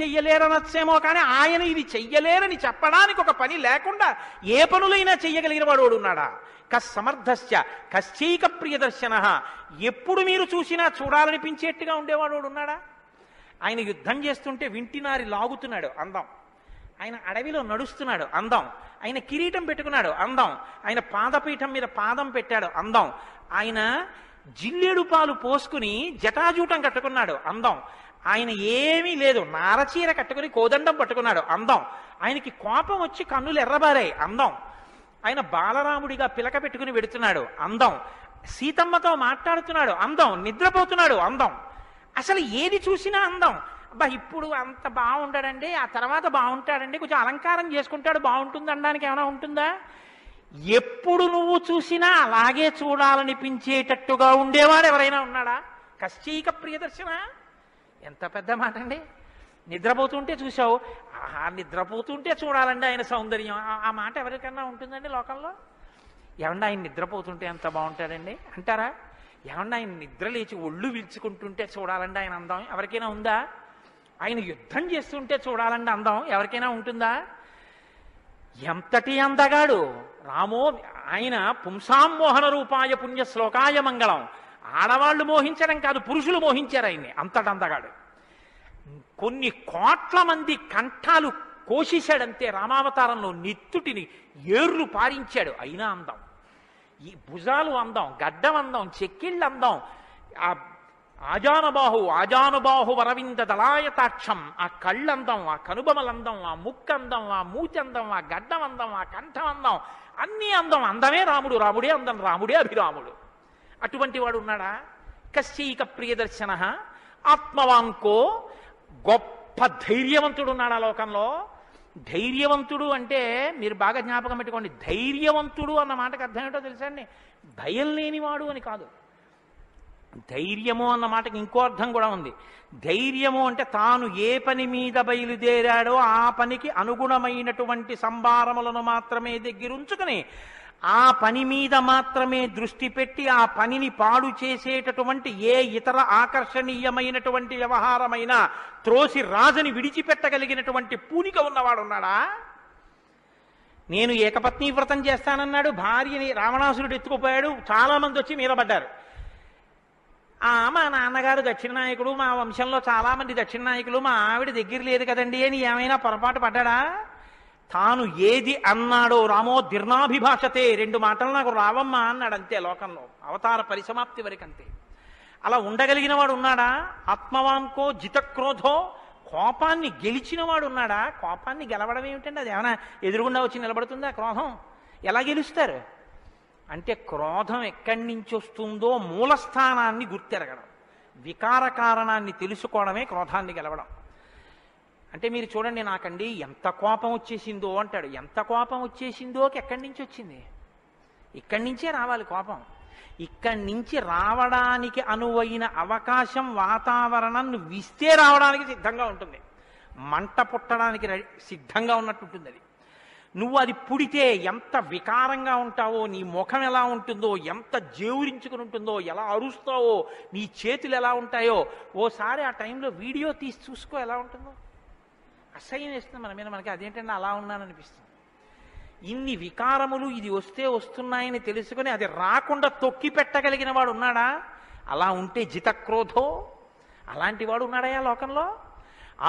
A: చెయ్యలేరు అనొచ్చేమో కానీ ఆయన ఇది చెయ్యలేరని చెప్పడానికి ఒక పని లేకుండా ఏ పనులైనా చెయ్యగలిగిన వాడు ఉన్నాడా? కస్సమర్థశ్చ కశ్చైక ప్రియదర్శన. ఎప్పుడు మీరు చూసినా చూడాలనిపించేట్టుగా ఉండేవాడు ఉన్నాడా? ఆయన యుద్ధం చేస్తుంటే వింటినారి లాగుతున్నాడు అందం, ఆయన అడవిలో నడుస్తున్నాడు అందం, ఆయన కిరీటం పెట్టుకున్నాడు అందం, ఆయన పాదపీఠం మీద పాదం పెట్టాడు అందం, ఆయన జిల్లేడు పాలు పోసుకుని జటాజూటం కట్టుకున్నాడు అందం, ఆయన ఏమీ లేదు నారచీర కట్టుకుని కోదండం పట్టుకున్నాడు అందం, ఆయనకి కోపం వచ్చి కన్నులు ఎర్రబారాయి అందం, ఆయన బాలరాముడిగా పిలక పెట్టుకుని వెడుతున్నాడు అందం, సీతమ్మతో మాట్లాడుతున్నాడు అందం, నిద్రపోతున్నాడు అందం. అసలు ఏది చూసినా అందం. అబ్బా ఇప్పుడు అంత బాగుంటాడండి, ఆ తర్వాత బాగుంటాడండి, కొంచెం అలంకారం చేసుకుంటాడు బాగుంటుంది అనడానికి ఏమైనా ఉంటుందా? ఎప్పుడు నువ్వు చూసినా అలాగే చూడాలనిపించేటట్టుగా ఉండేవాడు ఎవరైనా ఉన్నాడా? కశ్చైక ప్రియదర్శన. ఎంత పెద్ద మాట అండి. నిద్రపోతుంటే చూసావు, ఆహా నిద్రపోతుంటే చూడాలండి ఆయన సౌందర్యం. ఆ మాట ఎవరికన్నా ఉంటుందండి లోకంలో? ఏమన్నా ఆయన నిద్రపోతుంటే ఎంత బాగుంటాడండి అంటారా? ఏమన్నా ఆయన నిద్ర లేచి ఒళ్ళు విల్చుకుంటుంటే చూడాలండి ఆయన అందం ఎవరికైనా ఉందా? ఆయన యుద్ధం చేస్తుంటే చూడాలండి అందం ఎవరికైనా ఉంటుందా? ఎంతటి అందగాడు రామో. ఆయన పుంసాం మోహన రూపాయ పుణ్య శ్లోకాయ మంగళం. ఆడవాళ్లు మోహించడం కాదు, పురుషులు మోహించారు ఆయన్ని. అంతటి అందగాడు. కొన్ని కోట్ల మంది కంఠాలు కోసేశాడంతే రామావతారంలో. నెత్తుటిని ఏర్లు పారించాడు. అయినా అందం. ఈ భుజాలు అందం, గడ్డం అందం, చెక్కిళ్ళు అందం, ఆ ఆజానుబాహు వరవింద దళాయతాక్షం, ఆ కళ్ళందం, ఆ కనుబొమలందం, ఆ ముక్కందం, ఆ మూచందం, ఆ గడ్డం అందం, ఆ కంఠం అందం, అన్నీ అందం. అందమే రాముడు, రాముడే అందం, రాముడే అభిరాముడు. అటువంటి వాడు ఉన్నాడా? కశ్చైక ప్రియదర్శన ఆత్మవాంకో. గొప్ప ధైర్యవంతుడు ఉన్నాడా లోకంలో? ధైర్యవంతుడు అంటే మీరు బాగా జ్ఞాపకం పెట్టుకోండి, ధైర్యవంతుడు అన్న మాటకు అర్థం ఏంటో తెలుసా అండి? భయం లేనివాడు అని కాదు. ధైర్యము అన్న మాటకి ఇంకో అర్థం కూడా ఉంది. ధైర్యము అంటే తాను ఏ పని మీద బయలుదేరాడో ఆ పనికి అనుగుణమైనటువంటి సంభారములను మాత్రమే దగ్గరుంచుకుని ఆ పని మీద మాత్రమే దృష్టి పెట్టి ఆ పనిని పాడు చేసేటటువంటి ఏ ఇతర ఆకర్షణీయమైనటువంటి వ్యవహారమైనా త్రోసి రాజని విడిచిపెట్టగలిగినటువంటి పూనిక ఉన్నవాడు ఉన్నాడా? నేను ఏకపత్ని వ్రతం చేస్తానన్నాడు, భార్యని రావణాసురుడు ఎత్తుకుపోయాడు, చాలా మంది వచ్చి మీద పడ్డారు. మా నాన్నగారు దక్షిణ నాయకుడు, మా వంశంలో చాలా మంది దక్షిణ నాయకులు, మా ఆవిడ దగ్గర లేదు కదండి అని ఏమైనా పొరపాటు పడ్డాడా? తాను ఏది అన్నాడో రామో దీర్ణాభిభాషతే, 2 మాటలు నాకు రావమ్మా అన్నాడు అంతే. లోకంలో అవతార పరిసమాప్తి వరకు అంతే. అలా ఉండగలిగిన వాడు ఉన్నాడా? ఆత్మవాంకో జితక్రోధో, కోపాన్ని గెలిచిన వాడు ఉన్నాడా? కోపాన్ని గెలవడం ఏమిటండి? అది ఏమైనా ఎదురుగుండా వచ్చి నిలబడుతుందా క్రోధం? ఎలా గెలుస్తారు అంటే క్రోధం ఎక్కడి నుంచి వస్తుందో మూలస్థానాన్ని గుర్తెరగడం, వికార కారణాన్ని తెలుసుకోవడమే క్రోధాన్ని గెలవడం. అంటే మీరు చూడండి, నాకండి ఎంత కోపం వచ్చేసిందో అంటాడు. ఎంత కోపం వచ్చేసిందోకి ఎక్కడి నుంచి వచ్చింది? ఇక్కడి నుంచే రావాలి కోపం. ఇక్కడి నుంచి రావడానికి అనువైన అవకాశం, వాతావరణం నువ్వు ఇస్తే రావడానికి సిద్ధంగా ఉంటుంది. మంట పుట్టడానికి సిద్ధంగా ఉన్నట్టుంటుంది అది. నువ్వు అది పుడితే ఎంత వికారంగా ఉంటావో, నీ ముఖం ఎలా ఉంటుందో, ఎంత జేవురించుకుని ఉంటుందో, ఎలా అరుస్తావో, నీ చేతులు ఎలా ఉంటాయో ఓసారి ఆ టైంలో వీడియో తీసి చూసుకో ఎలా ఉంటుందో. అసహ్యం వేస్తుంది మన మీద. మనకి అదేంటంటే అలా ఉన్నాననిపిస్తుంది. ఇన్ని వికారములు ఇది వస్తే వస్తున్నాయని తెలుసుకుని అది రాకుండా తొక్కి పెట్టగలిగిన వాడు ఉన్నాడా? అలా ఉంటే జితక్రోధో, అలాంటి వాడు ఉన్నాడా లోకంలో?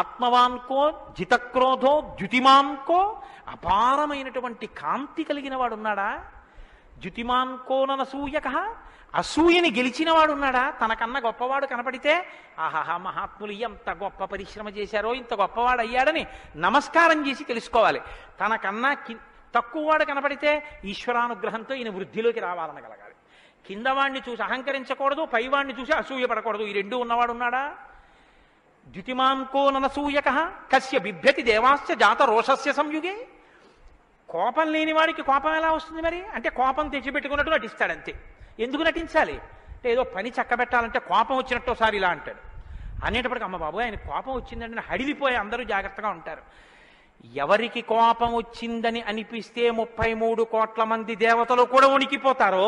A: ఆత్మవాన్కో జితక్రోధో ద్యుతిమాన్కో, అపారమైనటువంటి కాంతి కలిగిన వాడు ఉన్నాడా? ద్యుతిమాన్కో ననసూయక, అసూయని గెలిచిన వాడు ఉన్నాడా? తనకన్నా గొప్పవాడు కనపడితే ఆహాహా మహాత్ములు ఎంత గొప్ప పరిశ్రమ చేశారో, ఇంత గొప్పవాడు అయ్యాడని నమస్కారం చేసి తెలుసుకోవాలి. తనకన్నా తక్కువవాడు కనపడితే ఈశ్వరానుగ్రహంతో ఈయన వృద్ధిలోకి రావాలనగలగాలి. కిందవాడిని చూసి అహంకరించకూడదు, పైవాడిని చూసి అసూయ పడకూడదు. ఈ 2 ఉన్నవాడు ఉన్నాడా? ద్యుతిమాన్కో ననసూయక కస్య బిభ్యతి దేవాశ్చ జాత రోషస్య సంయుగే. కోపం లేని వాడికి కోపం ఎలా వస్తుంది మరి? అంటే కోపం తెచ్చిపెట్టుకున్నట్టు నటిస్తాడంతే. ఎందుకు నటించాలి అంటే ఏదో పని చక్కబెట్టాలంటే కోపం వచ్చినట్టు ఒకసారి ఇలా అంటాడు. అనేటప్పటికి అమ్మ బాబు ఆయన కోపం వచ్చిందంటే హడిలిపోయి అందరూ జాగ్రత్తగా ఉంటారు. ఎవరికి కోపం వచ్చిందని అనిపిస్తే 33 కోట్ల మంది దేవతలు కూడా వణికిపోతారో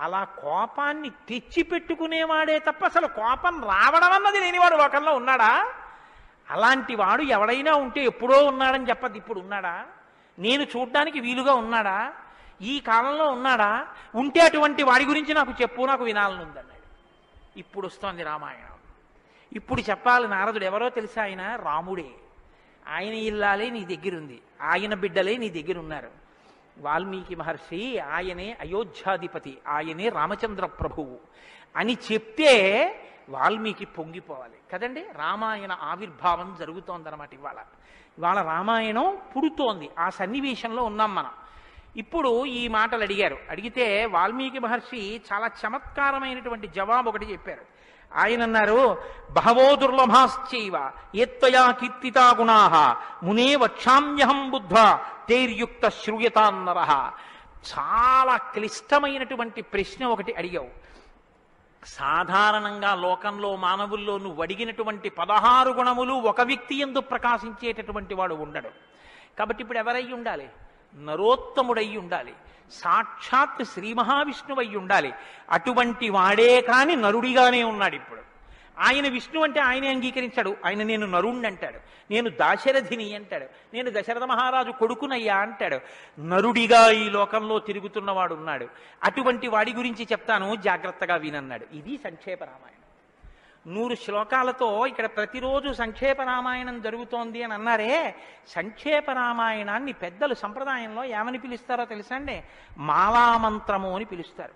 A: అలా కోపాన్ని తెచ్చిపెట్టుకునేవాడే తప్ప అసలు కోపం రావడం అన్నది లేనివాడు లోకంలో ఉన్నాడా? అలాంటి వాడు ఎవడైనా ఉంటే ఎప్పుడో ఉన్నాడని చెప్పదు, ఇప్పుడు ఉన్నాడా? నేను చూడ్డానికి వీలుగా ఉన్నాడా? ఈ కాలంలో ఉన్నాడా? ఉంటే అటువంటి వాడి గురించి నాకు చెప్పు, నాకు వినాలని ఉందన్నాడు. ఇప్పుడు వస్తోంది రామాయణం. ఇప్పుడు చెప్పాలి. నారదుడు ఎవరో తెలుసా? ఆయన రాముడే. ఆయన ఇల్లాలే నీ దగ్గరుంది, ఆయన బిడ్డలే నీ దగ్గర ఉన్నారు. వాల్మీకి మహర్షి ఆయనే అయోధ్యాధిపతి, ఆయనే రామచంద్ర ప్రభువు అని చెప్తే వాల్మీకి పొంగిపోవాలి కదండి. రామాయణ ఆవిర్భావం జరుగుతోందన్నమాట. ఇవాళ రామాయణం పుడుతోంది. ఆ సన్నివేశంలో ఉన్నాం మనం. ఇప్పుడు ఈ మాటలు అడిగితే వాల్మీకి మహర్షి చాలా చమత్కారమైనటువంటి జవాబు ఒకటి చెప్పారు. ఆయన అన్నారు, బహవో దుర్లభాశ్చైవ ఏత్వయా కీర్తితా గుణాః మునే వక్షామ్యహం బుద్ధ్వా తైర్యుక్త శ్రూయతాన్నరః. చాలా క్లిష్టమైనటువంటి ప్రశ్న ఒకటి అడిగావు. సాధారణంగా లోకంలో మానవుల్లో నువ్వు అడిగినటువంటి 16 గుణములు ఒక వ్యక్తి యందు ప్రకాశించేటటువంటి వాడు ఉండడు. కాబట్టి ఇప్పుడు ఎవరై ఉండాలి? నరోత్తముడై ఉండాలి, సాక్షాత్ శ్రీ మహావిష్ణువై ఉండాలి. అటువంటి వాడే కాని నరుడిగానే ఉన్నాడు ఇప్పుడు. ఆయన విష్ణు అంటే ఆయనే అంగీకరించాడు. ఆయన నేను నరుణ్ణి అంటాడు, నేను దాశరథిని అంటాడు, నేను దశరథ మహారాజు కొడుకునయ్యా అంటాడు. నరుడిగా ఈ లోకంలో తిరుగుతున్నవాడు ఉన్నాడు. అటువంటి వాడి గురించి చెప్తాను, జాగ్రత్తగా వినన్నాడు. ఇది సంక్షేప రామాయణం. 100 శ్లోకాలతో ఇక్కడ ప్రతిరోజు సంక్షేప రామాయణం జరుగుతోంది అని అన్నారే. సంక్షేప రామాయణాన్ని పెద్దలు సంప్రదాయంలో ఏమని పిలుస్తారో తెలుసా అండి? మాలామంత్రము అని పిలుస్తారు.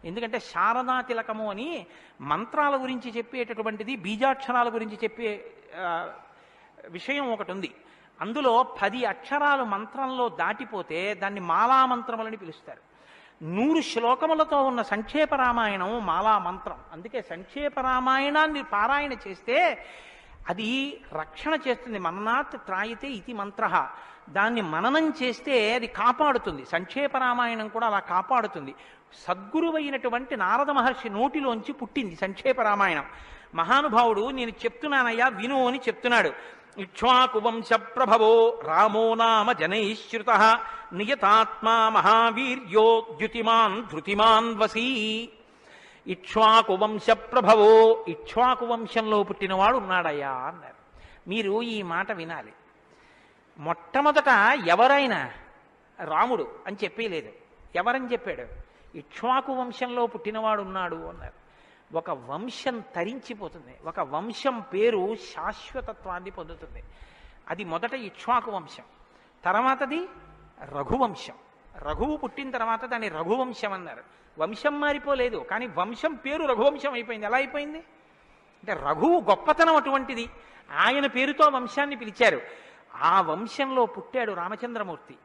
A: ఎందుకంటే శారదా తిలకము అని మంత్రాల గురించి చెప్పేటటువంటిది, బీజాక్షరాల గురించి చెప్పే విషయం ఒకటి ఉంది. అందులో 10 అక్షరాలు మంత్రంలో దాటిపోతే దాన్ని మాలామంత్రములని పిలుస్తారు. 100 శ్లోకములతో ఉన్న సంక్షేప రామాయణం మాలా మంత్రం. అందుకే సంక్షేప రామాయణాన్ని పారాయణ చేస్తే అది రక్షణ చేస్తుంది. మన్నాత్ త్రాయితే ఇది మంత్ర. దాన్ని మననం చేస్తే అది కాపాడుతుంది. సంక్షేప రామాయణం కూడా అలా కాపాడుతుంది. సద్గురువైనటువంటి నారద మహర్షి నోటిలోంచి పుట్టింది సంక్షేప రామాయణం. మహానుభావుడు నేను చెప్తున్నానయ్యా విను అని చెప్తున్నాడు. ఇక్ష్వాకువంశ ప్రభవో రామో నామ జనైశ్రుత నియతాత్మా మహావీర్యో ద్యుతిమాన్ ధృతిమాన్ వసీ. ఇక్ష్వాకువంశ ప్రభవో, ఇక్ష్వాకు వంశంలో పుట్టినవాడు ఉన్నాడయ్యా అన్నారు. మీరు ఈ మాట వినాలి. మొట్టమొదట ఎవరైనా రాముడు అని చెప్పలేదు. ఎవరని చెప్పాడు? ఇక్ష్వాకు వంశంలో పుట్టినవాడు ఉన్నాడు అన్నారు. ఒక వంశం తరించిపోతుంది, ఒక వంశం పేరు శాశ్వతత్వాన్ని పొందుతుంది. అది మొదట ఇక్ష్వాకు వంశం, తర్వాతది రఘువంశం. రఘువు పుట్టిన తర్వాత దాన్ని రఘువంశం అన్నారు. వంశం మారిపోలేదు, కానీ వంశం పేరు రఘువంశం అయిపోయింది. ఎలా అయిపోయింది అంటే రఘువు గొప్పతనం అటువంటిది, ఆయన పేరుతో వంశాన్ని పిలిచారు. ఆ వంశంలో పుట్టాడు రామచంద్రమూర్తి.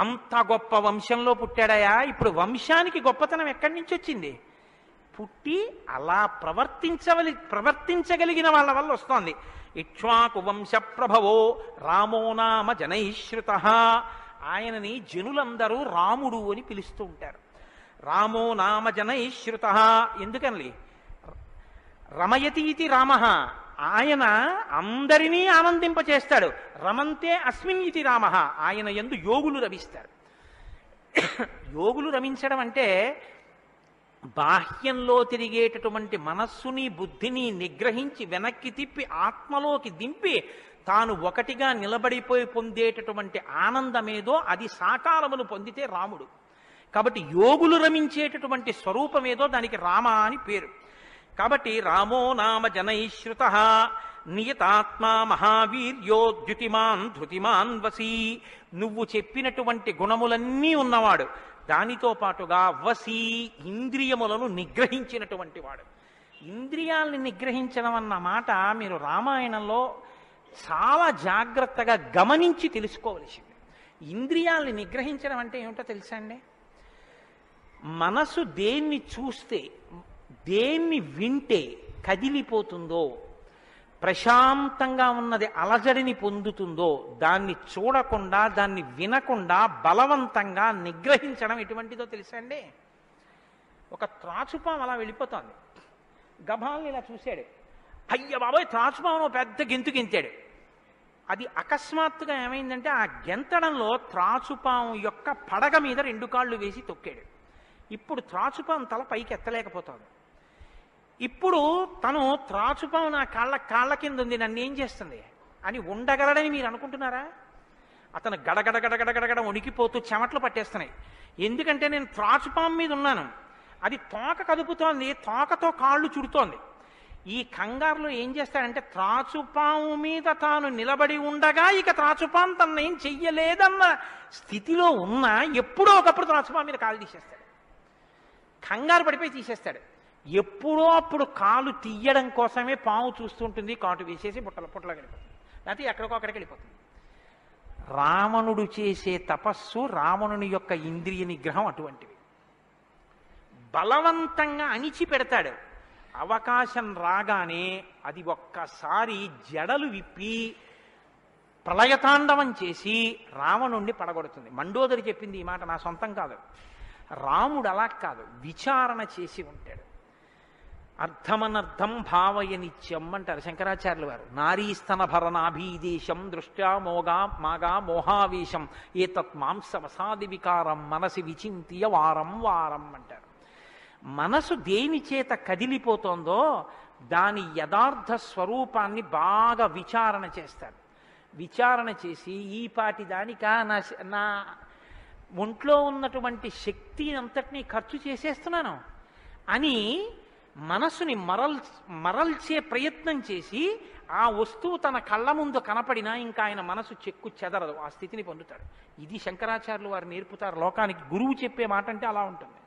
A: అంత గొప్ప వంశంలో పుట్టాడయా. ఇప్పుడు వంశానికి గొప్పతనం ఎక్కడి నుంచి వచ్చింది? పుట్టి అలా ప్రవర్తించగలిగిన వాళ్ళ వల్ల వస్తోంది. ఇక్ష్వాకు వంశ ప్రభవో రామో నామ జనైశ్రుత. ఆయనని జనులందరూ రాముడు అని పిలుస్తూ ఉంటారు. రామో నామ జనైశ్రుత ఎందుకని? రమయతీతి రామ, ఆయన అందరినీ ఆనందింపచేస్తాడు. రమంతే అస్మిన్ ఇతి రామ, ఆయన యందు యోగులు రమిస్తారు. యోగులు రమించడం అంటే బాహ్యంలో తిరిగేటటువంటి మనస్సుని బుద్ధిని నిగ్రహించి వెనక్కి తిప్పి ఆత్మలోకి దింపి తాను ఒకటిగా నిలబడిపోయి పొందేటటువంటి ఆనందమేదో అది సాకారమును పొందితే రాముడు. కాబట్టి యోగులు రమించేటటువంటి స్వరూపమేదో దానికి రామ అని పేరు. కాబట్టి రామో నామ జనైశ్రుత నియతాత్మా మహావీర్యో ద్యుతిమాన్ ధృతిమాన్ వసీ. నువ్వు చెప్పినటువంటి గుణములన్నీ ఉన్నవాడు, దానితో పాటుగా వసీ ఇంద్రియములను నిగ్రహించినటువంటి వాడు. ఇంద్రియాల్ని నిగ్రహించడం అన్న మాట మీరు రామాయణంలో చాలా జాగ్రత్తగా గమనించి తెలుసుకోవలసింది. ఇంద్రియాల్ని నిగ్రహించడం అంటే ఏమిటో తెలుసా అండి? మనసు దేన్ని చూస్తే, దేన్ని వింటే కదిలిపోతుందో, ప్రశాంతంగా ఉన్నది అలజడిని పొందుతుందో దాన్ని చూడకుండా, దాన్ని వినకుండా బలవంతంగా నిగ్రహించడం ఎటువంటిదో తెలుసా అండి? ఒక త్రాచుపాం అలా వెళ్ళిపోతోంది, గభాల్ని ఇలా చూశాడు, అయ్య బాబోయ్ త్రాచుపాము పెద్ద గెంతు గెంతాడు. అది అకస్మాత్తుగా ఏమైందంటే ఆ గెంతడంలో త్రాచుపాము యొక్క పడగ మీద 2 కాళ్ళు వేసి తొక్కాడు. ఇప్పుడు త్రాచుపాము తల పైకి ఎత్తలేకపోతుంది. ఇప్పుడు తను త్రాచుపాము నా కాళ్ళ కింద ఉంది, నన్ను ఏం చేస్తుంది అని ఉండగలడని మీరు అనుకుంటున్నారా? అతను గడగడ వణికిపోతూ చెమట్లు పట్టేస్తున్నాయి. ఎందుకంటే నేను త్రాచుపాము మీద ఉన్నాను, అది తోక కదుపుతోంది, తోకతో కాళ్ళు చుడుతోంది. ఈ కంగారులో ఏం చేస్తాడంటే త్రాచుపాము మీద తాను నిలబడి ఉండగా ఇక త్రాచుపాము తన ఏం చెయ్యలేదన్న స్థితిలో ఉన్నా ఎప్పుడో ఒకప్పుడు త్రాచుపాము మీద కాలు తీసేస్తాడు. కంగారు పడిపోయి తీసేస్తాడు. ఎప్పుడో అప్పుడు కాలు తీయడం కోసమే పాము చూస్తుంటుంది, కాటు వేసేసి పుట్టలో వెళ్ళిపోతుంది, లేకపోతే ఎక్కడికో అక్కడికి వెళ్ళిపోతుంది. రావణుడు చేసే తపస్సు, రావణుని యొక్క ఇంద్రియ నిగ్రహం అటువంటివి. బలవంతంగా అణిచి పెడతాడు. అవకాశం రాగానే అది ఒక్కసారి జడలు విప్పి ప్రళయతాండవం చేసి రావణుణ్ణి పడగొడుతుంది. మండోదరి చెప్పింది ఈ మాట, నా సొంతం కాదు. రాముడు అలా కాదు, విచారణ చేసి ఉంటాడు. అర్థమనర్థం భావయ నిత్యం అంటారు శంకరాచార్యుల వారు. నారీస్తన భరణాభీదేశం దృష్ట్యా మాగా మోహావేశం ఏతత్ మాంసవసాది వికారం మనసి విచింత్య వారం వారం అంటారు. మనసు దేని చేత కదిలిపోతోందో దాని యథార్థ స్వరూపాన్ని బాగా విచారణ చేస్తారు. విచారణ చేసి ఈ పాటి దానికా నా ఒంట్లో ఉన్నటువంటి శక్తి అంతటినీ ఖర్చు చేసేస్తున్నాను అని మనసుని మరల్చే ప్రయత్నం చేసి ఆ వస్తువు తన కళ్ళ ముందు కనపడినా ఇంకా ఆయన మనసు చెక్కు చెదరదు, ఆ స్థితిని పొందుతాడు. ఇది శంకరాచార్యులు వారు నేర్పుతారు లోకానికి. గురువు చెప్పే మాట అంటే అలా ఉంటుంది.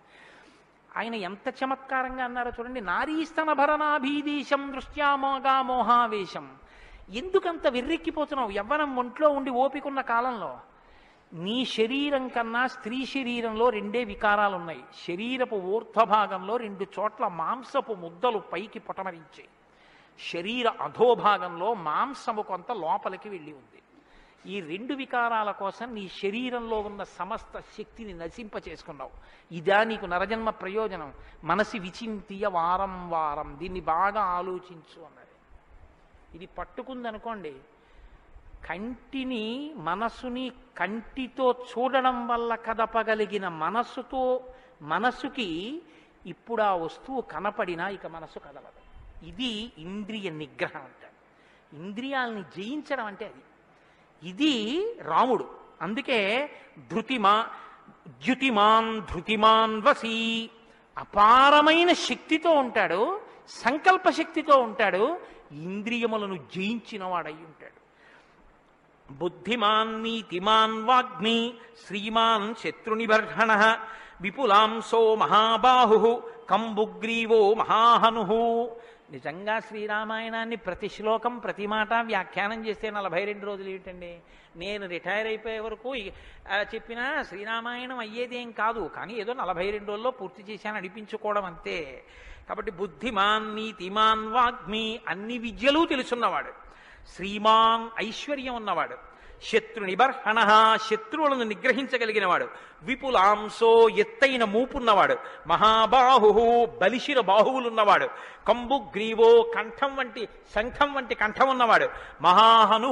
A: ఆయన ఎంత చమత్కారంగా అన్నారో చూడండి. నారీస్తన భరణాభీదేశం దృష్ట్యా మోహావేశం. ఎందుకంత వెర్రెక్కిపోతున్నావు? యవ్వనం ఒంట్లో ఉండి ఓపికన్న కాలంలో నీ శరీరం కన్నా స్త్రీ శరీరంలో 2 వికారాలు ఉన్నాయి. శరీరపు ఊర్ధ్వభాగంలో 2 చోట్ల మాంసపు ముద్దలు పైకి పొటమరించాయి. శరీర అధోభాగంలో మాంసము కొంత లోపలికి వెళ్ళి ఉంది. ఈ 2 వికారాల కోసం నీ శరీరంలో ఉన్న సమస్త శక్తిని నశింప చేసుకున్నావు. ఇదా నీకు నరజన్మ ప్రయోజనం? మనసి విచింతియ వారం వారం, దీన్ని బాగా ఆలోచించు అన్నది. ఇది పట్టుకుందనుకోండి కంటిని మనసుని కంటితో చూడడం వల్ల కదపగలిగిన మనసుకి ఇప్పుడు ఆ వస్తువు కనపడినా ఇక మనసు కదలదు. ఇది ఇంద్రియ నిగ్రహం అంటారు. ఇంద్రియాలని జయించడం అంటే అది. ఇది రాముడు. అందుకే ధృతిమాన్ వసీ, అపారమైన శక్తితో ఉంటాడు, సంకల్ప శక్తితో ఉంటాడు, ఇంద్రియములను జయించిన వాడై ఉంటాడు. బుద్ధిమాన్ నీతిమాన్ వాగ్మి శ్రీమాన్ శత్రునిబర్హణ విపులాంసో మహాబాహు కంబుగ్రీవో మహాహను. నిజంగా శ్రీరామాయణాన్ని ప్రతి శ్లోకం ప్రతి మాట వ్యాఖ్యానం చేస్తే 42 రోజులు ఏమిటండి? నేను రిటైర్ అయిపోయే వరకు చెప్పినా శ్రీరామాయణం అయ్యేదేం కాదు. కానీ ఏదో 42 రోజుల్లో పూర్తి చేశాను అనిపించుకోవడం అంతే. కాబట్టి బుద్ధిమాన్ నీతిమాన్ వాగ్మి, అన్ని విద్యలు తెలుసున్నవాడు, శ్రీమాన్ ఐశ్వర్యం ఉన్నవాడు, శత్రు నిబర్హణ శత్రువులను నిగ్రహించగలిగినవాడు, విపులాంసో ఎత్తైన మూపున్నవాడు, మహాబాహు బలిశిర బాహువులున్నవాడు, కంబుగ్రీవో శంఖం వంటి కంఠం ఉన్నవాడు, మహాహను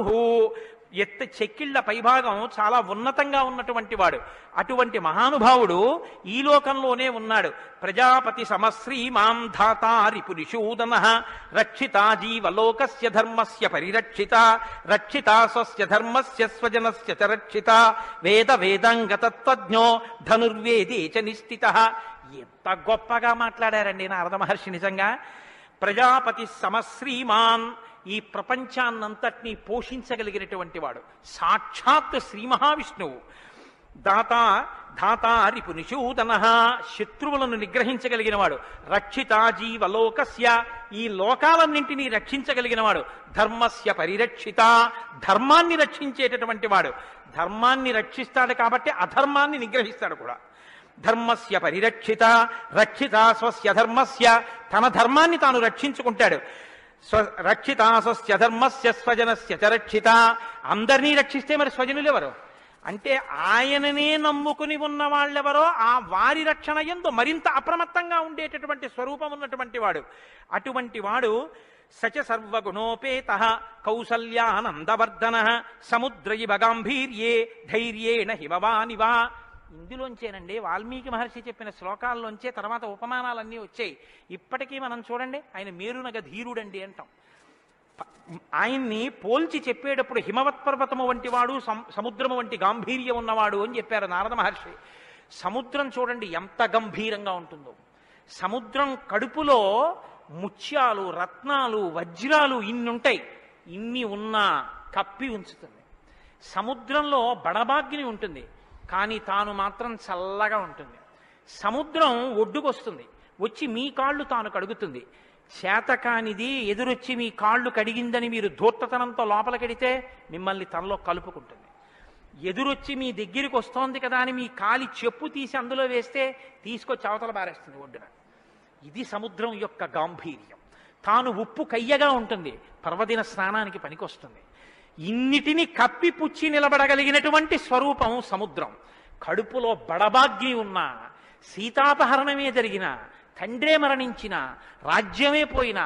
A: చెక్కిళ్ల పైభాగం చాలా ఉన్నతంగా ఉన్నటువంటి వాడు. అటువంటి మహానుభావుడు ఈ లోకంలోనే ఉన్నాడు. ప్రజాపతి సమశ్రీమాం ధాతా రిపురిషూదన రక్షితా జీవలోకస్య ధర్మస్య పరిరక్షిత రక్షితా స్వస్య ధర్మస్య స్వజనస్య చ రక్షిత వేదాంగతత్వజ్ఞో ధనుర్వేదే చ నిష్ఠితః. ఎంత గొప్పగా మాట్లాడారండి నారద మహర్షి. నిజంగా ప్రజాపతి సమశ్రీమాన్, ఈ ప్రపంచాన్నంతటినీ పోషించగలిగినటువంటి వాడు, సాక్షాత్ శ్రీ మహావిష్ణువు. ధాతా రిపునిషూదన శత్రువులను నిగ్రహించగలిగిన వాడు, రక్షితా జీవలోకస్య ఈ లోకాలన్నింటినీ రక్షించగలిగిన వాడు, ధర్మస్య పరిరక్షిత ధర్మాన్ని రక్షించేటటువంటి వాడు. ధర్మాన్ని రక్షిస్తాడు కాబట్టి అధర్మాన్ని నిగ్రహిస్తాడు కూడా. ధర్మస్య పరిరక్షిత రక్షిత స్వస్య ధర్మస్య, తన ధర్మాన్ని తాను రక్షించుకుంటాడు. రక్షితా స్వస్య ధర్మస్య స్వజనస్య చ రక్షిత, అందరినీ రక్షిస్తే మరి స్వజనులు ఎవరు అంటే ఆయననే నమ్ముకుని ఉన్న వాళ్ళెవరో ఆ వారి రక్షణ యందు మరింత అప్రమత్తంగా ఉండేటటువంటి స్వరూపం ఉన్నటువంటి వాడు. అటువంటి వాడు సచ సర్వగుణోపేత కౌసల్యానందవర్ధన సముద్రయివ గాంభీర్యే ధైర్యేణ హిమవానివా. ఇందులోంచేనండి వాల్మీకి మహర్షి చెప్పిన శ్లోకాల్లోంచే తర్వాత ఉపమానాలన్నీ వచ్చాయి. ఇప్పటికీ మనం చూడండి, ఆయన మేరునగ ధీరుడండి అంటాం. ఆయన్ని పోల్చి చెప్పేటప్పుడు హిమవత్ పర్వతము వంటి వాడు, సముద్రము వంటి గాంభీర్యం ఉన్నవాడు అని చెప్పారు నారద మహర్షి. సముద్రం చూడండి ఎంత గంభీరంగా ఉంటుందో. సముద్రం కడుపులో ముత్యాలు, రత్నాలు, వజ్రాలు ఇన్నుంటాయి. ఇన్ని ఉన్నా కప్పి ఉంచుతుంది. సముద్రంలో బడబాగ్ని ఉంటుంది, కానీ తాను మాత్రం చల్లగా ఉంటుంది. సముద్రం ఒడ్డుకొస్తుంది, వచ్చి మీ కాళ్ళు తాను కడుగుతుంది. చేతకానిది ఎదురొచ్చి మీ కాళ్ళు కడిగిందని మీరు ధూర్తతనంతో లోపలికెడితే మిమ్మల్ని తనలో కలుపుకుంటుంది. ఎదురొచ్చి మీ దగ్గరికి వస్తోంది కదా అని మీ కాలి చెప్పు తీసి అందులో వేస్తే తీసుకొచ్చి అవతల బారేస్తుంది ఒడ్డున. ఇది సముద్రం యొక్క గాంభీర్యం. తాను ఉప్పు కయ్యగా ఉంటుంది, పర్వదిన స్నానానికి పనికొస్తుంది. ఇన్నిటిని కప్పిపుచ్చి నిలబడగలిగినటువంటి స్వరూపం సముద్రం. కడుపులో బడబాగ్ని ఉన్న, సీతాపహరణమే జరిగిన, తండ్రే మరణించిన, రాజ్యమే పోయిన,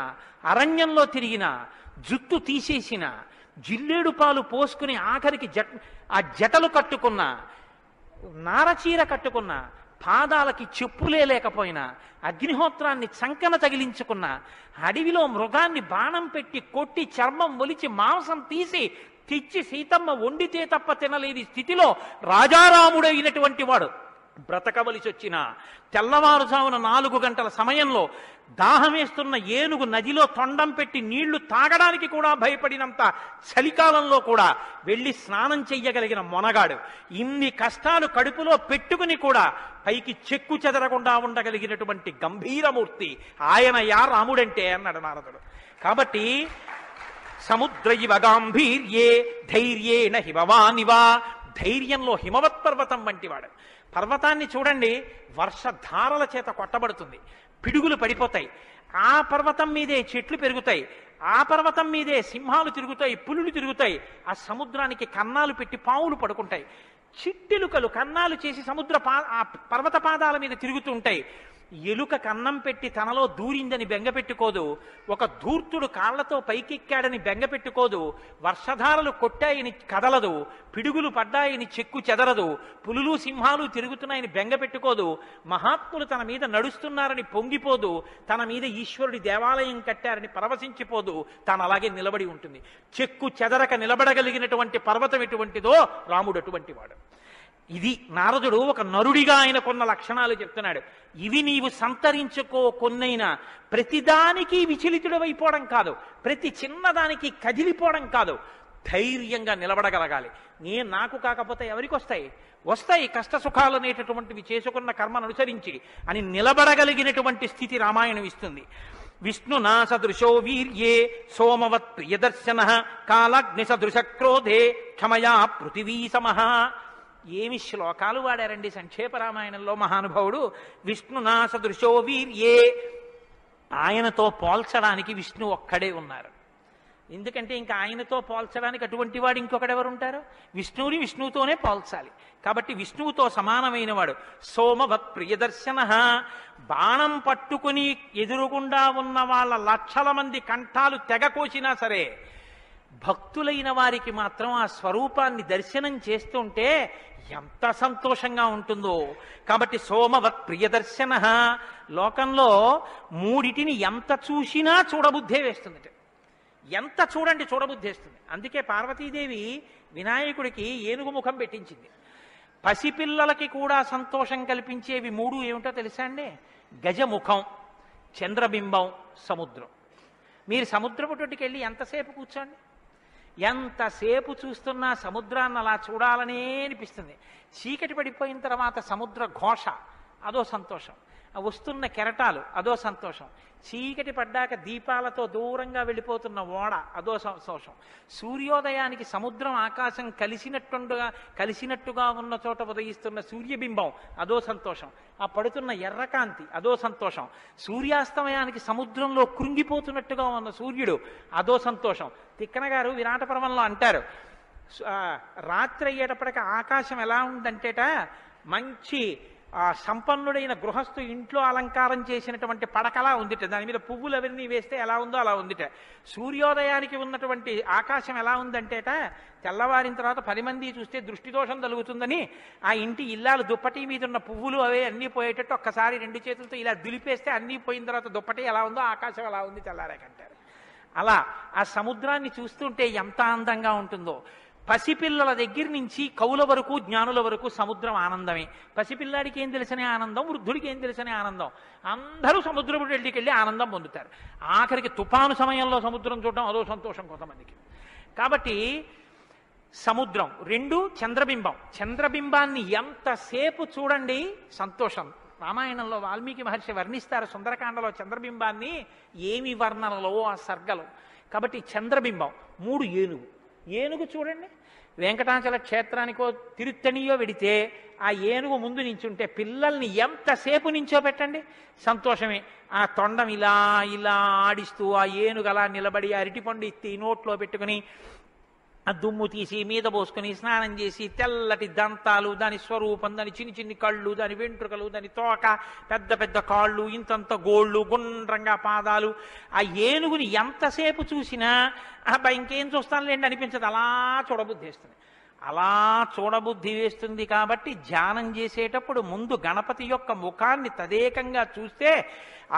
A: అరణ్యంలో తిరిగిన, జుట్టు తీసేసిన, జిల్లేడు పాలు పోసుకుని ఆఖరికి ఆ జటలు కట్టుకున్న, నారచీర కట్టుకున్న, పాదాలకి చెప్పులే లేకపోయినా, అగ్నిహోత్రాన్ని చంకన తగిలించుకున్న, అడవిలో మృగాన్ని బాణం పెట్టి కొట్టి చర్మం ఒలిచి మాంసం తీసి తెచ్చి సీతమ్మ వండితే తప్ప తినలేని స్థితిలో రాజారాముడైనటువంటి వాడు బ్రతకవలసి వచ్చిన, తెల్లవారుజామున 4 గంటల సమయంలో దాహమేస్తున్న ఏనుగు నదిలో తొండం పెట్టి నీళ్లు తాగడానికి కూడా భయపడినంత చలికాలంలో కూడా వెళ్ళి స్నానం చెయ్యగలిగిన మొనగాడు. ఇన్ని కష్టాలు కడుపులో పెట్టుకుని కూడా పైకి చెక్కు చెదరకుండా ఉండగలిగినటువంటి గంభీరమూర్తి ఆయన యా రాముడంటే అన్నాడు నారదుడు. కాబట్టి సముద్రయివ గాంభీర్యే ధైర్యేణ హిమవానివా, ధైర్యంలో హిమవత్ పర్వతం వంటివాడు. పర్వతాన్ని చూడండి, వర్షధారల చేత కొట్టబడుతుంది, పిడుగులు పడిపోతాయి. ఆ పర్వతం మీదే చెట్లు పెరుగుతాయి, ఆ పర్వతం మీదే సింహాలు తిరుగుతాయి, పులులు తిరుగుతాయి. ఆ సముద్రానికి కన్నాలు పెట్టి పావులు పడుకుంటాయి. చిట్టెలుకలు కన్నాలు చేసి ఆ పర్వత పాదాల మీద తిరుగుతూ ఉంటాయి. ఎలుక కన్నం పెట్టి తనలో దూరిందని బెంగపెట్టుకోదు, ఒక ధూర్తుడు కాళ్లతో పైకెక్కాడని బెంగపెట్టుకోదు, వర్షధారలు కొట్టాయని కదలదు, పిడుగులు పడ్డాయని చెక్కు చెదరదు, పులులు సింహాలు తిరుగుతున్నాయని బెంగపెట్టుకోదు, మహాత్ములు తన మీద నడుస్తున్నారని పొంగిపోదు, తన మీద ఈశ్వరుడి దేవాలయం కట్టారని పరవశించిపోదు, తాను అలాగే నిలబడి ఉంటుంది. చెక్కు చెదరక నిలబడగలిగినటువంటి పర్వతం ఎటువంటిదో రాముడు అటువంటి వాడు. ఇది నారదుడు ఒక నరుడిగా ఆయనకున్న లక్షణాలు చెప్తున్నాడు. ఇవి నీవు సంతరించుకో కొన్నైనా, ప్రతిదానికి విచలితుడవైపోవడం కాదు, ప్రతి చిన్నదానికి కదిలిపోవడం కాదు, ధైర్యంగా నిలబడగలగాలి. నాకు కాకపోతే ఎవరికి వస్తాయి? వస్తాయి కష్ట సుఖాలు అనేటటువంటివి చేసుకున్న కర్మను అనుసరించి అని నిలబడగలిగినటువంటి స్థితి రామాయణం ఇస్తుంది. విష్ణునా సదృశో వీర్యే సోమవత్ ప్రియదర్శన కాలాగ్ని సదృశ క్రోధే క్షమయా పృథివీ సమః. ఏమి శ్లోకాలు వాడారండి సంక్షేప రామాయణంలో మహానుభావుడు. విష్ణునా సదృశో వీర్యే, ఆయనతో పోల్చడానికి విష్ణు ఒక్కడే ఉన్నారు. ఎందుకంటే ఇంకా ఆయనతో పోల్చడానికి అటువంటి వాడు ఇంకొకడెవరుంటారు? విష్ణువుని విష్ణువుతోనే పోల్చాలి. కాబట్టి విష్ణువుతో సమానమైన వాడు. సోమవత్ ప్రియదర్శన, బాణం పట్టుకుని ఎదురుగుండా ఉన్న వాళ్ళ లక్షల మంది కంఠాలు తెగ కోసినా సరే భక్తులైన వారికి మాత్రం ఆ స్వరూపాన్ని దర్శనం చేస్తుంటే ఎంత సంతోషంగా ఉంటుందో. కాబట్టి సోమవత్ ప్రియదర్శన. లోకంలో మూడిటిని ఎంత చూసినా చూడబుద్ధే వేస్తుంది. ఎంత చూడండి చూడబుద్ధేస్తుంది. అందుకే పార్వతీదేవి వినాయకుడికి ఏనుగు ముఖం పెట్టించింది. పసిపిల్లలకి కూడా సంతోషం కల్పించేవి మూడు ఏమిటో తెలుసా అండి? గజముఖం, చంద్రబింబం, సముద్రం. మీరు సముద్రపు తోటికి వెళ్ళి ఎంతసేపు కూర్చోండి, ఎంతసేపు చూస్తున్నా సముద్రాన్ని అలా చూడాలనే అనిపిస్తుంది. చీకటి పడిపోయిన తర్వాత సముద్ర ఘోష అదో సంతోషం, వస్తున్న కెరటాలు అదో సంతోషం, చీకటి పడ్డాక దీపాలతో దూరంగా వెళ్ళిపోతున్న ఓడ అదో సంతోషం, సూర్యోదయానికి సముద్రం ఆకాశం కలిసినట్టుగా ఉన్న చోట ఉదయిస్తున్న సూర్యబింబం అదో సంతోషం, ఆ పడుతున్న ఎర్రకాంతి అదో సంతోషం, సూర్యాస్తమయానికి సముద్రంలో కృంగిపోతున్నట్టుగా ఉన్న సూర్యుడు అదో సంతోషం. తిక్కన గారు విరాట పర్వంలో అంటారు, రాత్రి అయ్యేటప్పటికి ఆకాశం ఎలా ఉందంటేట మంచి సంపన్నుడైన గృహస్థు ఇంట్లో అలంకారం చేసినటువంటి పడకలా ఉందిట, దాని మీద పువ్వులు అవన్నీ వేస్తే ఎలా ఉందో అలా ఉందిట. సూర్యోదయానికి ఉన్నటువంటి ఆకాశం ఎలా ఉందంటేట, తెల్లవారిన తర్వాత 10 మంది చూస్తే దృష్టిదోషం కలుగుతుందని ఆ ఇంటి ఇల్లాలు దుప్పటి మీద ఉన్న పువ్వులు అవే అన్నీ పోయేటట్టు ఒక్కసారి 2 చేతులతో ఇలా దులిపేస్తే అన్నీ పోయిన తర్వాత దుప్పటి ఎలా ఉందో ఆకాశం ఎలా ఉంది తెల్లారాకంటారు. అలా ఆ సముద్రాన్ని చూస్తుంటే ఎంత అందంగా ఉంటుందో. పసిపిల్లల దగ్గర నుంచి కవుల వరకు జ్ఞానుల వరకు సముద్రం ఆనందమే. పసిపిల్లాడికి ఏం తెలిసనే ఆనందం, వృద్ధుడికి ఏం తెలిసనే ఆనందం. అందరూ సముద్రపు వెళ్ళి ఆనందం పొందుతారు. ఆఖరికి తుఫాను సమయంలో సముద్రం చూడటం అదో సంతోషం కొంతమందికి. కాబట్టి సముద్రం. 2 చంద్రబింబం. చంద్రబింబాన్ని ఎంతసేపు చూడండి సంతోషం. రామాయణంలో వాల్మీకి మహర్షి వర్ణిస్తారు సుందరకాండలో చంద్రబింబాన్ని, ఏమి వర్ణనలో ఆ సర్గలు. కాబట్టి చంద్రబింబం. 3 ఏనుగు. ఏనుగు చూడండి, వెంకటాచల క్షేత్రానికో తిరుత్తణియో వెడితే ఆ ఏనుగు ముందు నించుంటే పిల్లల్ని ఎంతసేపు నించో పెట్టండి సంతోషమే. ఆ తొండం ఇలా ఇలా ఆడిస్తూ ఆ ఏనుగు అలా నిలబడి అరటిపండు ఎత్తి నోట్లో పెట్టుకుని ఆ దుమ్ము తీసి మీద పోసుకుని స్నానం చేసి తెల్లటి దంతాలు, దాని స్వరూపం, దాని చిన్ని చిన్ని కళ్ళు, దాని వెంట్రుకలు, దాని తోక, పెద్ద పెద్ద కాళ్ళు, ఇంతంత గోళ్ళు, గుండ్రంగా పాదాలు. ఆ ఏనుగుని ఎంతసేపు చూసినా అబ్బా ఇంకేం చూస్తానులేండి అనిపించదు, అలా చూడబుద్ధి వేస్తుంది. అలా చూడబుద్ధి వేస్తుంది. కాబట్టి ధ్యానం చేసేటప్పుడు ముందు గణపతి యొక్క ముఖాన్ని తదేకంగా చూస్తే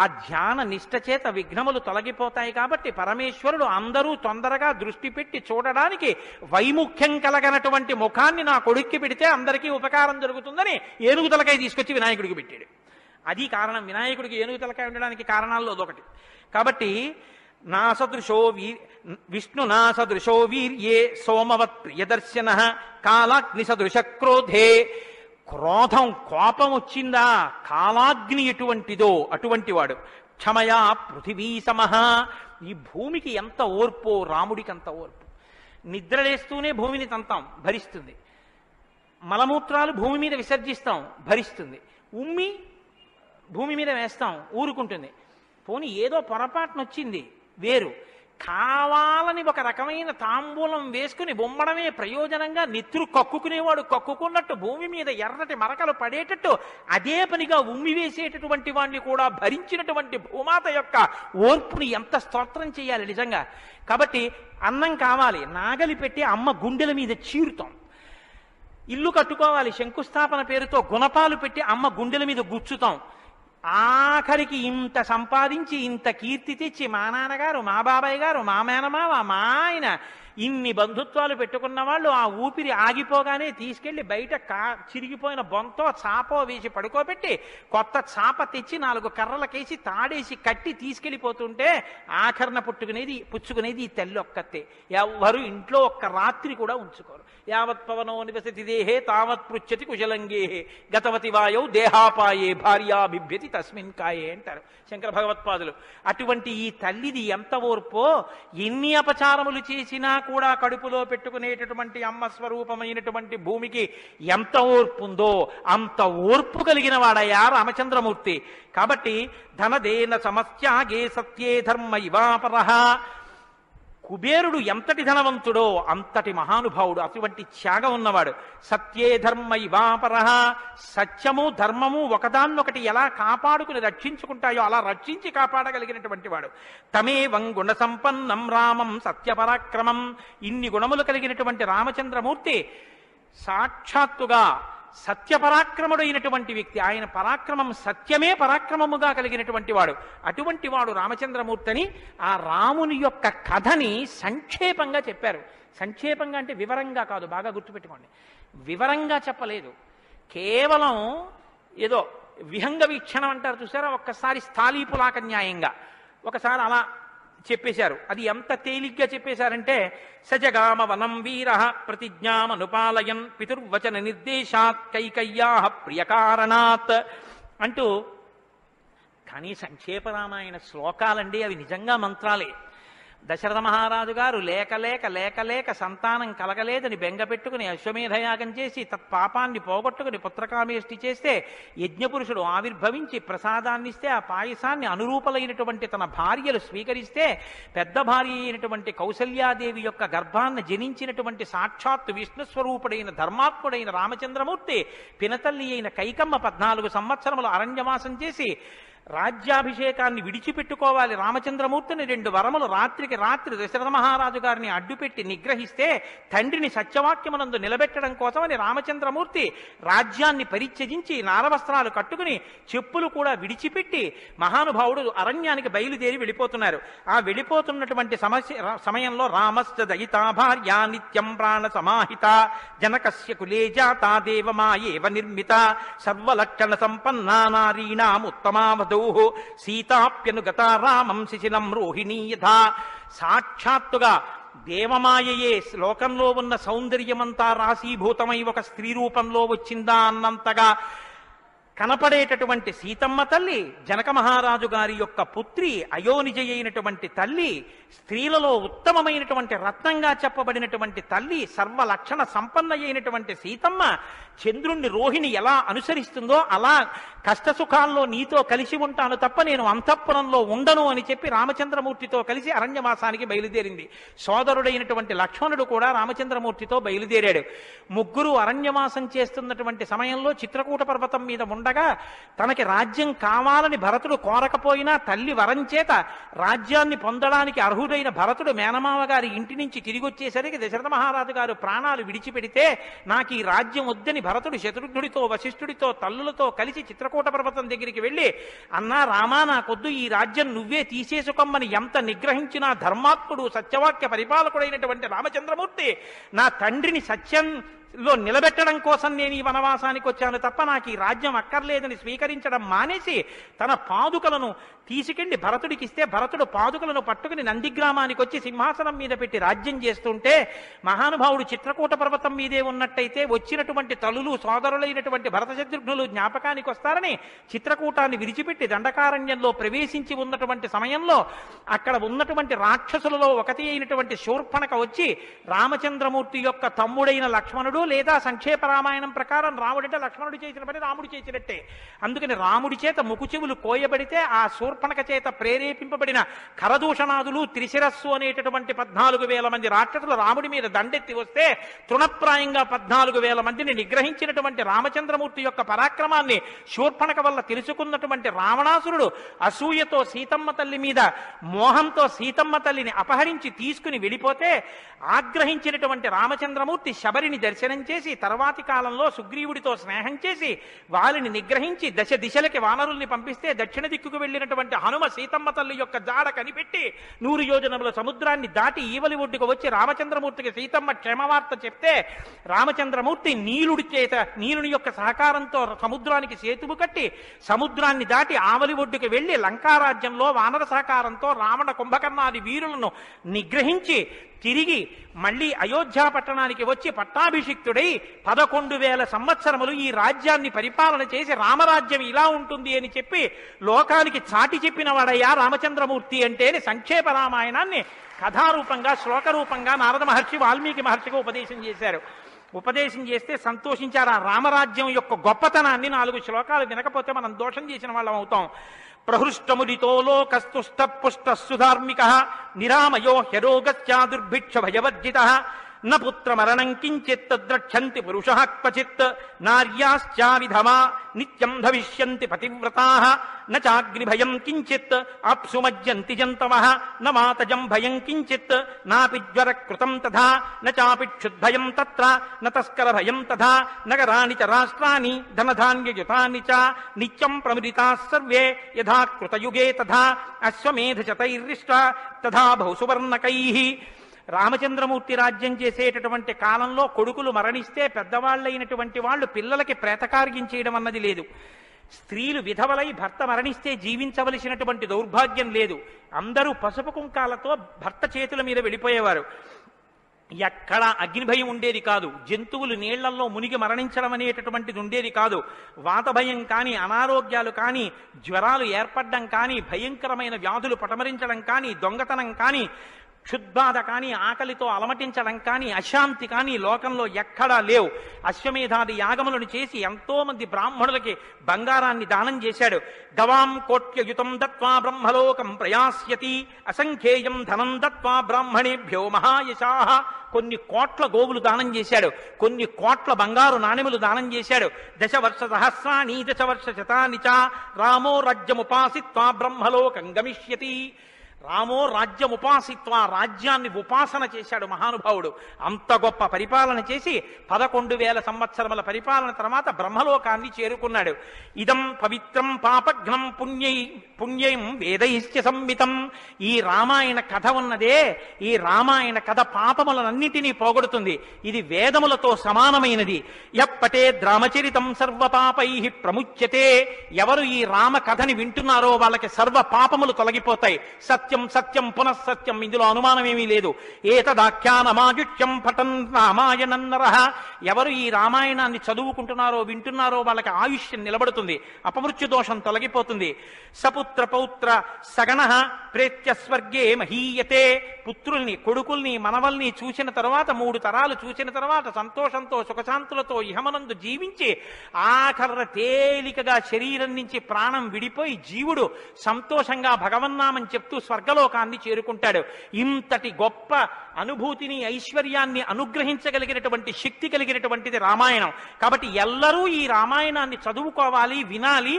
A: ఆ ధ్యాన నిష్ట చేత విఘ్నములు తొలగిపోతాయి. కాబట్టి పరమేశ్వరుడు అందరూ తొందరగా దృష్టి పెట్టి చూడడానికి వైముఖ్యం కలగనటువంటి ముఖాన్ని నా కొడుక్కి పెడితే అందరికీ ఉపకారం జరుగుతుందని ఏనుగు తలకాయ తీసుకొచ్చి వినాయకుడికి పెట్టాడు. అది కారణం. వినాయకుడికి ఏనుగు తలకాయ ఉండడానికి కారణాల్లో అదొకటి. కాబట్టి నా సదృశో విష్ణు నా సదృశో వీర్యే సోమవత్ ప్రియదర్శన కాలాగ్ని సదృశ క్రోధే. క్రోధం, కోపం వచ్చిందా, కాలాగ్ని ఎటువంటిదో అటువంటి వాడు. క్షమయా పృథివీ సమః. ఈ భూమికి ఎంత ఓర్పో రాముడికి అంత ఓర్పు. నిద్రలేస్తూనే భూమిని తంతాం, భరిస్తుంది. మలమూత్రాలు భూమి మీద విసర్జిస్తాం, భరిస్తుంది. ఉమ్మి భూమి మీద వేస్తాం, ఊరుకుంటుంది. పోనీ ఏదో పొరపాటున వచ్చింది వేరు, కావాలని ఒక రకమైన తాంబూలం వేసుకుని బొమ్మడమే ప్రయోజనంగా నెత్తురు కక్కుకునేవాడు కక్కుకున్నట్టు భూమి మీద ఎర్రటి మరకలు పడేటట్టు అదే పనిగా ఉమ్మి వేసేటటువంటి వాడిని కూడా భరించినటువంటి భూమాత యొక్క ఓర్పుని ఎంత స్తోత్రం చేయాలి నిజంగా. కాబట్టి అన్నం కావాలి, నాగలి పెట్టి అమ్మ గుండెల మీద చీరుతాం. ఇల్లు కట్టుకోవాలి, శంకుస్థాపన పేరుతో గుణపాలు పెట్టి అమ్మ గుండెల మీద గుచ్చుతాం. ఆఖరికి ఇంత సంపాదించి ఇంత కీర్తి తెచ్చి మా నాన్నగారు, మా బాబాయ్ గారు, మా మేనమావ, మా ఆయన ఇన్ని బంధుత్వాలు పెట్టుకున్న వాళ్ళు ఆ ఊపిరి ఆగిపోగానే తీసుకెళ్లి బయట చిరిగిపోయిన బొంతో చాపో వేసి పడుకోబెట్టి కొత్త చాప తెచ్చి 4 కర్రలకేసి తాడేసి కట్టి తీసుకెళ్లిపోతుంటే ఆఖరణ పుచ్చుకునేది ఈ తల్లి ఒక్కతే. ఎవ్వరు ఇంట్లో ఒక్క రాత్రి కూడా ఉంచుకోరు. యావత్ పవనో నివసతి దేహే తావత్ పృచ్చతి కుశలంగేహే గతవతి వాయౌ దేహాపాయే భార్యా బిభ్యతి తస్మిన్ కాయే అంటారు శంకర భగవత్పాదులు. అటువంటి ఈ తల్లిది ఎంత ఓర్పో, ఎన్ని అపచారములు చేసినా కూడా కడుపులో పెట్టుకునేటటువంటి అమ్మ స్వరూపమైనటువంటి భూమికి ఎంత ఓర్పుందో అంత ఓర్పు కలిగిన వాడయ్యా రామచంద్రమూర్తి. కాబట్టి ధనదేన సమస్యాగే సత్యే ధర్మ ఇవాపరః. కుబేరుడు ఎంతటి ధనవంతుడో అంతటి మహానుభావుడు, అటువంటి త్యాగం ఉన్నవాడు. సత్యే ధర్మ ఇవాపరః. సత్యము ధర్మము ఒకదాన్నొకటి ఎలా కాపాడుకుని రక్షించుకుంటాయో అలా రక్షించి కాపాడగలిగినటువంటి వాడు. తమేవం గుణ సంపన్నం రామం సత్యపరాక్రమం. ఇన్ని గుణములు కలిగినటువంటి రామచంద్రమూర్తి సాక్షాత్తుగా సత్యపరాక్రముడైనటువంటి వ్యక్తి. ఆయన పరాక్రమం సత్యమే పరాక్రమముగా కలిగినటువంటి వాడు. అటువంటి వాడు రామచంద్రమూర్తిని ఆ రాముని యొక్క కథని సంక్షేపంగా చెప్పారు. సంక్షేపంగా అంటే వివరంగా కాదు, బాగా గుర్తుపెట్టుకోండి. వివరంగా చెప్పలేదు, కేవలం ఏదో విహంగ వీక్షణం అంటారు చూసారా, ఒక్కసారి స్థాళీపులాక న్యాయంగా ఒకసారి అలా చెప్పేశారు. అది ఎంత తేలిగ్గా చెప్పేశారంటే సజగామ వనం వీర ప్రతిజ్ఞామనుపాలయన్ పితుర్వచన నిర్దేశాత్ కైకయ్యా ప్రియకారణాత్ అంటూ. కానీ సంక్షేప రామాయణ శ్లోకాలండి, అవి నిజంగా మంత్రాలే. దశరథ మహారాజు గారు లేక లేక లేక లేక సంతానం కలగలేదని బెంగపెట్టుకుని అశ్వమేధయాగం చేసి తత్పాపాన్ని పోగొట్టుకుని పుత్రకామేష్టి చేస్తే యజ్ఞపురుషుడు ఆవిర్భవించి ప్రసాదాన్నిస్తే ఆ పాయసాన్ని అనురూపలైనటువంటి తన భార్యలు స్వీకరిస్తే పెద్ద భార్య అయినటువంటి కౌసల్యాదేవి యొక్క గర్భాన్ని జనించినటువంటి సాక్షాత్తు విష్ణుస్వరూపుడైన ధర్మాత్ముడైన రామచంద్రమూర్తి పినతల్లి అయిన కైకమ్మ 14 సంవత్సరములు అరణ్యవాసం చేసి రాజ్యాభిషేకాన్ని విడిచిపెట్టుకోవాలి రామచంద్రమూర్తిని 2 వరములు రాత్రికి రాత్రి దశరథ మహారాజు గారిని అడ్డుపెట్టి నిగ్రహిస్తే తండ్రిని సత్యవాక్యమునందు నిలబెట్టడం కోసమని రామచంద్రమూర్తి రాజ్యాన్ని పరిత్యజించి నారవస్త్రాలు కట్టుకుని చెప్పులు కూడా విడిచిపెట్టి మహానుభావుడు అరణ్యానికి బయలుదేరి వెళ్ళిపోతున్నారు. ఆ వెళ్ళిపోతున్నటువంటి సమయంలో రామశ్చ దయితా భార్య నిత్యం ప్రాణ సమాహిత జనకస్య కులే జాతా దేవమాయేవ నిర్మిత సర్వలక్షణ సంపన్నా నారీణాం ఉత్తమావధ సీతాప్యనుగత రామం శిశిలం రోహిణీ యథా. సాక్షాత్తుగా దేవమాయయే లోకంలో ఉన్న సౌందర్యమంతా రాశీభూతమై ఒక స్త్రీ రూపంలో వచ్చిందా అన్నంతగా కనపడేటటువంటి సీతమ్మ తల్లి, జనక మహారాజు గారి యొక్క పుత్రి, అయోనిజ అయినటువంటి తల్లి, స్త్రీలలో ఉత్తమమైనటువంటి రత్నంగా చెప్పబడినటువంటి తల్లి, సర్వలక్షణ సంపన్న అయినటువంటి సీతమ్మ చంద్రుణ్ణి రోహిణి ఎలా అనుసరిస్తుందో అలా కష్టసుఖాల్లో నీతో కలిసి ఉంటాను తప్ప నేను అంతఃపురంలో ఉండను అని చెప్పి రామచంద్రమూర్తితో కలిసి అరణ్యవాసానికి బయలుదేరింది. సోదరుడైనటువంటి లక్ష్మణుడు కూడా రామచంద్రమూర్తితో బయలుదేరాడు. ముగ్గురు అరణ్యవాసం చేస్తున్నటువంటి సమయంలో చిత్రకూట పర్వతం మీద ఉండగా తనకి రాజ్యం కావాలని భరతుడు కోరకపోయినా తల్లి వరం చేత రాజ్యాన్ని పొందడానికి అర్హుడైన భరతుడు మేనమామ గారి ఇంటి నుంచి తిరిగి వచ్చేసరికి దశరథ మహారాజు గారు ప్రాణాలు విడిచిపెడితే నాకు ఈ రాజ్యం వద్దని భరతుడు శత్రుఘ్నుడితో వశిష్ఠుడితో తల్లులతో కలిసి చిత్రకూట పర్వతం దగ్గరికి వెళ్ళి అన్నా రామా నాకొద్దు, ఈ రాజ్యం నువ్వే తీసేసుకోమని ఎంత నిగ్రహించినా ధర్మాత్ముడు సత్యవాక్య పరిపాలకుడైనటువంటి రామచంద్రమూర్తి నా తండ్రిని సత్యంలో నిలబెట్టడం కోసం నేను ఈ వనవాసానికి వచ్చాను తప్ప నాకు ఈ రాజ్యం అక్కర్లేదని స్వీకరించడం మానేసి తన పాదుకలను తీసుకెళ్లి భరతుడికి ఇస్తే భరతుడు పాదుకలను పట్టుకుని నందిగ్రామానికి వచ్చి సింహాసనం మీద పెట్టి రాజ్యం చేస్తుంటే మహానుభావుడు చిత్రకూట పర్వతం మీదే ఉన్నట్టయితే వచ్చినటువంటి తల్లులు సోదరులైనటువంటి భరత శత్రుఘ్నులు జ్ఞాపకానికి వస్తారని చిత్రకూటాన్ని విడిచిపెట్టి దండకారణ్యంలో ప్రవేశించి ఉన్నటువంటి సమయంలో అక్కడ ఉన్నటువంటి రాక్షసులలో ఒకటి అయినటువంటి శూర్పణక వచ్చి రామచంద్రమూర్తి యొక్క తమ్ముడైన లక్ష్మణుడు లేదా సంక్షేప రామాయణం ప్రకారం రాముడంటే లక్ష్మణుడు చేసిన పని రాముడు చేసినట్టే. అందుకని రాముడి చేత ముకుచెవులు కోయబడితే ఆ శూర్పణక చేత ప్రేరేపింపబడిన కరదూషణాదులు త్రిశిరస్సు అనేటటువంటి 14,000 మంది రాక్షసులు రాముడి మీద దండెత్తి వస్తే తృణప్రాయంగా 14,000 మందిని నిగ్రహించినటువంటి రామచంద్రమూర్తి యొక్క పరాక్రమాన్ని శూర్పణక వల్ల తెలుసుకున్నటువంటి రావణాసురుడు అసూయతో సీతమ్మ తల్లి మీద మోహంతో సీతమ్మ తల్లిని అపహరించి తీసుకుని వెళ్ళిపోతే ఆగ్రహించినటువంటి రామచంద్రమూర్తి శబరిని దర్శనం చేసి తర్వాతి కాలంలో సుగ్రీవుడితో స్నేహం చేసి వారిని నిగ్రహించి దశ దిశలకి వానరుల్ని పంపిస్తే దక్షిణ దిక్కుకు వెళ్ళినటువంటి హనుమ సీతమ్మ తల్లి యొక్క జాడ కనిపెట్టి 100 యోజనముల సముద్రాన్ని దాటి ఈవలి ఒడ్డుకు వచ్చి రామచంద్రమూర్తికి సీతమ్మ క్షేమవార్త చెప్తే రామచంద్రమూర్తి నీలుని యొక్క సహకారంతో సముద్రానికి సేతువు కట్టి సముద్రాన్ని దాటి ఆవలి ఒడ్డుకు వెళ్లి లంకారాజ్యంలో వానర సహకారంతో రావణ కుంభకర్ణాది వీరులను నిగ్రహించి తిరిగి మళ్ళీ అయోధ్యా పట్టణానికి వచ్చి పట్టాభిషిక్తుడై 11,000 సంవత్సరములు ఈ రాజ్యాన్ని పరిపాలన చేసి రామరాజ్యం ఇలా ఉంటుంది అని చెప్పి లోకానికి చాటి చెప్పిన వాడయ్యా రామచంద్రమూర్తి అంటే సంక్షేప రామాయణాన్ని కథారూపంగా శ్లోకరూపంగా నారద మహర్షి వాల్మీకి మహర్షిగా ఉపదేశం చేశారు. ఉపదేశం చేస్తే సంతోషించారు. ఆ రామరాజ్యం యొక్క గొప్పతనాన్ని 4 శ్లోకాలు వినకపోతే మనం దోషం చేసిన వాళ్ళం అవుతాం. ప్రహృష్టముదితో లోకస్తుష్ట పుష్ట సుధార్మిక నిరామయో హ్యరోగస్యా దుర్భిక్ష భయవర్జిత న పుత్రమరణం కించిత్ ద్రక్షంతి పురుషః క్వచిత్ నార్యాశ్చా విధమా నిత్యం భవిష్యంతి పతివ్రతాః న చాగ్నిభయం కించిత్ అప్సుమజ్జంతి జంతవః న మాతజం భయం కించిత్ నాపి జ్వరకృతం తథా న చాపి క్షుద్భయం తత్ర న తస్కర భయం తథా నగరాణి చ రాష్ట్రాణి ధనధాన్యయుతాని చ నిత్యం ప్రముదితాః సర్వే యథా కృతయుగే తథా అశ్వమేధశతైర్రిష్టా తథా బహుసువర్ణకైః. రామచంద్రమూర్తి రాజ్యం చేసేటటువంటి కాలంలో కొడుకులు మరణిస్తే పెద్దవాళ్ళైనటువంటి వాళ్ళు పిల్లలకి ప్రేతకార్యం చేయడం అన్నది లేదు. స్త్రీలు విధవలై భర్త మరణిస్తే జీవించవలసినటువంటి దౌర్భాగ్యం లేదు. అందరూ పసుపు కుంకాలతో భర్త చేతుల మీద వెళ్ళిపోయేవారు. ఎక్కడ అగ్నిభయం ఉండేది కాదు. జంతువులు నీళ్లలో మునిగి మరణించడం అనేటటువంటిది ఉండేది కాదు. వాత భయం కానీ, అనారోగ్యాలు కానీ, జ్వరాలు ఏర్పడడం కానీ, భయంకరమైన వ్యాధులు పటమరించడం కానీ, దొంగతనం కానీ, క్షుద్బాధ కానీ, ఆకలితో అలమటించడం కానీ, అశాంతి కానీ లోకంలో ఎక్కడా లేవు. అశ్వమేధాది యాగములను చేసి ఎంతో మంది బ్రాహ్మణులకి బంగారాన్ని దానం చేశాడు. గవాం కోట్యయుతం దత్వా బ్రహ్మలోకం ప్రయాస్యతి అసంఖ్యేయం ధనం దత్వా బ్రాహ్మణేభ్యో మహాయశాః. కొన్ని కోట్ల గోవులు దానం చేశాడు. కొన్ని కోట్ల బంగారు నాణెములు దానం చేశాడు. 10 వర్ష సహస్రాణి 10 వర్ష శతాని చ రామో రాజ్యముపాసిత్వా బ్రహ్మలోకం గమిష్యతి. రామో రాజ్యముపాసిత్వ, రాజ్యాన్ని ఉపాసన చేశాడు మహానుభావుడు. అంత గొప్ప పరిపాలన చేసి 11,000 సంవత్సరముల పరిపాలన తర్వాత బ్రహ్మలోకాన్ని చేరుకున్నాడు. ఇదం పవిత్రం పాపఘ్నం పుణ్యం వేదైశ్చ సంవితం. ఈ రామాయణ కథ ఉన్నదే, ఈ రామాయణ కథ పాపములనన్నిటినీ పోగొడుతుంది. ఇది వేదములతో సమానమైనది. యప్పటే రామచరితం సర్వపాపై ప్రముచ్యతే. ఎవరు ఈ రామ కథని వింటున్నారో వాళ్ళకి సర్వ పాపములు తొలగిపోతాయి. సత్యం సత్యం పునఃసత్యం, ఇందులో అనుమానమేమీ లేదు. ఏతదాఖ్యానమాయుష్యం పఠన్ రామాయణం నరః. ఎవరు ఈ రామాయణాన్ని చదువుకుంటున్నారో వింటున్నారో వాళ్ళకి ఆయుష్యం నిలబడుతుంది, అపమృత్యు దోషం తొలగిపోతుంది. సపుత్ర పౌత్ర సగణః ప్రేత్య స్వర్గే మహీయతే. పుత్రుల్ని, కొడుకుల్ని, మనవల్ని చూసిన తర్వాత 3 తరాలు చూసిన తర్వాత సంతోషంతో సుఖశాంతులతో ఇహమనందు జీవించి ఆఖర తేలికగా శరీరం నుంచి ప్రాణం విడిపోయి జీవుడు సంతోషంగా భగవన్నామని చెప్తూ స్వర్గలోకాన్ని చేరుకుంటాడు. ఇంతటి గొప్ప అనుభూతిని, ఐశ్వర్యాన్ని అనుగ్రహించగలిగినటువంటి శక్తి కలిగినటువంటిది రామాయణం. కాబట్టి ఎల్లరూ ఈ రామాయణాన్ని చదువుకోవాలి, వినాలి,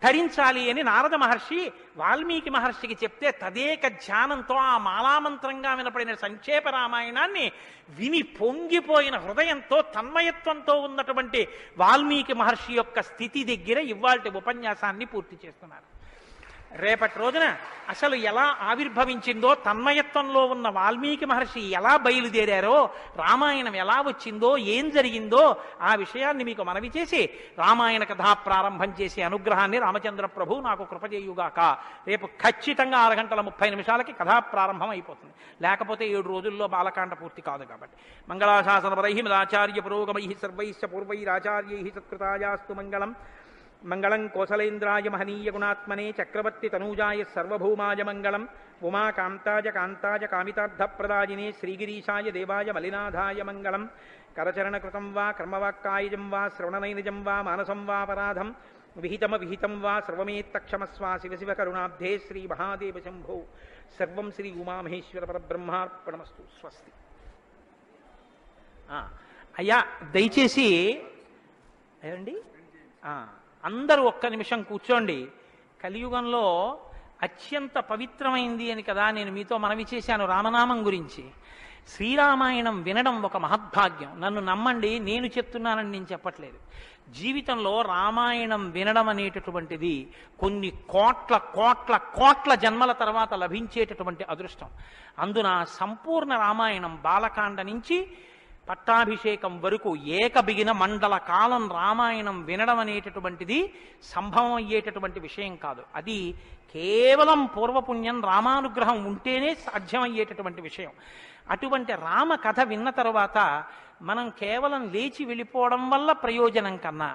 A: ధరించాలి అని నారద మహర్షి వాల్మీకి మహర్షికి చెప్తే తదేక ధ్యానంతో ఆ మాలామంత్రంగా వినపడిన సంక్షేప రామాయణాన్ని విని పొంగిపోయిన హృదయంతో తన్మయత్వంతో ఉన్నటువంటి వాల్మీకి మహర్షి యొక్క స్థితి దగ్గర ఇవాల్టి ఉపన్యాసాన్ని పూర్తి చేస్తున్నారు. రేపటి రోజున అసలు ఎలా ఆవిర్భవించిందో, తన్మయత్వంలో ఉన్న వాల్మీకి మహర్షి ఎలా బయలుదేరారో, రామాయణం ఎలా వచ్చిందో, ఏం జరిగిందో ఆ విషయాన్ని మీకు మనవి చేసి రామాయణ కథా ప్రారంభం చేసే అనుగ్రహాన్ని రామచంద్ర ప్రభు నాకు కృపచేయుగాక. రేపు ఖచ్చితంగా 6:30 కథా ప్రారంభం అయిపోతుంది. లేకపోతే 7 రోజుల్లో బాలకాండ పూర్తి కాదు. కాబట్టి మంగళాశాసనపరై మదాచార్య పురోగమై సర్వైశ్చ పూర్వైరాచార్యై సత్కృతాయాస్తు మంగళం. మంగళం కోసలేంద్రాయ మహనీయ గుణాత్మనే చక్రవర్తి తనూజాయ సర్వభౌమాయ మంగళం ఉమాకాంతాయ కాంతాయ కామితార్థప్రదాయినే శ్రీగిరీశాయ దేవాయ మలినాథాయ మంగళం కరచరణకృతం వా కర్మవాక్కాయజం వా శ్రవణనైనజం వా మానసం వా పరాధం విహితం వా సర్వమేత్తక్షమస్వా శివ శివ కరుణాబ్ధే శ్రీ మహాదేవ శంభో సర్వం శ్రీ ఉమామహేశ్వర పరబ్రహ్మార్పణమస్తు. స్వస్తి. అయ్యా దయచేసి ఏమండి అందరూ ఒక్క నిమిషం కూర్చోండి. కలియుగంలో అత్యంత పవిత్రమైంది అని కదా నేను మీతో మనవి చేశాను రామనామం గురించి. శ్రీరామాయణం వినడం ఒక మహద్భాగ్యం. నన్ను నమ్మండి, నేను చెప్తున్నానని నేను చెప్పట్లేదు. జీవితంలో రామాయణం వినడం అనేటటువంటిది కొన్ని కోట్ల కోట్ల కోట్ల జన్మల తర్వాత లభించేటటువంటి అదృష్టం. అందున సంపూర్ణ రామాయణం బాలకాండ నుంచి పట్టాభిషేకం వరకు ఏకబిగిన మండల కాలం రామాయణం వినడం అనేటటువంటిది సంభవం అయ్యేటటువంటి విషయం కాదు. అది కేవలం పూర్వపుణ్యం రామానుగ్రహం ఉంటేనే సాధ్యమయ్యేటటువంటి విషయం. అటువంటి రామ కథ విన్న తరువాత మనం కేవలం లేచి వెళ్ళిపోవడం వల్ల ప్రయోజనం కన్నా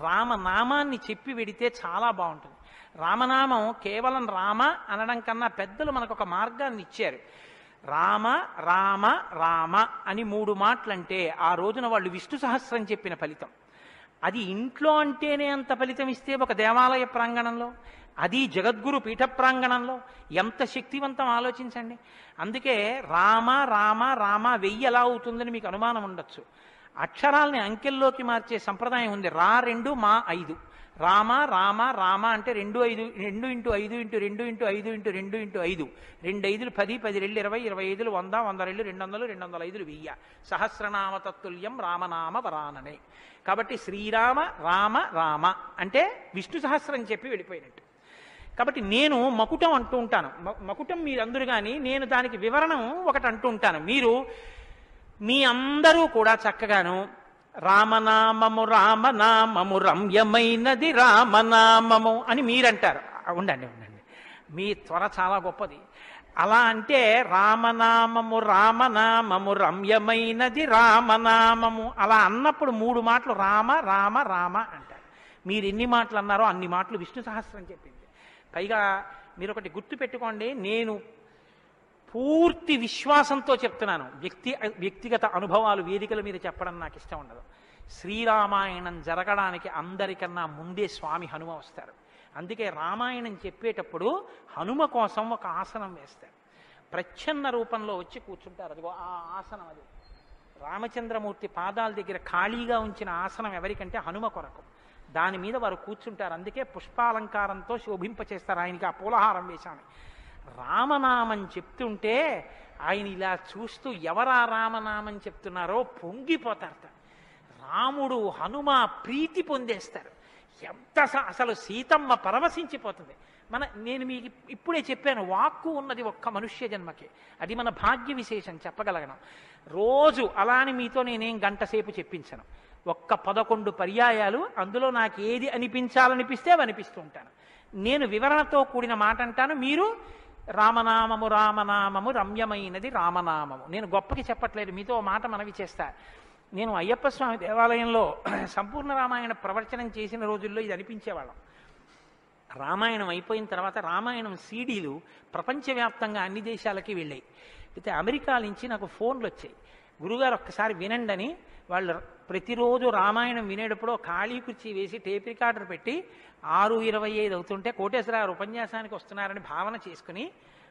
A: రామనామాన్ని చెప్పి వెడితే చాలా బాగుంటుంది. రామనామం కేవలం రామ అనడం కన్నా పెద్దలు మనకు ఒక మార్గాన్ని ఇచ్చారు. రామ రామ రామ అని 3 మాటలంటే ఆ రోజున వాళ్ళు విష్ణు సహస్రం చెప్పిన ఫలితం. అది ఇంట్లో అంటేనే అంత ఫలితం ఇస్తే ఒక దేవాలయ ప్రాంగణంలో, అది జగద్గురు పీఠ ప్రాంగణంలో ఎంత శక్తివంతం ఆలోచించండి. అందుకే రామ రామ రామ 1000 ఎలా అవుతుందని మీకు అనుమానం ఉండొచ్చు. అక్షరాల్ని అంకెల్లోకి మార్చే సంప్రదాయం ఉంది. 2 మా 5 రామ రామ రామ అంటే 2 5 2 × 5 × 2 × 5 × 2 × 5 2 5 10 10 2 20 20 100 100 200 205 1000 సహస్రనామ తత్తుల్యం రామనామ వరాననే. కాబట్టి శ్రీరామ రామ రామ అంటే విష్ణు సహస్రం చెప్పి వెళ్ళిపోయినట్టు. కాబట్టి నేను మకుటం అంటూ ఉంటాను. మకుటం మీరందరూ కానీ నేను దానికి వివరణం ఒకటి అంటూ ఉంటాను. మీరు మీ అందరూ కూడా చక్కగాను రామనామము రామనామము రమ్యమైనది రామనామము అని మీరంటారు. ఉండండి మీ త్వర చాలా గొప్పది. అలా అంటే రామనామము రామనామము రమ్యమైనది రామనామము అలా అన్నప్పుడు 3 మాటలు రామ రామ రామ అంటారు. మీరు ఎన్ని మాటలు అన్నారో అన్ని మాటలు విష్ణు సహస్రం చెప్పింది. పైగా మీరు ఒకటి గుర్తు పెట్టుకోండి, నేను పూర్తి విశ్వాసంతో చెప్తున్నాను. వ్యక్తిగత అనుభవాలు వేదికల మీద చెప్పడం నాకు ఇష్టం ఉండదు. శ్రీరామాయణం జరగడానికి అందరికన్నా ముందే స్వామి హనుమ వస్తారు. అందుకే రామాయణం చెప్పేటప్పుడు హనుమ కోసం ఒక ఆసనం వేస్తారు. ప్రచ్ఛన్న రూపంలో వచ్చి కూర్చుంటారు. అదిగో ఆ ఆసనం, అది రామచంద్రమూర్తి పాదాల దగ్గర ఖాళీగా ఉంచిన ఆసనం ఎవరికంటే హనుమ కొరకు. దాని మీద వారు కూర్చుంటారు. అందుకే పుష్పాలంకారంతో శోభింపచేస్తారు. ఆయనకి ఆ పూలహారం వేశాను. రామనామం చెప్తుంటే ఆయన ఇలా చూస్తూ ఎవరా రామనామం చెప్తున్నారో పొంగిపోతారట. రాముడు హనుమ ప్రీతి పొందేస్తారు. ఎంత అసలు సీతమ్మ పరవశించిపోతుంది. నేను మీకు ఇప్పుడే చెప్పాను, వాక్కు ఉన్నది ఒక్క మనుష్య జన్మకి. అది మన భాగ్య విశేషం చెప్పగలగడం. రోజు అలాని మీతో నేనేం గంట సేపు చెప్పించను. ఒక్క 11 పర్యాయాలు అందులో నాకు ఏది అనిపించాలనిపిస్తే అవి అనిపిస్తూ ఉంటాను. నేను వివరణతో కూడిన మాట అంటాను, మీరు రామనామము రామనామము రమ్యమైనది రామనామము. నేను గొప్పకి చెప్పట్లేదు, మీతో మాట మనవి చేస్తా. నేను అయ్యప్ప స్వామి దేవాలయంలో సంపూర్ణ రామాయణ ప్రవచనం చేసిన రోజుల్లో ఇది అనిపించేవాళ్ళం. రామాయణం అయిపోయిన తర్వాత రామాయణం సీడీలు ప్రపంచవ్యాప్తంగా అన్ని దేశాలకి వెళ్ళాయి. అయితే అమెరికా నుంచి నాకు ఫోన్లు వచ్చాయి, గురుగారు ఒక్కసారి వినండి అని. వాళ్ళు ప్రతిరోజు రామాయణం వినేటప్పుడు ఖాళీ కుర్చీ వేసి టేప్ రికార్డర్ పెట్టి 6:25 అవుతుంటే కోటేశ్వరరావు ఉపన్యాసానికి వస్తున్నారని భావన చేసుకుని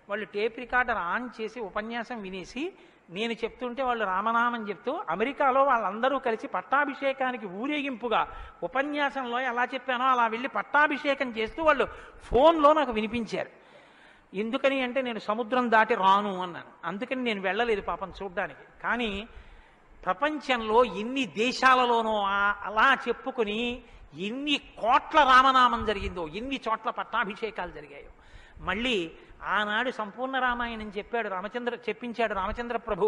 A: వాళ్ళు టేప్ రికార్డర్ ఆన్ చేసి ఉపన్యాసం వినేసి నేను చెప్తుంటే వాళ్ళు రామనామం చెప్తూ అమెరికాలో వాళ్ళందరూ కలిసి పట్టాభిషేకానికి ఊరేగింపుగా ఉపన్యాసంలో ఎలా చెప్పానో అలా వెళ్ళి పట్టాభిషేకం చేస్తూ వాళ్ళు ఫోన్లో నాకు వినిపించారు. ఎందుకని అంటే నేను సముద్రం దాటి రాను అన్నాను. అందుకని నేను వెళ్ళలేదు పాపం చూడ్డానికి. కానీ ప్రపంచంలో ఎన్ని దేశాలలోనో అలా చెప్పుకుని ఎన్ని కోట్ల రామనామం జరిగిందో, ఎన్ని చోట్ల పట్టాభిషేకాలు జరిగాయో. మళ్ళీ ఆనాడు సంపూర్ణ రామాయణం చెప్పించాడు రామచంద్ర ప్రభు.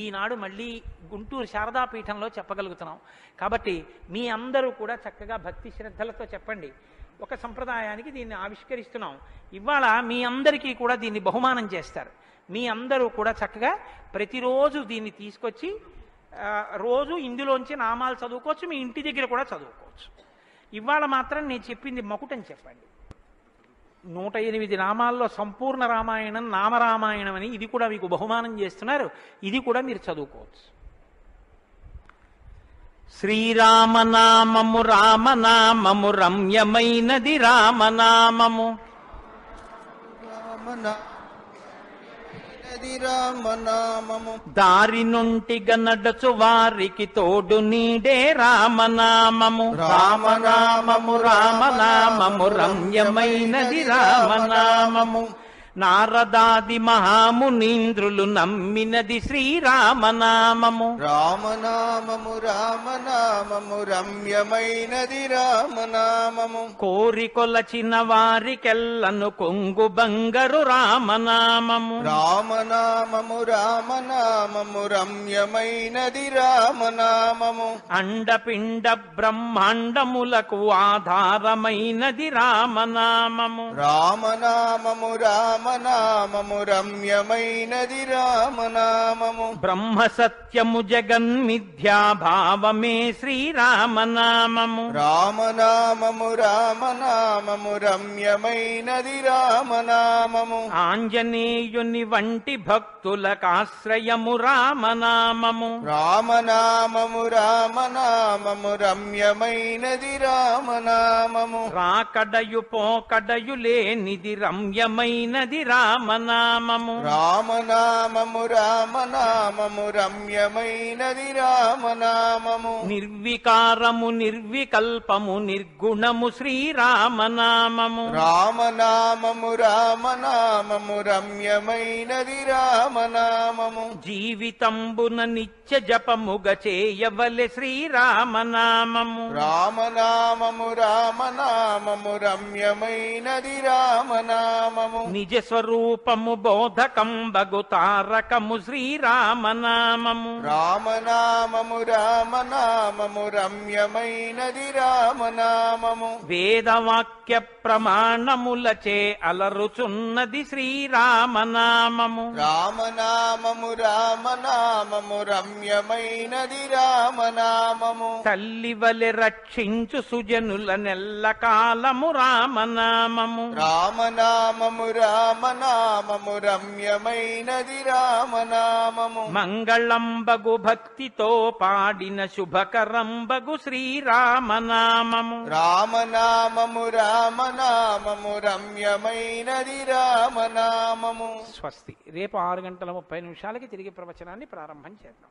A: ఈనాడు మళ్ళీ గుంటూరు శారదాపీఠంలో చెప్పగలుగుతున్నాం. కాబట్టి మీ అందరూ కూడా చక్కగా భక్తి శ్రద్ధలతో చెప్పండి. ఒక సంప్రదాయానికి దీన్ని ఆవిష్కరిస్తున్నాం. ఇవాళ మీ అందరికీ కూడా దీన్ని బహుమానం చేస్తారు. మీ అందరూ కూడా చక్కగా ప్రతిరోజు దీన్ని తీసుకొచ్చి రోజు ఇందులోంచి నామాలు చదువుకోవచ్చు, మీ ఇంటి దగ్గర కూడా చదువుకోవచ్చు. ఇవాళ మాత్రం నేను చెప్పింది మకుటని చెప్పండి. 108 నామాల్లో సంపూర్ణ రామాయణం నామరామాయణం అని ఇది కూడా మీకు బహుమానం చేస్తున్నారు. ఇది కూడా మీరు చదువుకోవచ్చు. శ్రీరామనామము రామనామము రమ్యమైనది రామనామము
B: రామనామము
A: దారి నుంటిగా నడచు వారికి తోడు నీడే రామనామము రామనామము రామనామము రమ్యమైనది రామనామము నారదాది మహామునీంద్రులు నమ్మినది శ్రీరామనామము
B: రామనామము రామనామము రమ్యమైనది రామనామము
A: కోరికొలచిన వారికెల్లను కొంగు బంగరు రామనామము
B: రామనామము రామనామము రమ్యమైనది రామనామము
A: అండపిండ బ్రహ్మాండములకు ఆధారమైనది రామనామము
B: రామనామము రామనామము రమ్యమైనది రామనామము
A: బ్రహ్మ సత్యము జగన్మిథ్యాభావమే శ్రీరామనామము
B: రామనామము రామనామము రమ్యమైనది రామనామము
A: ఆంజనేయుని వంటి భక్తులకాశ్రయము రామనామము
B: రామనామము రామనామము రమ్యమైనది రామనామము
A: రాకడయు పోకడయు లేనిది రమ్యమైనది రామనామము
B: రామనామము రామనామము రమ్యమైనది రామనామము
A: నిర్వికారము నిర్వికల్పము నిర్గుణము శ్రీరామనామము
B: రామనామము రామనామము రమ్యమైనది రామనామము
A: జీవితంబున నిత్య జపముగ చేయవలె శ్రీరామనామము
B: రామనామము రామనామము రమ్యమైనది రామనామము
A: నిజ స్వరూపము బోధకంబగు తారకము శ్రీరామనామము
B: రామనామము రామనామము రమ్యమైనది రామనామము
A: వేదవాక్య ప్రమాణములచే అలరుచున్నది శ్రీరామనామము
B: రామనామము రామనామము రమ్యమైనది రామనామము
A: తల్లివలె రక్షించు సుజనుల నెల్ల కాలము రామనామము
B: రామనామము రామనామము రమ్యమైనది రామనామము
A: మంగళంబగు భక్తితో పాడిన శుభకరంబగు శ్రీరామనామము
B: రామనామము రామనామము రమ్యమైనది రామనామము.
A: స్వస్తి. రేపు 6:30 తిరిగి ప్రవచనాన్ని ప్రారంభం చేద్దాం.